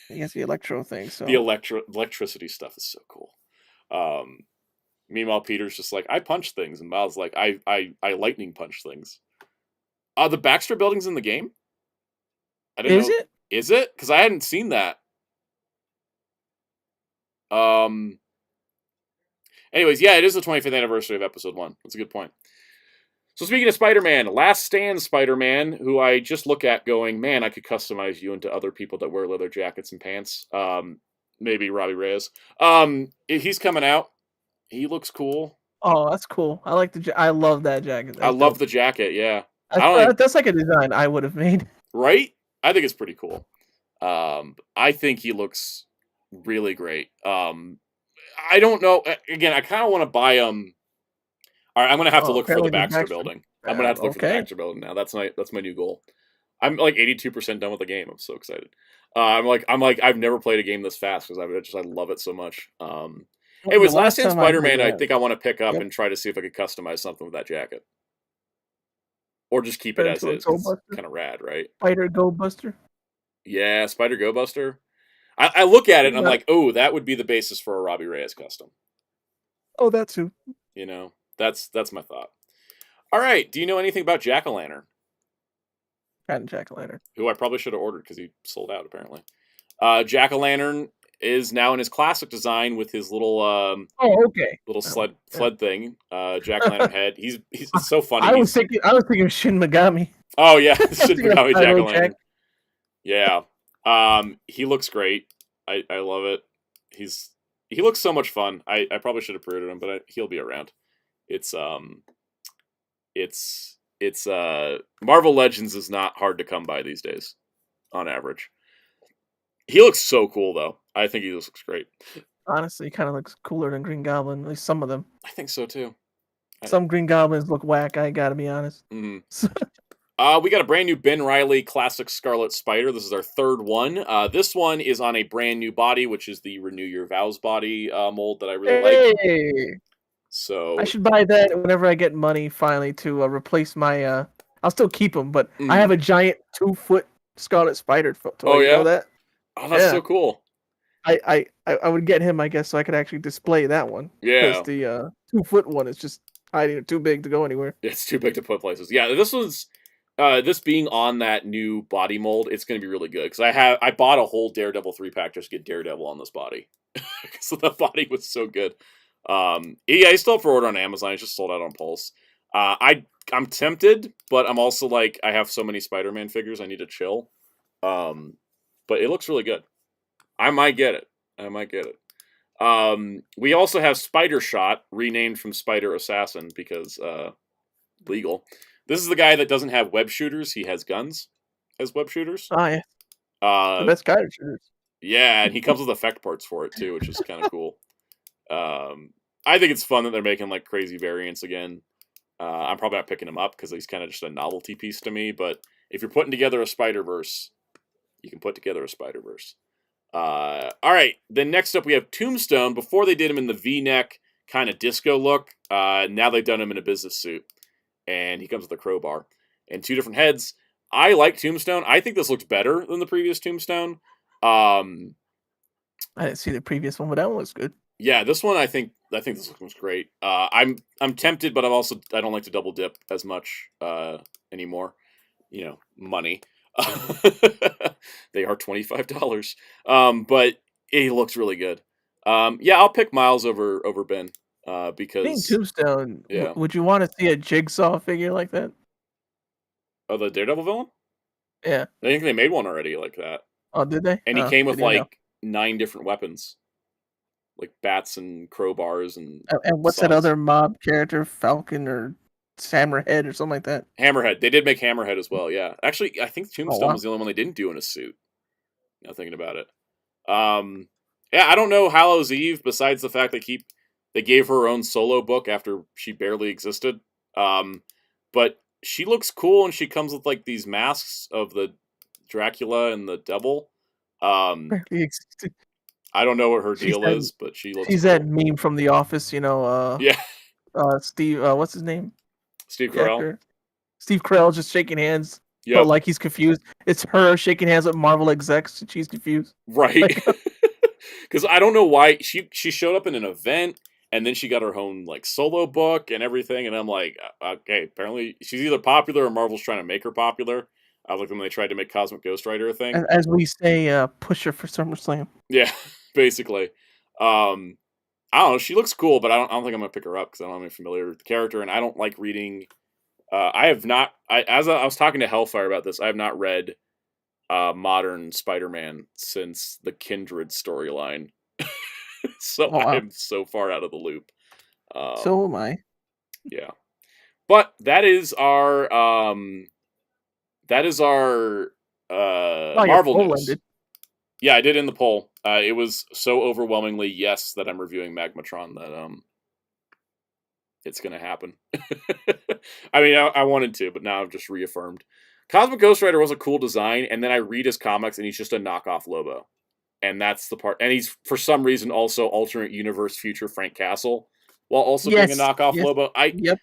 He has the electro thing, so The electricity stuff is so cool. Meanwhile, Peter's just like, I punch things, and Miles like, I lightning punch things. The Baxter Building's in the game? I didn't know. it? Is it? Because I hadn't seen that. Anyways, yeah, it is the 25th anniversary of Episode 1. That's a good point. So speaking of Spider-Man, Last Stand Spider-Man, who I just look at going, man, I could customize you into other people that wear leather jackets and pants. Maybe Robbie Reyes. He's coming out. He looks cool. Oh, that's cool. I like I love that jacket. I love the jacket, yeah. That's like a design I would have made. Right? I think it's pretty cool. I think he looks really great. I don't know. Again, I kind of want to buy him. All right, I'm gonna have to look for the Baxter Building. I'm gonna have to look for the Baxter Building now. That's my new goal. I'm like 82% done with the game. I'm so excited. I'm like I've never played a game this fast because I love it so much. Anyways, Last Stand Spider-Man, I think I want to pick up and try to see if I could customize something with that jacket, or just keep it as is. It's kind of rad, right? Spider Go Buster. Yeah, Spider Go Buster. I look at it and I'm like, oh, that would be the basis for a Robbie Reyes custom. Oh, that too. You know, that's my thought. All right, do you know anything about Jack-O-Lantern? Jack-O-Lantern. Who I probably should have ordered because he sold out apparently. Jack-O-Lantern is now in his classic design with his little little sled thing. Jack-O-Lantern head. He's so funny. I was thinking Shin Megami. Oh yeah, Shin Megami Jack-O-Lantern. Yeah. He looks great. I love it. He looks so much fun. I probably should have pre-ordered him, but he'll be around. It's Marvel Legends is not hard to come by these days, on average. He looks so cool though. I think he looks great. Honestly, he kind of looks cooler than Green Goblin. At least some of them. I think so too. Some Green Goblins look whack. I gotta be honest. Mm-hmm. We got a brand new Ben Reilly Classic Scarlet Spider. This is our third one. This one is on a brand new body, which is the Renew Your Vows body mold that I really like. So I should buy that whenever I get money finally to replace my. I'll still keep them, but I have a giant 2-foot Scarlet Spider toy. Oh yeah, you know that? Oh, that's so cool. I would get him, I guess, so I could actually display that one. Yeah, because the 2-foot one is just hiding, too big to go anywhere. It's too big to put places. Yeah, this was. This being on that new body mold, it's going to be really good because I bought a whole Daredevil 3-pack just to get Daredevil on this body because the body was so good. Yeah, I still have for order on Amazon. It's just sold out on Pulse. I'm tempted, but I'm also like I have so many Spider-Man figures, I need to chill. But it looks really good. I might get it. We also have Spider Shot, renamed from Spider Assassin because legal. This is the guy that doesn't have web shooters. He has guns as web shooters. Oh, yeah. The best kind of shooters. Yeah, and he comes with effect parts for it, too, which is kind of cool. I think it's fun that they're making, like, crazy variants again. I'm probably not picking him up because he's kind of just a novelty piece to me, but if you're putting together a Spider-Verse, you can put together a Spider-Verse. All right, then next up we have Tombstone. Before they did him in the V-neck kind of disco look, now they've done him in a business suit. And he comes with a crowbar and 2 different heads. I like Tombstone. I think this looks better than the previous Tombstone. I didn't see the previous one, but that one looks good. Yeah, this one I think this looks great. I'm tempted, but I don't like to double dip as much anymore. You know, money. They are $25. But he looks really good. Yeah, I'll pick Miles over Ben. Because Tombstone, would you want to see a Jigsaw figure like that? Oh, the Daredevil villain? Yeah. I think they made one already like that. Oh, did they? And he came with like 9 different weapons. Like bats and crowbars and what's that other mob character? Falcon or Hammerhead or something like that? Hammerhead. They did make Hammerhead as well, yeah. Actually, I think Tombstone was the only one they didn't do in a suit. Now thinking about it. Yeah, I don't know Hallows Eve besides the fact they gave her own solo book after she barely existed. But she looks cool and she comes with like these masks of the Dracula and the devil. Barely existed. I don't know what her deal is, but she looks She's cool. that meme from The Office, you know. Yeah. Steve, what's his name? Steve the Carell. actor. Steve Carell just shaking hands, Yep. but like he's confused. It's her shaking hands with Marvel execs. And she's confused. Right. Like, Because I don't know why she showed up in an event and then she got her own like solo book and everything, and I'm like, okay, apparently she's either popular or Marvel's trying to make her popular. Like when they tried to make Cosmic Ghost Rider a thing. as we say, push her for SummerSlam. Yeah, basically. I don't know. She looks cool, but I don't think I'm gonna pick her up because I don't have any familiar with the character, and I don't like reading. I have not. I was talking to Hellfire about this. I have not read modern Spider-Man since the Kindred storyline, so Oh, wow. I am so far out of the loop. So am I. Yeah, but that is our Marvel news. Ended. Yeah, I did in the poll. It was so overwhelmingly yes that I'm reviewing Magmatron that it's gonna happen. I mean, I wanted to, but now I've just reaffirmed. Cosmic Ghost Rider was a cool design, and then I read his comics, and he's just a knockoff Lobo, and that's the part. And he's for some reason also alternate universe future Frank Castle, while also being a knockoff Lobo. Yep.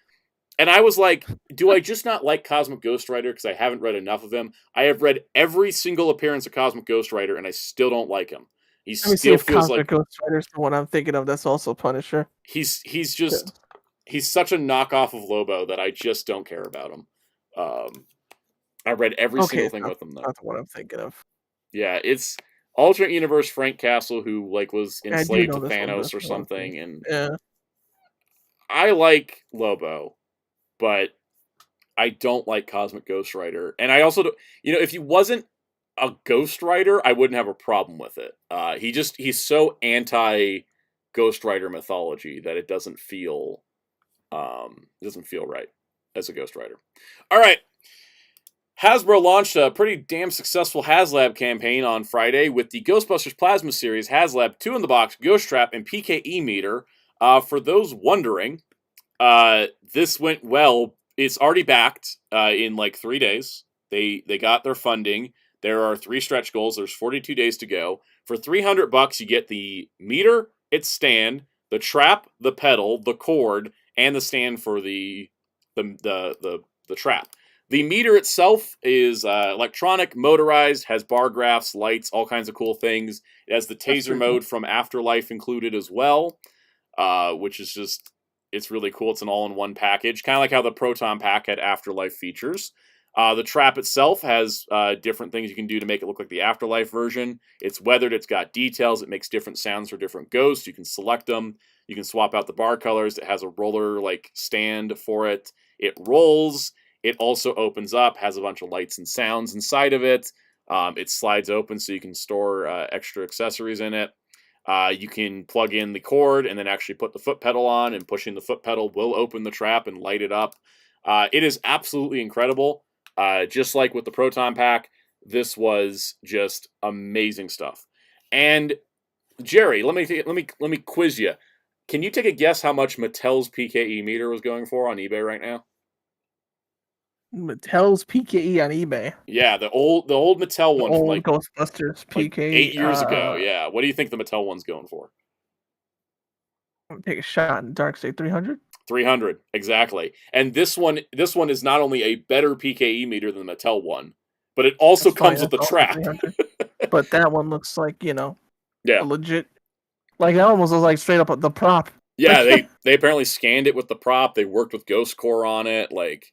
And I was like, do I just not like Cosmic Ghost Rider because I haven't read enough of him? I have read every single appearance of Cosmic Ghost Rider, and I still don't like him. He still feels Cosmic like Ghost Rider's the one I'm thinking of. That's also Punisher. he's just he's such a knockoff of Lobo that I just don't care about him. I read every single thing with him though. That's what I'm thinking of. Yeah, it's alternate universe Frank Castle who like was enslaved to Thanos or something, and I like Lobo, but I don't like Cosmic Ghost Rider, and I also don't, if he wasn't a Ghost Rider, I wouldn't have a problem with it. He's so anti Ghost Rider mythology that it doesn't feel right as a Ghost Rider. All right. Hasbro launched a pretty damn successful HasLab campaign on Friday with the Ghostbusters Plasma Series HasLab 2 in the Box, Ghost Trap, and PKE meter. For those wondering, this went well. It's already backed in like 3 days. They got their funding. There are 3 stretch goals. There's 42 days to go. For $300, you get the meter, its stand, the trap, the pedal, the cord, and the stand for the trap. The meter itself is electronic, motorized, has bar graphs, lights, all kinds of cool things. It has the taser mode from Afterlife included as well, which is just, it's really cool. It's an all-in-one package, kind of like how the Proton Pack had Afterlife features. The trap itself has different things you can do to make it look like the Afterlife version. It's weathered, it's got details, it makes different sounds for different ghosts. You can select them. You can swap out the bar colors. It has a roller-like stand for it. It rolls. It also opens up, has a bunch of lights and sounds inside of it. It slides open so you can store extra accessories in it. You can plug in the cord and then actually put the foot pedal on, and pushing the foot pedal will open the trap and light it up. It is absolutely incredible. Just like with the Proton Pack, this was just amazing stuff. And Jerry, let me quiz you. Can you take a guess how much Mattel's PKE meter was going for on eBay right now? Mattel's PKE on eBay. Yeah, the old Mattel one from like Ghostbusters PKE like 8 years ago. Yeah, what do you think the Mattel one's going for? I'm gonna take a shot in dark, say 300. 300 exactly. And this one is not only a better PKE meter than the Mattel one, but it also comes with the trap. But that one looks like a legit. Like that almost looks like straight up the prop. Yeah, they apparently scanned it with the prop. They worked with Ghost Core on it. Like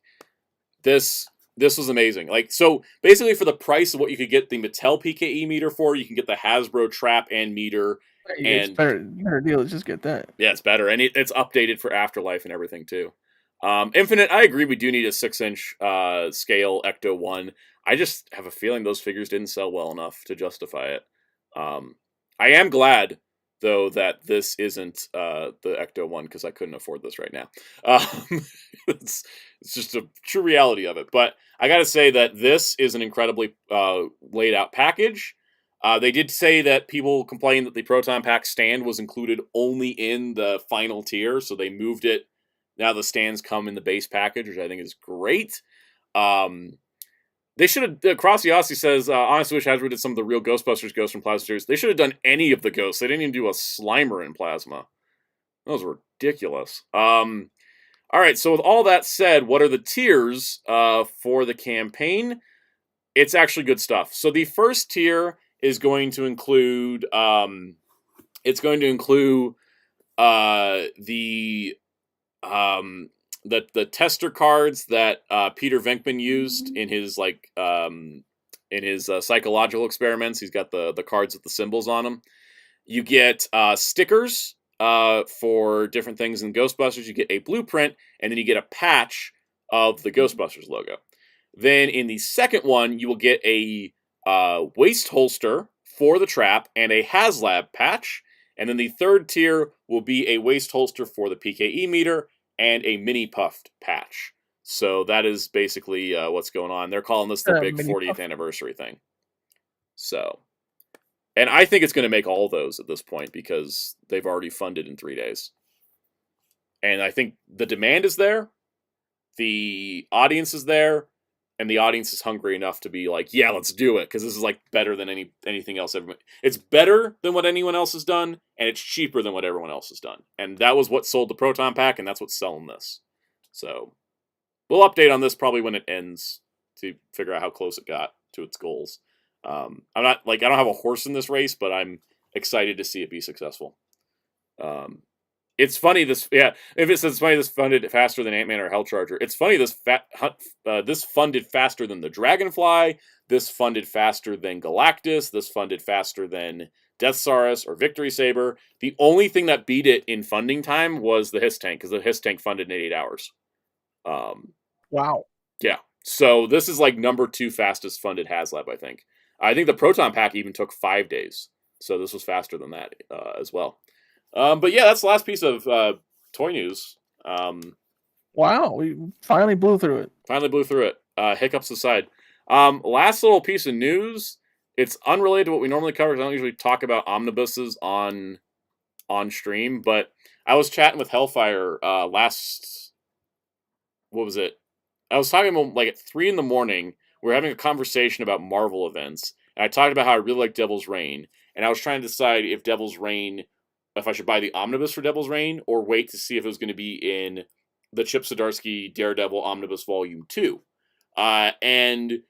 this was amazing. Like, so basically for the price of what you could get the Mattel PKE meter for, you can get the Hasbro trap and meter. It's better deal. Just get that. Yeah, it's better, and it's updated for Afterlife and everything too. Infinite, I agree. We do need a 6-inch scale Ecto 1. I just have a feeling those figures didn't sell well enough to justify it. I am glad though that this isn't the Ecto 1 because I couldn't afford this right now. It's just a true reality of it. But I got to say that this is an incredibly laid out package. They did say that people complained that the Proton Pack stand was included only in the final tier, so they moved it. Now the stands come in the base package, which I think is great. They should have, Crossy says, honestly wish Hasbro did some of the real Ghostbusters ghosts from Plasma series. They should have done any of the ghosts. They didn't even do a Slimer in Plasma. Those were ridiculous. All right, so with all that said, what are the tiers for the campaign? It's actually good stuff. So the first tier is going to include the tester cards that Peter Venkman used in his psychological experiments. He's got the cards with the symbols on them. You get stickers for different things in Ghostbusters. You get a blueprint, and then you get a patch of the Ghostbusters logo. Then in the second one, you will get a waist holster for the trap and a HasLab patch. And then the third tier will be a waist holster for the PKE meter and a mini puffed patch. So that is basically what's going on. They're calling this their big 40th anniversary thing. So, and I think it's going to make all those at this point because they've already funded in 3 days. And I think the demand is there, the audience is there, and the audience is hungry enough to be like, yeah, let's do it, because this is like better than anything else ever. It's better than what anyone else has done, and it's cheaper than what everyone else has done. And that was what sold the Proton Pack, and that's what's selling this. So we'll update on this probably when it ends to figure out how close it got to its goals. I'm not I don't have a horse in this race, but I'm excited to see it be successful. It's funny if it says funny this funded faster than Ant-Man or Hellcharger. It's funny this funded faster than the Dragonfly. This funded faster than Galactus. This funded faster than Death Saurus or Victory Saber. The only thing that beat it in funding time was the Hiss Tank, because the Hiss Tank funded in 8 hours. Wow. Yeah. So this is like number 2 fastest funded HasLab, I think. I think the Proton Pack even took 5 days. So this was faster than that as well. But yeah, that's the last piece of toy news. Wow, we finally blew through it. Hiccups aside. Last little piece of news. It's unrelated to what we normally cover, because I don't usually talk about omnibuses on stream, but I was chatting with Hellfire what was it? I was talking about like at 3 in the morning. We were having a conversation about Marvel events, and I talked about how I really like Devil's Reign, and I was trying to decide if I should buy the omnibus for Devil's Reign or wait to see if it was going to be in the Chip Zdarsky Daredevil Omnibus Volume 2. And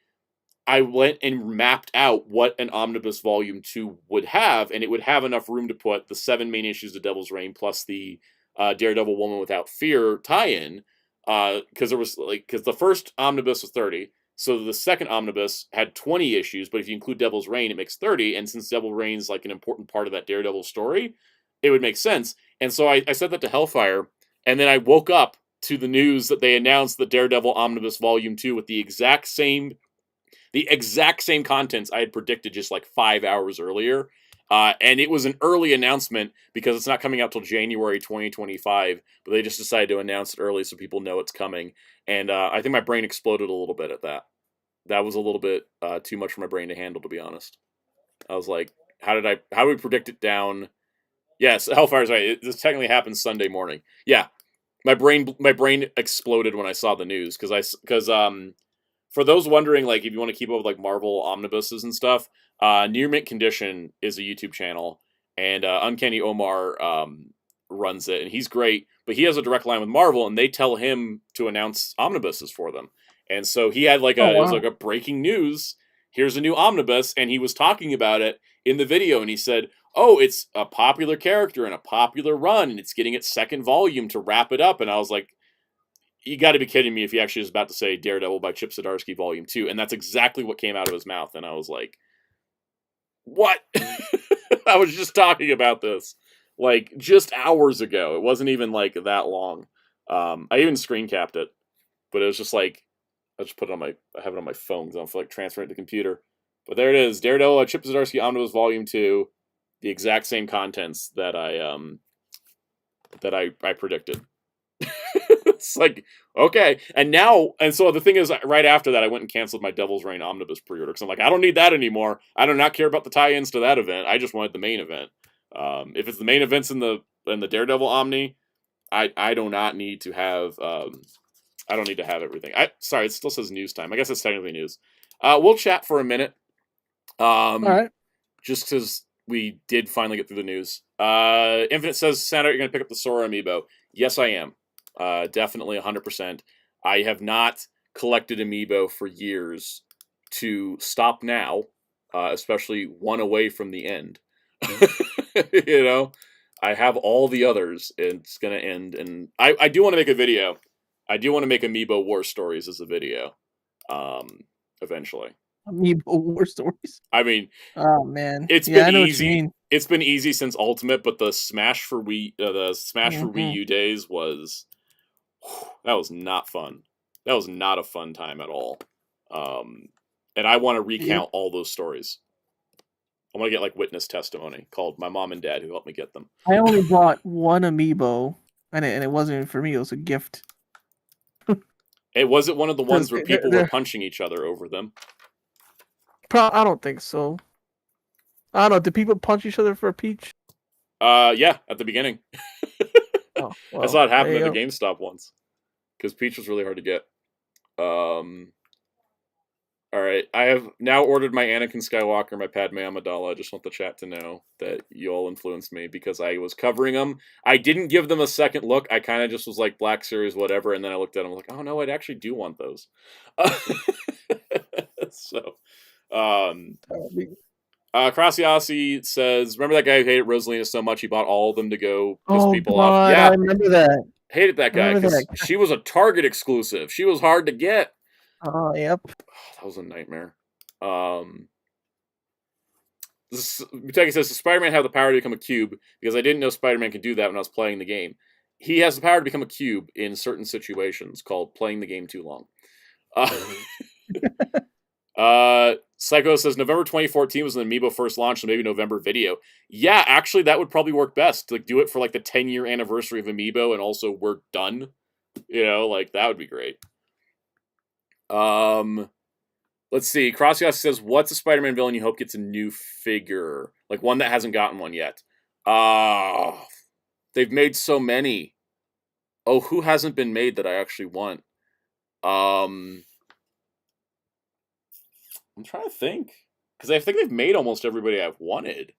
I went and mapped out what an Omnibus Volume 2 would have, and it would have enough room to put the 7 main issues of Devil's Reign plus the Daredevil Woman Without Fear tie-in, because the first omnibus was 30, so the second omnibus had 20 issues, but if you include Devil's Reign, it makes 30, and since Devil's Reign's like an important part of that Daredevil story, it would make sense. And so I said that to Hellfire, and then I woke up to the news that they announced the Daredevil Omnibus Volume 2 with the exact same contents I had predicted just like 5 hours earlier. And it was an early announcement because it's not coming out till January 2025, but they just decided to announce it early so people know it's coming. And I think my brain exploded a little bit at that. That was a little bit too much for my brain to handle, to be honest. I was like, how do we predict it down? Yes, Hellfire's right. This technically happened Sunday morning. Yeah, my brain exploded when I saw the news because for those wondering, like, if you want to keep up with like Marvel omnibuses and stuff, Near Mint Condition is a YouTube channel, and Uncanny Omar runs it, and he's great. But he has a direct line with Marvel, and they tell him to announce omnibuses for them. And so he had it was like a breaking news. Here's a new omnibus, and he was talking about it in the video, and he said, oh, it's a popular character and a popular run, and it's getting its second volume to wrap it up. And I was like, you got to be kidding me if he actually was about to say Daredevil by Chip Zdarsky Volume 2. And that's exactly what came out of his mouth. And I was like, what? I was just talking about this like just hours ago. It wasn't even like that long. I even screen capped it, but it was just like, I just put it I have it on my phone because I don't feel like transferring it to the computer. But there it is. Daredevil, Chip Zdarsky Omnibus Volume 2. The exact same contents that I predicted. It's like, okay. And so the thing is, right after that, I went and canceled my Devil's Reign Omnibus pre-order because I'm like, I don't need that anymore. I do not care about the tie-ins to that event. I just wanted the main event. If it's the main events in the Daredevil Omni, I do not need to have I don't need to have everything. Sorry, it still says news time. I guess it's technically news. We'll chat for a minute. All right. Just because we did finally get through the news. Infinite says, Soundout, you're going to pick up the Sora amiibo. Yes, I am. Definitely 100%. I have not collected Amiibo for years to stop now, especially one away from the end. You know, I have all the others. It's going to end. And I do want to make a video. I do want to make Amiibo War Stories as a video eventually. Amiibo War Stories. I mean, oh man, it's yeah, been I know easy. What you mean. It's been easy since Ultimate, but the Smash for Wii U days was that was not fun. That was not a fun time at all. And I want to recount all those stories. I want to get like witness testimony called my mom and dad who helped me get them. I only bought one Amiibo, and it wasn't even for me. It was a gift. It wasn't one of the ones where people were punching each other over them. I don't think so. I don't know. Did people punch each other for a peach? Yeah, at the beginning. Oh, well, I saw it happen at the GameStop once. Because Peach was really hard to get. Alright, I have now ordered my Anakin Skywalker, my Padme Amidala. I just want the chat to know that you all influenced me because I was covering them. I didn't give them a second look. I kind of just was like, Black Series, whatever. And then I looked at them like, oh no, I actually do want those. So, Crasiasi says, remember that guy who hated Rosalina so much he bought all of them to go piss people off? Yeah, I remember that. Hated that guy because she was a Target exclusive. She was hard to get. Oh, yep. That was a nightmare. Muteki says, Spider-Man have the power to become a cube because I didn't know Spider-Man could do that when I was playing the game. He has the power to become a cube in certain situations called playing the game too long. Psycho says November 2014 was when Amiibo first launched, so maybe November video. Yeah, actually, that would probably work best to do it for like the 10-year anniversary of Amiibo, and also we're done. You know, like that would be great. Let's see. Crossyos says, "What's a Spider-Man villain you hope gets a new figure, like one that hasn't gotten one yet?" They've made so many. Oh, who hasn't been made that I actually want? I'm trying to think because I think they've made almost everybody I've wanted.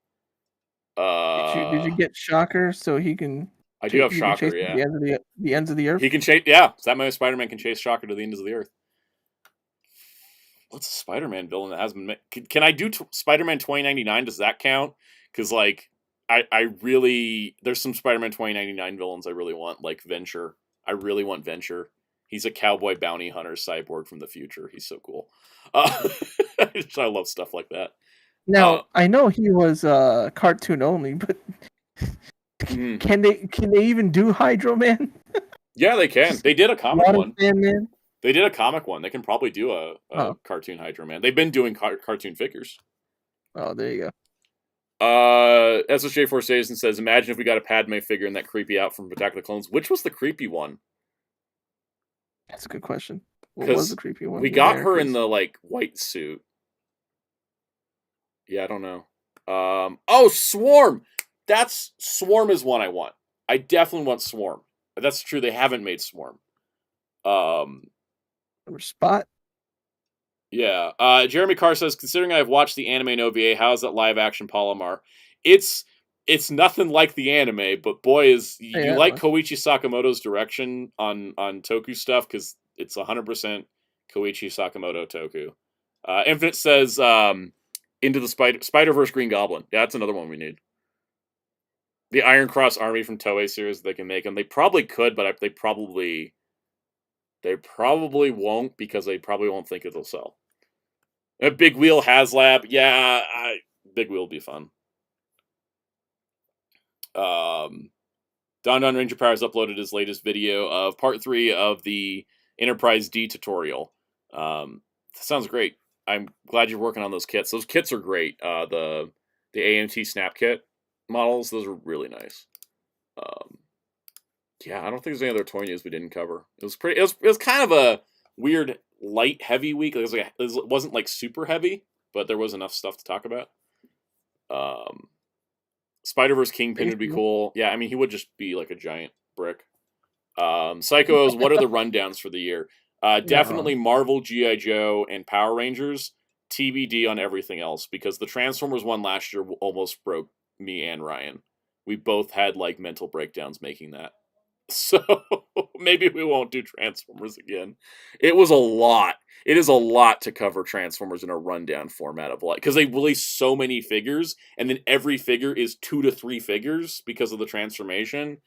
Did you get Shocker so he can? I do have Shocker. Yeah, the ends of the earth. He can chase. Yeah, so that way Spider-Man can chase Shocker to the ends of the earth. What's a Spider-Man villain that hasn't been made? Can I do Spider-Man 2099? Does that count? Because like I really there's some Spider-Man 2099 villains I really want, like Venture. I really want Venture. He's a cowboy bounty hunter cyborg from the future. He's so cool. I love stuff like that. Now, I know he was cartoon only, but can they even do Hydro Man? Yeah, they can. They did a comic one. Man. They did a comic one. They can probably do a cartoon Hydro Man. They've been doing cartoon figures. Oh, there you go. SSJ4 Citizen says, imagine if we got a Padme figure in that creepy out from Attack of the Clones. Which was the creepy one? That's a good question. What was the creepy one? We got her in the like white suit. Yeah, I don't know. Oh, Swarm! Swarm is one I want. I definitely want Swarm. That's true, they haven't made Swarm. Spot? Yeah. Jeremy Carr says, considering I've watched the anime and OVA, how is that live action Palomar? It's nothing like the anime, but boy, you like Koichi Sakamoto's direction on Toku stuff, because it's 100% Koichi Sakamoto Toku. Infinite says, Into the Spider-Verse Green Goblin. Yeah, that's another one we need. The Iron Cross Army from Toei series, they can make them. They probably could, but they probably won't, because they probably won't think it'll sell. Big Wheel HasLab. Yeah, Big Wheel will be fun. Don Ranger Power has uploaded his latest video of part 3 of the Enterprise D tutorial. That sounds great. I'm glad you're working on those kits. Those kits are great. The AMT Snap Kit models, those are really nice. Yeah, I don't think there's any other toy news we didn't cover. It was kind of a weird light heavy week. It wasn't like super heavy, but there was enough stuff to talk about. Spider-Verse Kingpin would be cool. Yeah, I mean, he would just be like a giant brick. Psychos, what are the rundowns for the year? Definitely Marvel, GI Joe, and Power Rangers. TBD on everything else, because the Transformers one last year almost broke me and Ryan. We both had like mental breakdowns making that. So maybe we won't do Transformers again. It was a lot. It is a lot to cover Transformers in a rundown format of because they release so many figures, and then every figure is 2 to 3 figures because of the transformation.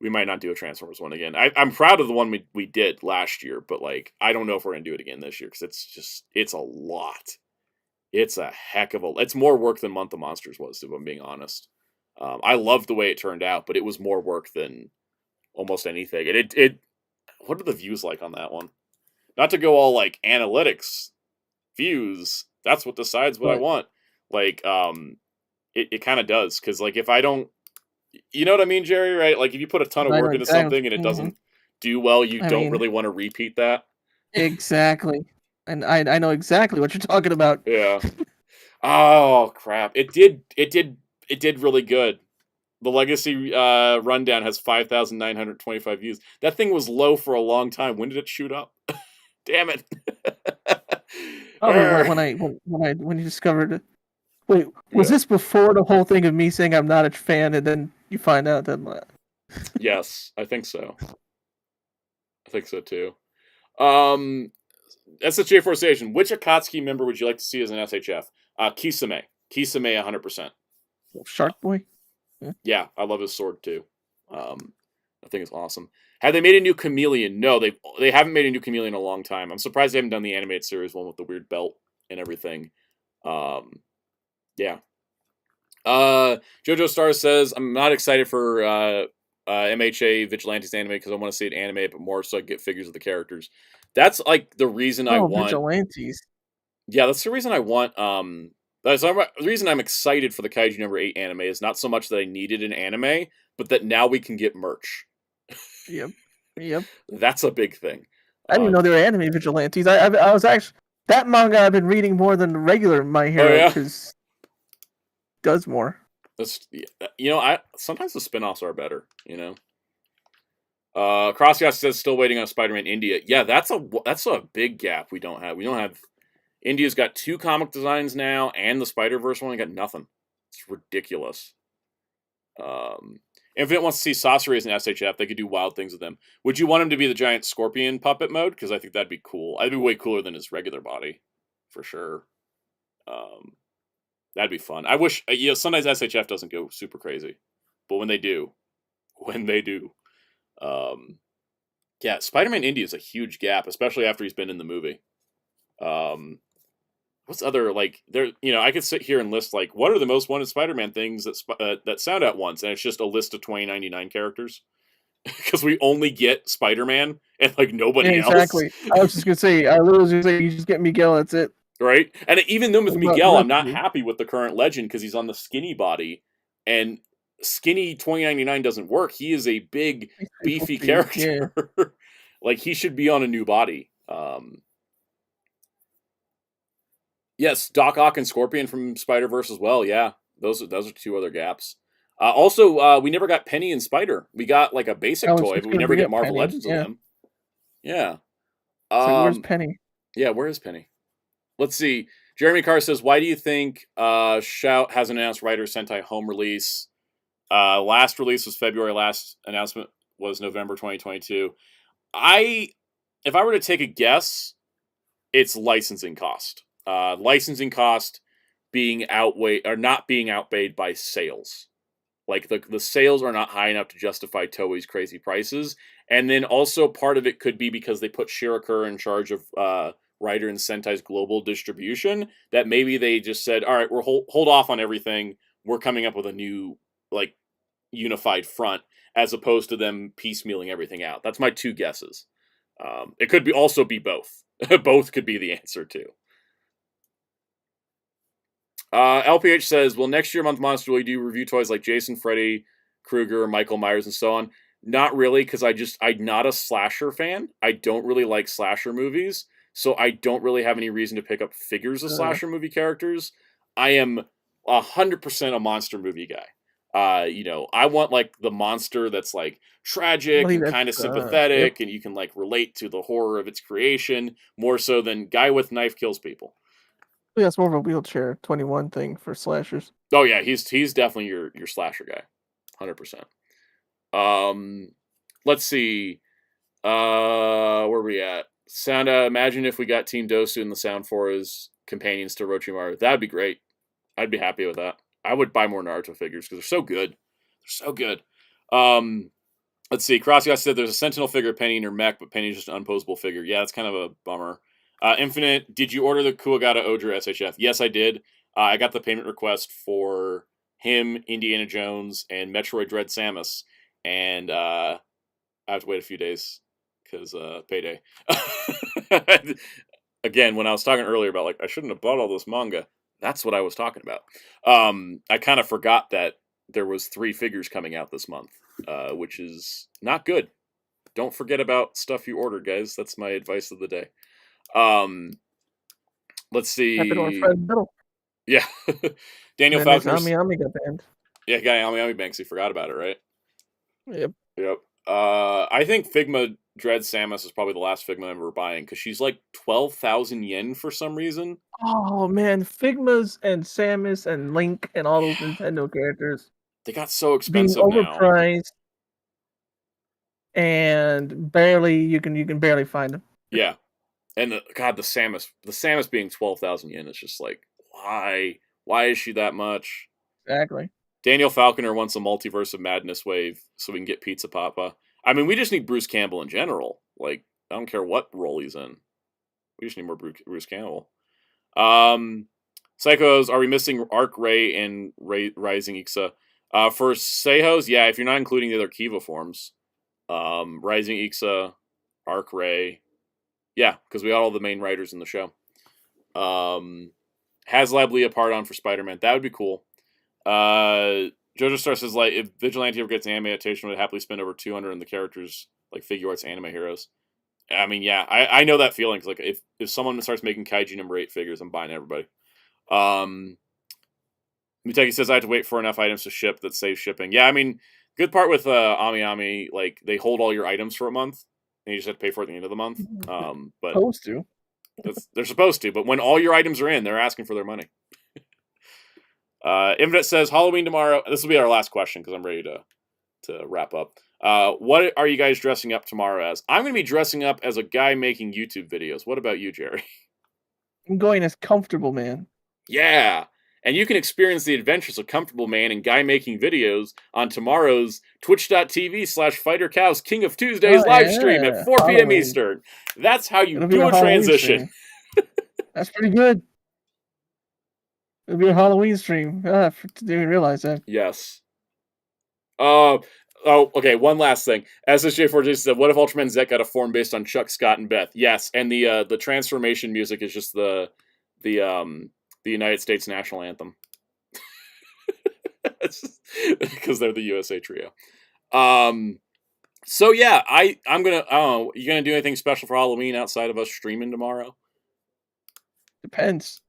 We might not do a Transformers one again. I'm proud of the one we did last year, but like I don't know if we're gonna do it again this year because it's a lot. It's a heck of a. It's more work than Month of Monsters was, if I'm being honest. I loved the way it turned out, but it was more work than almost anything. And it what are the views like on that one? Not to go all like analytics views. That's what decides what I want. Like, it kind of does because like if I don't, you know what I mean, Jerry? Right? Like if you put a ton of work into something and it doesn't do well, you don't really want to repeat that. Exactly, and I know exactly what you're talking about. Yeah. Oh crap! It did really good. The Legacy rundown has 5,925 views. That thing was low for a long time. When did it shoot up? Damn it! When you discovered it. Wait, was this before the whole thing of me saying I'm not a fan, and then you find out that? Yes, I think so. I think so too. SHJ Force Station. Which Akatsuki member would you like to see as an SHF? Kisame. Kisame, 100%. Shark Boy. Yeah, I love his sword too. I think it's awesome. Have they made a new Chameleon? No, they haven't made a new Chameleon in a long time. I'm surprised they haven't done the animated series one with the weird belt and everything. Yeah. Jojo Star says, I'm not excited for MHA Vigilantes anime because I want to see it animated, but more so I get figures of the characters. That's like the reason I want Vigilantes. Yeah, that's the reason I want the reason I'm excited for the Kaiju number 8 anime is not so much that I needed an anime, but that now we can get merch. Yep. That's a big thing. I didn't know they were anime Vigilantes. I was actually that manga I've been reading more than the regular My Hero because does more. Sometimes the spin-offs are better, you know. Crosscast says still waiting on Spider-Man India. Yeah, that's a big gap we don't have. India's got 2 comic designs now, and the Spider-Verse one got nothing. It's ridiculous. Infinite wants to see Sasori as an SHF. They could do wild things with him. Would you want him to be the giant scorpion puppet mode? Because I think that'd be cool. That'd be way cooler than his regular body, for sure. That'd be fun. I wish, sometimes SHF doesn't go super crazy, but when they do, Spider-Man India is a huge gap, especially after he's been in the movie. What's other there? I could sit here and list what are the most wanted Spider-Man things that Soundout wants, and it's just a list of 2099 characters because we only get Spider-Man and nobody else. Exactly. I was just gonna say, I literally was gonna say, you just get Miguel. That's it. Right, and even then with Miguel, I'm not happy with the current legend because he's on the skinny body, and skinny 2099 doesn't work. He is a big, beefy character. Yeah. He should be on a new body. Yes, Doc Ock and Scorpion from Spider-Verse as well. Yeah, those are 2 other gaps. Also, we never got Penny and Spider. We got a basic toy, but we never get Marvel Legends of them. Yeah. Where's Penny? Yeah, where is Penny? Let's see. Jeremy Carr says, why do you think Shout hasn't announced Writer Sentai home release? Last release was February. Last announcement was November 2022. If I were to take a guess, it's licensing cost. Licensing cost being not being outweighed by sales. The sales are not high enough to justify Toei's crazy prices. And then also part of it could be because they put Shirakura in charge of Writer and Sentai's global distribution, that maybe they just said, all right, we're hold off on everything. We're coming up with a new unified front, as opposed to them piecemealing everything out. That's my 2 guesses. It could also be both. Both could be the answer too. LPH says, will next year Month Monster will you do review toys like Jason, Freddy Krueger, Michael Myers, and so on? Not really, because I'm not a slasher fan. I don't really like slasher movies, so I don't really have any reason to pick up figures of slasher movie characters. I am 100% a monster movie guy. I want the monster that's tragic and kind of sympathetic, and you can relate to the horror of its creation more so than guy with knife kills people. Yeah, it's more of a wheelchair 21 thing for slashers. Oh yeah, he's definitely your slasher guy, 100%. let's see. Where are we at? Imagine if we got Team Dosu in the sound for his companions to Orochimaru. That'd be great. I'd be happy with that. I would buy more Naruto figures because they're so good. They're so good. Let's see. Crossguy said there's a Sentinel figure of Penny in her mech, but Penny's just an unposable figure. Yeah, that's kind of a bummer. Infinite, did you order the Kuwagata Odra SHF? Yes, I did. I got the payment request for him, Indiana Jones, and Metroid Dread Samus. And I have to wait a few days because payday. Again, when I was talking earlier about, like, I shouldn't have bought all this manga, that's what I was talking about. I kind of forgot that there was 3 figures coming out this month, which is not good. Don't forget about stuff you ordered, guys. That's my advice of the day. Let's see. Yeah. Daniel Falconer. Ami got banned. Yeah, guy Ami Banksy forgot about it, right? Yep. I think Figma Dread Samus is probably the last Figma I'm ever buying because she's like 12,000 yen for some reason. Oh man, Figmas and Samus and Link and all those Nintendo characters. They got so expensive being overpriced, and barely you can barely find them. Yeah, and the Samus being 12,000 yen is just like, why is she that much? Exactly. Daniel Falconer wants a Multiverse of Madness wave so we can get Pizza Papa. I mean, we just need Bruce Campbell in general. Like, I don't care what role he's in. We just need more Bruce Campbell. Psychos, are we missing Arc Ray and Rising Ixa? For Seihos, yeah, if you're not including the other Kiva forms. Rising Ixa, Arc Ray. Yeah, because we got all the main writers in the show. HasLab Leopardon for Spider-Man. That would be cool. Jojo Star says, like, if Vigilante ever gets an anime adaptation, would happily spend over 200 on the characters, like Figure Arts anime heroes. I mean, yeah, I know that feeling. Like, if someone starts making Kaiju number 8 figures, I'm buying everybody. Miteki says, I have to wait for enough items to ship that saves shipping. Yeah, I mean, good part with Ami, like, they hold all your items for a month, and you just have to pay for it at the end of the month. But supposed to. They're supposed to, but when all your items are in, they're asking for their money. Infinite says, Halloween tomorrow. This will be our last question because I'm ready to wrap up. What are you guys dressing up tomorrow as? I'm going to be dressing up as a guy making YouTube videos. What about you, Jerry? I'm going as Comfortable Man. Yeah. And you can experience the adventures of Comfortable Man and guy making videos on tomorrow's twitch.tv/FighterCows King of Tuesdays live stream at 4 p.m. Eastern. That's how you do a transition. That's pretty good. It'll be a Halloween stream. Didn't even realize that. Yes. Okay, one last thing. SSJ4J said, what if Ultraman Z got a form based on Chuck, Scott, and Beth? Yes, and the transformation music is just the United States national anthem. Because they're the USA trio. So yeah, I'm gonna, you gonna do anything special for Halloween outside of us streaming tomorrow? Depends.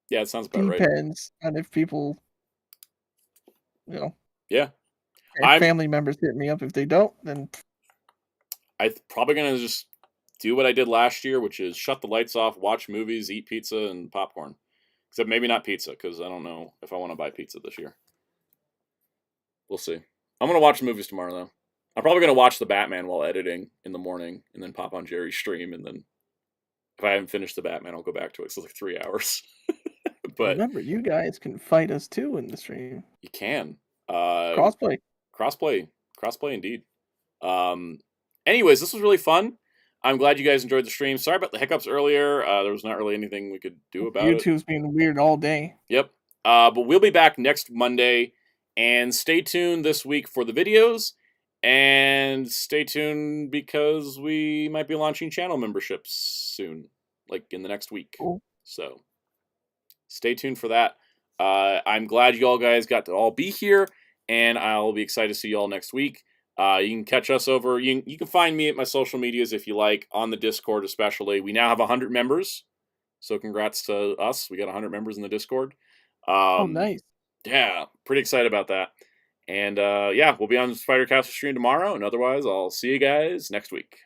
Yeah, it sounds about right. Depends on if people, Yeah. If family members hit me up. If they don't, then I'm probably gonna just do what I did last year, which is shut the lights off, watch movies, eat pizza and popcorn. Except maybe not pizza, because I don't know if I want to buy pizza this year. We'll see. I'm gonna watch movies tomorrow though. I'm probably gonna watch the Batman while editing in the morning, and then pop on Jerry's stream, and then if I haven't finished the Batman, I'll go back to it. So it's like 3 hours. But remember, you guys can fight us too in the stream. You can. Crossplay indeed. Anyways, this was really fun. I'm glad you guys enjoyed the stream. Sorry about the hiccups earlier. There was not really anything we could do about it. YouTube's being weird all day. Yep. But we'll be back next Monday, and stay tuned this week for the videos, and stay tuned because we might be launching channel memberships soon, like in the next week. Cool. So stay tuned for that. I'm glad you all guys got to all be here, and I'll be excited to see you all next week. You can catch us over. You can find me at my social medias if you like, on the Discord especially. We now have 100 members, so congrats to us. We got 100 members in the Discord. Oh, nice. Yeah, pretty excited about that. And yeah, we'll be on Spider Castle stream tomorrow, and otherwise, I'll see you guys next week.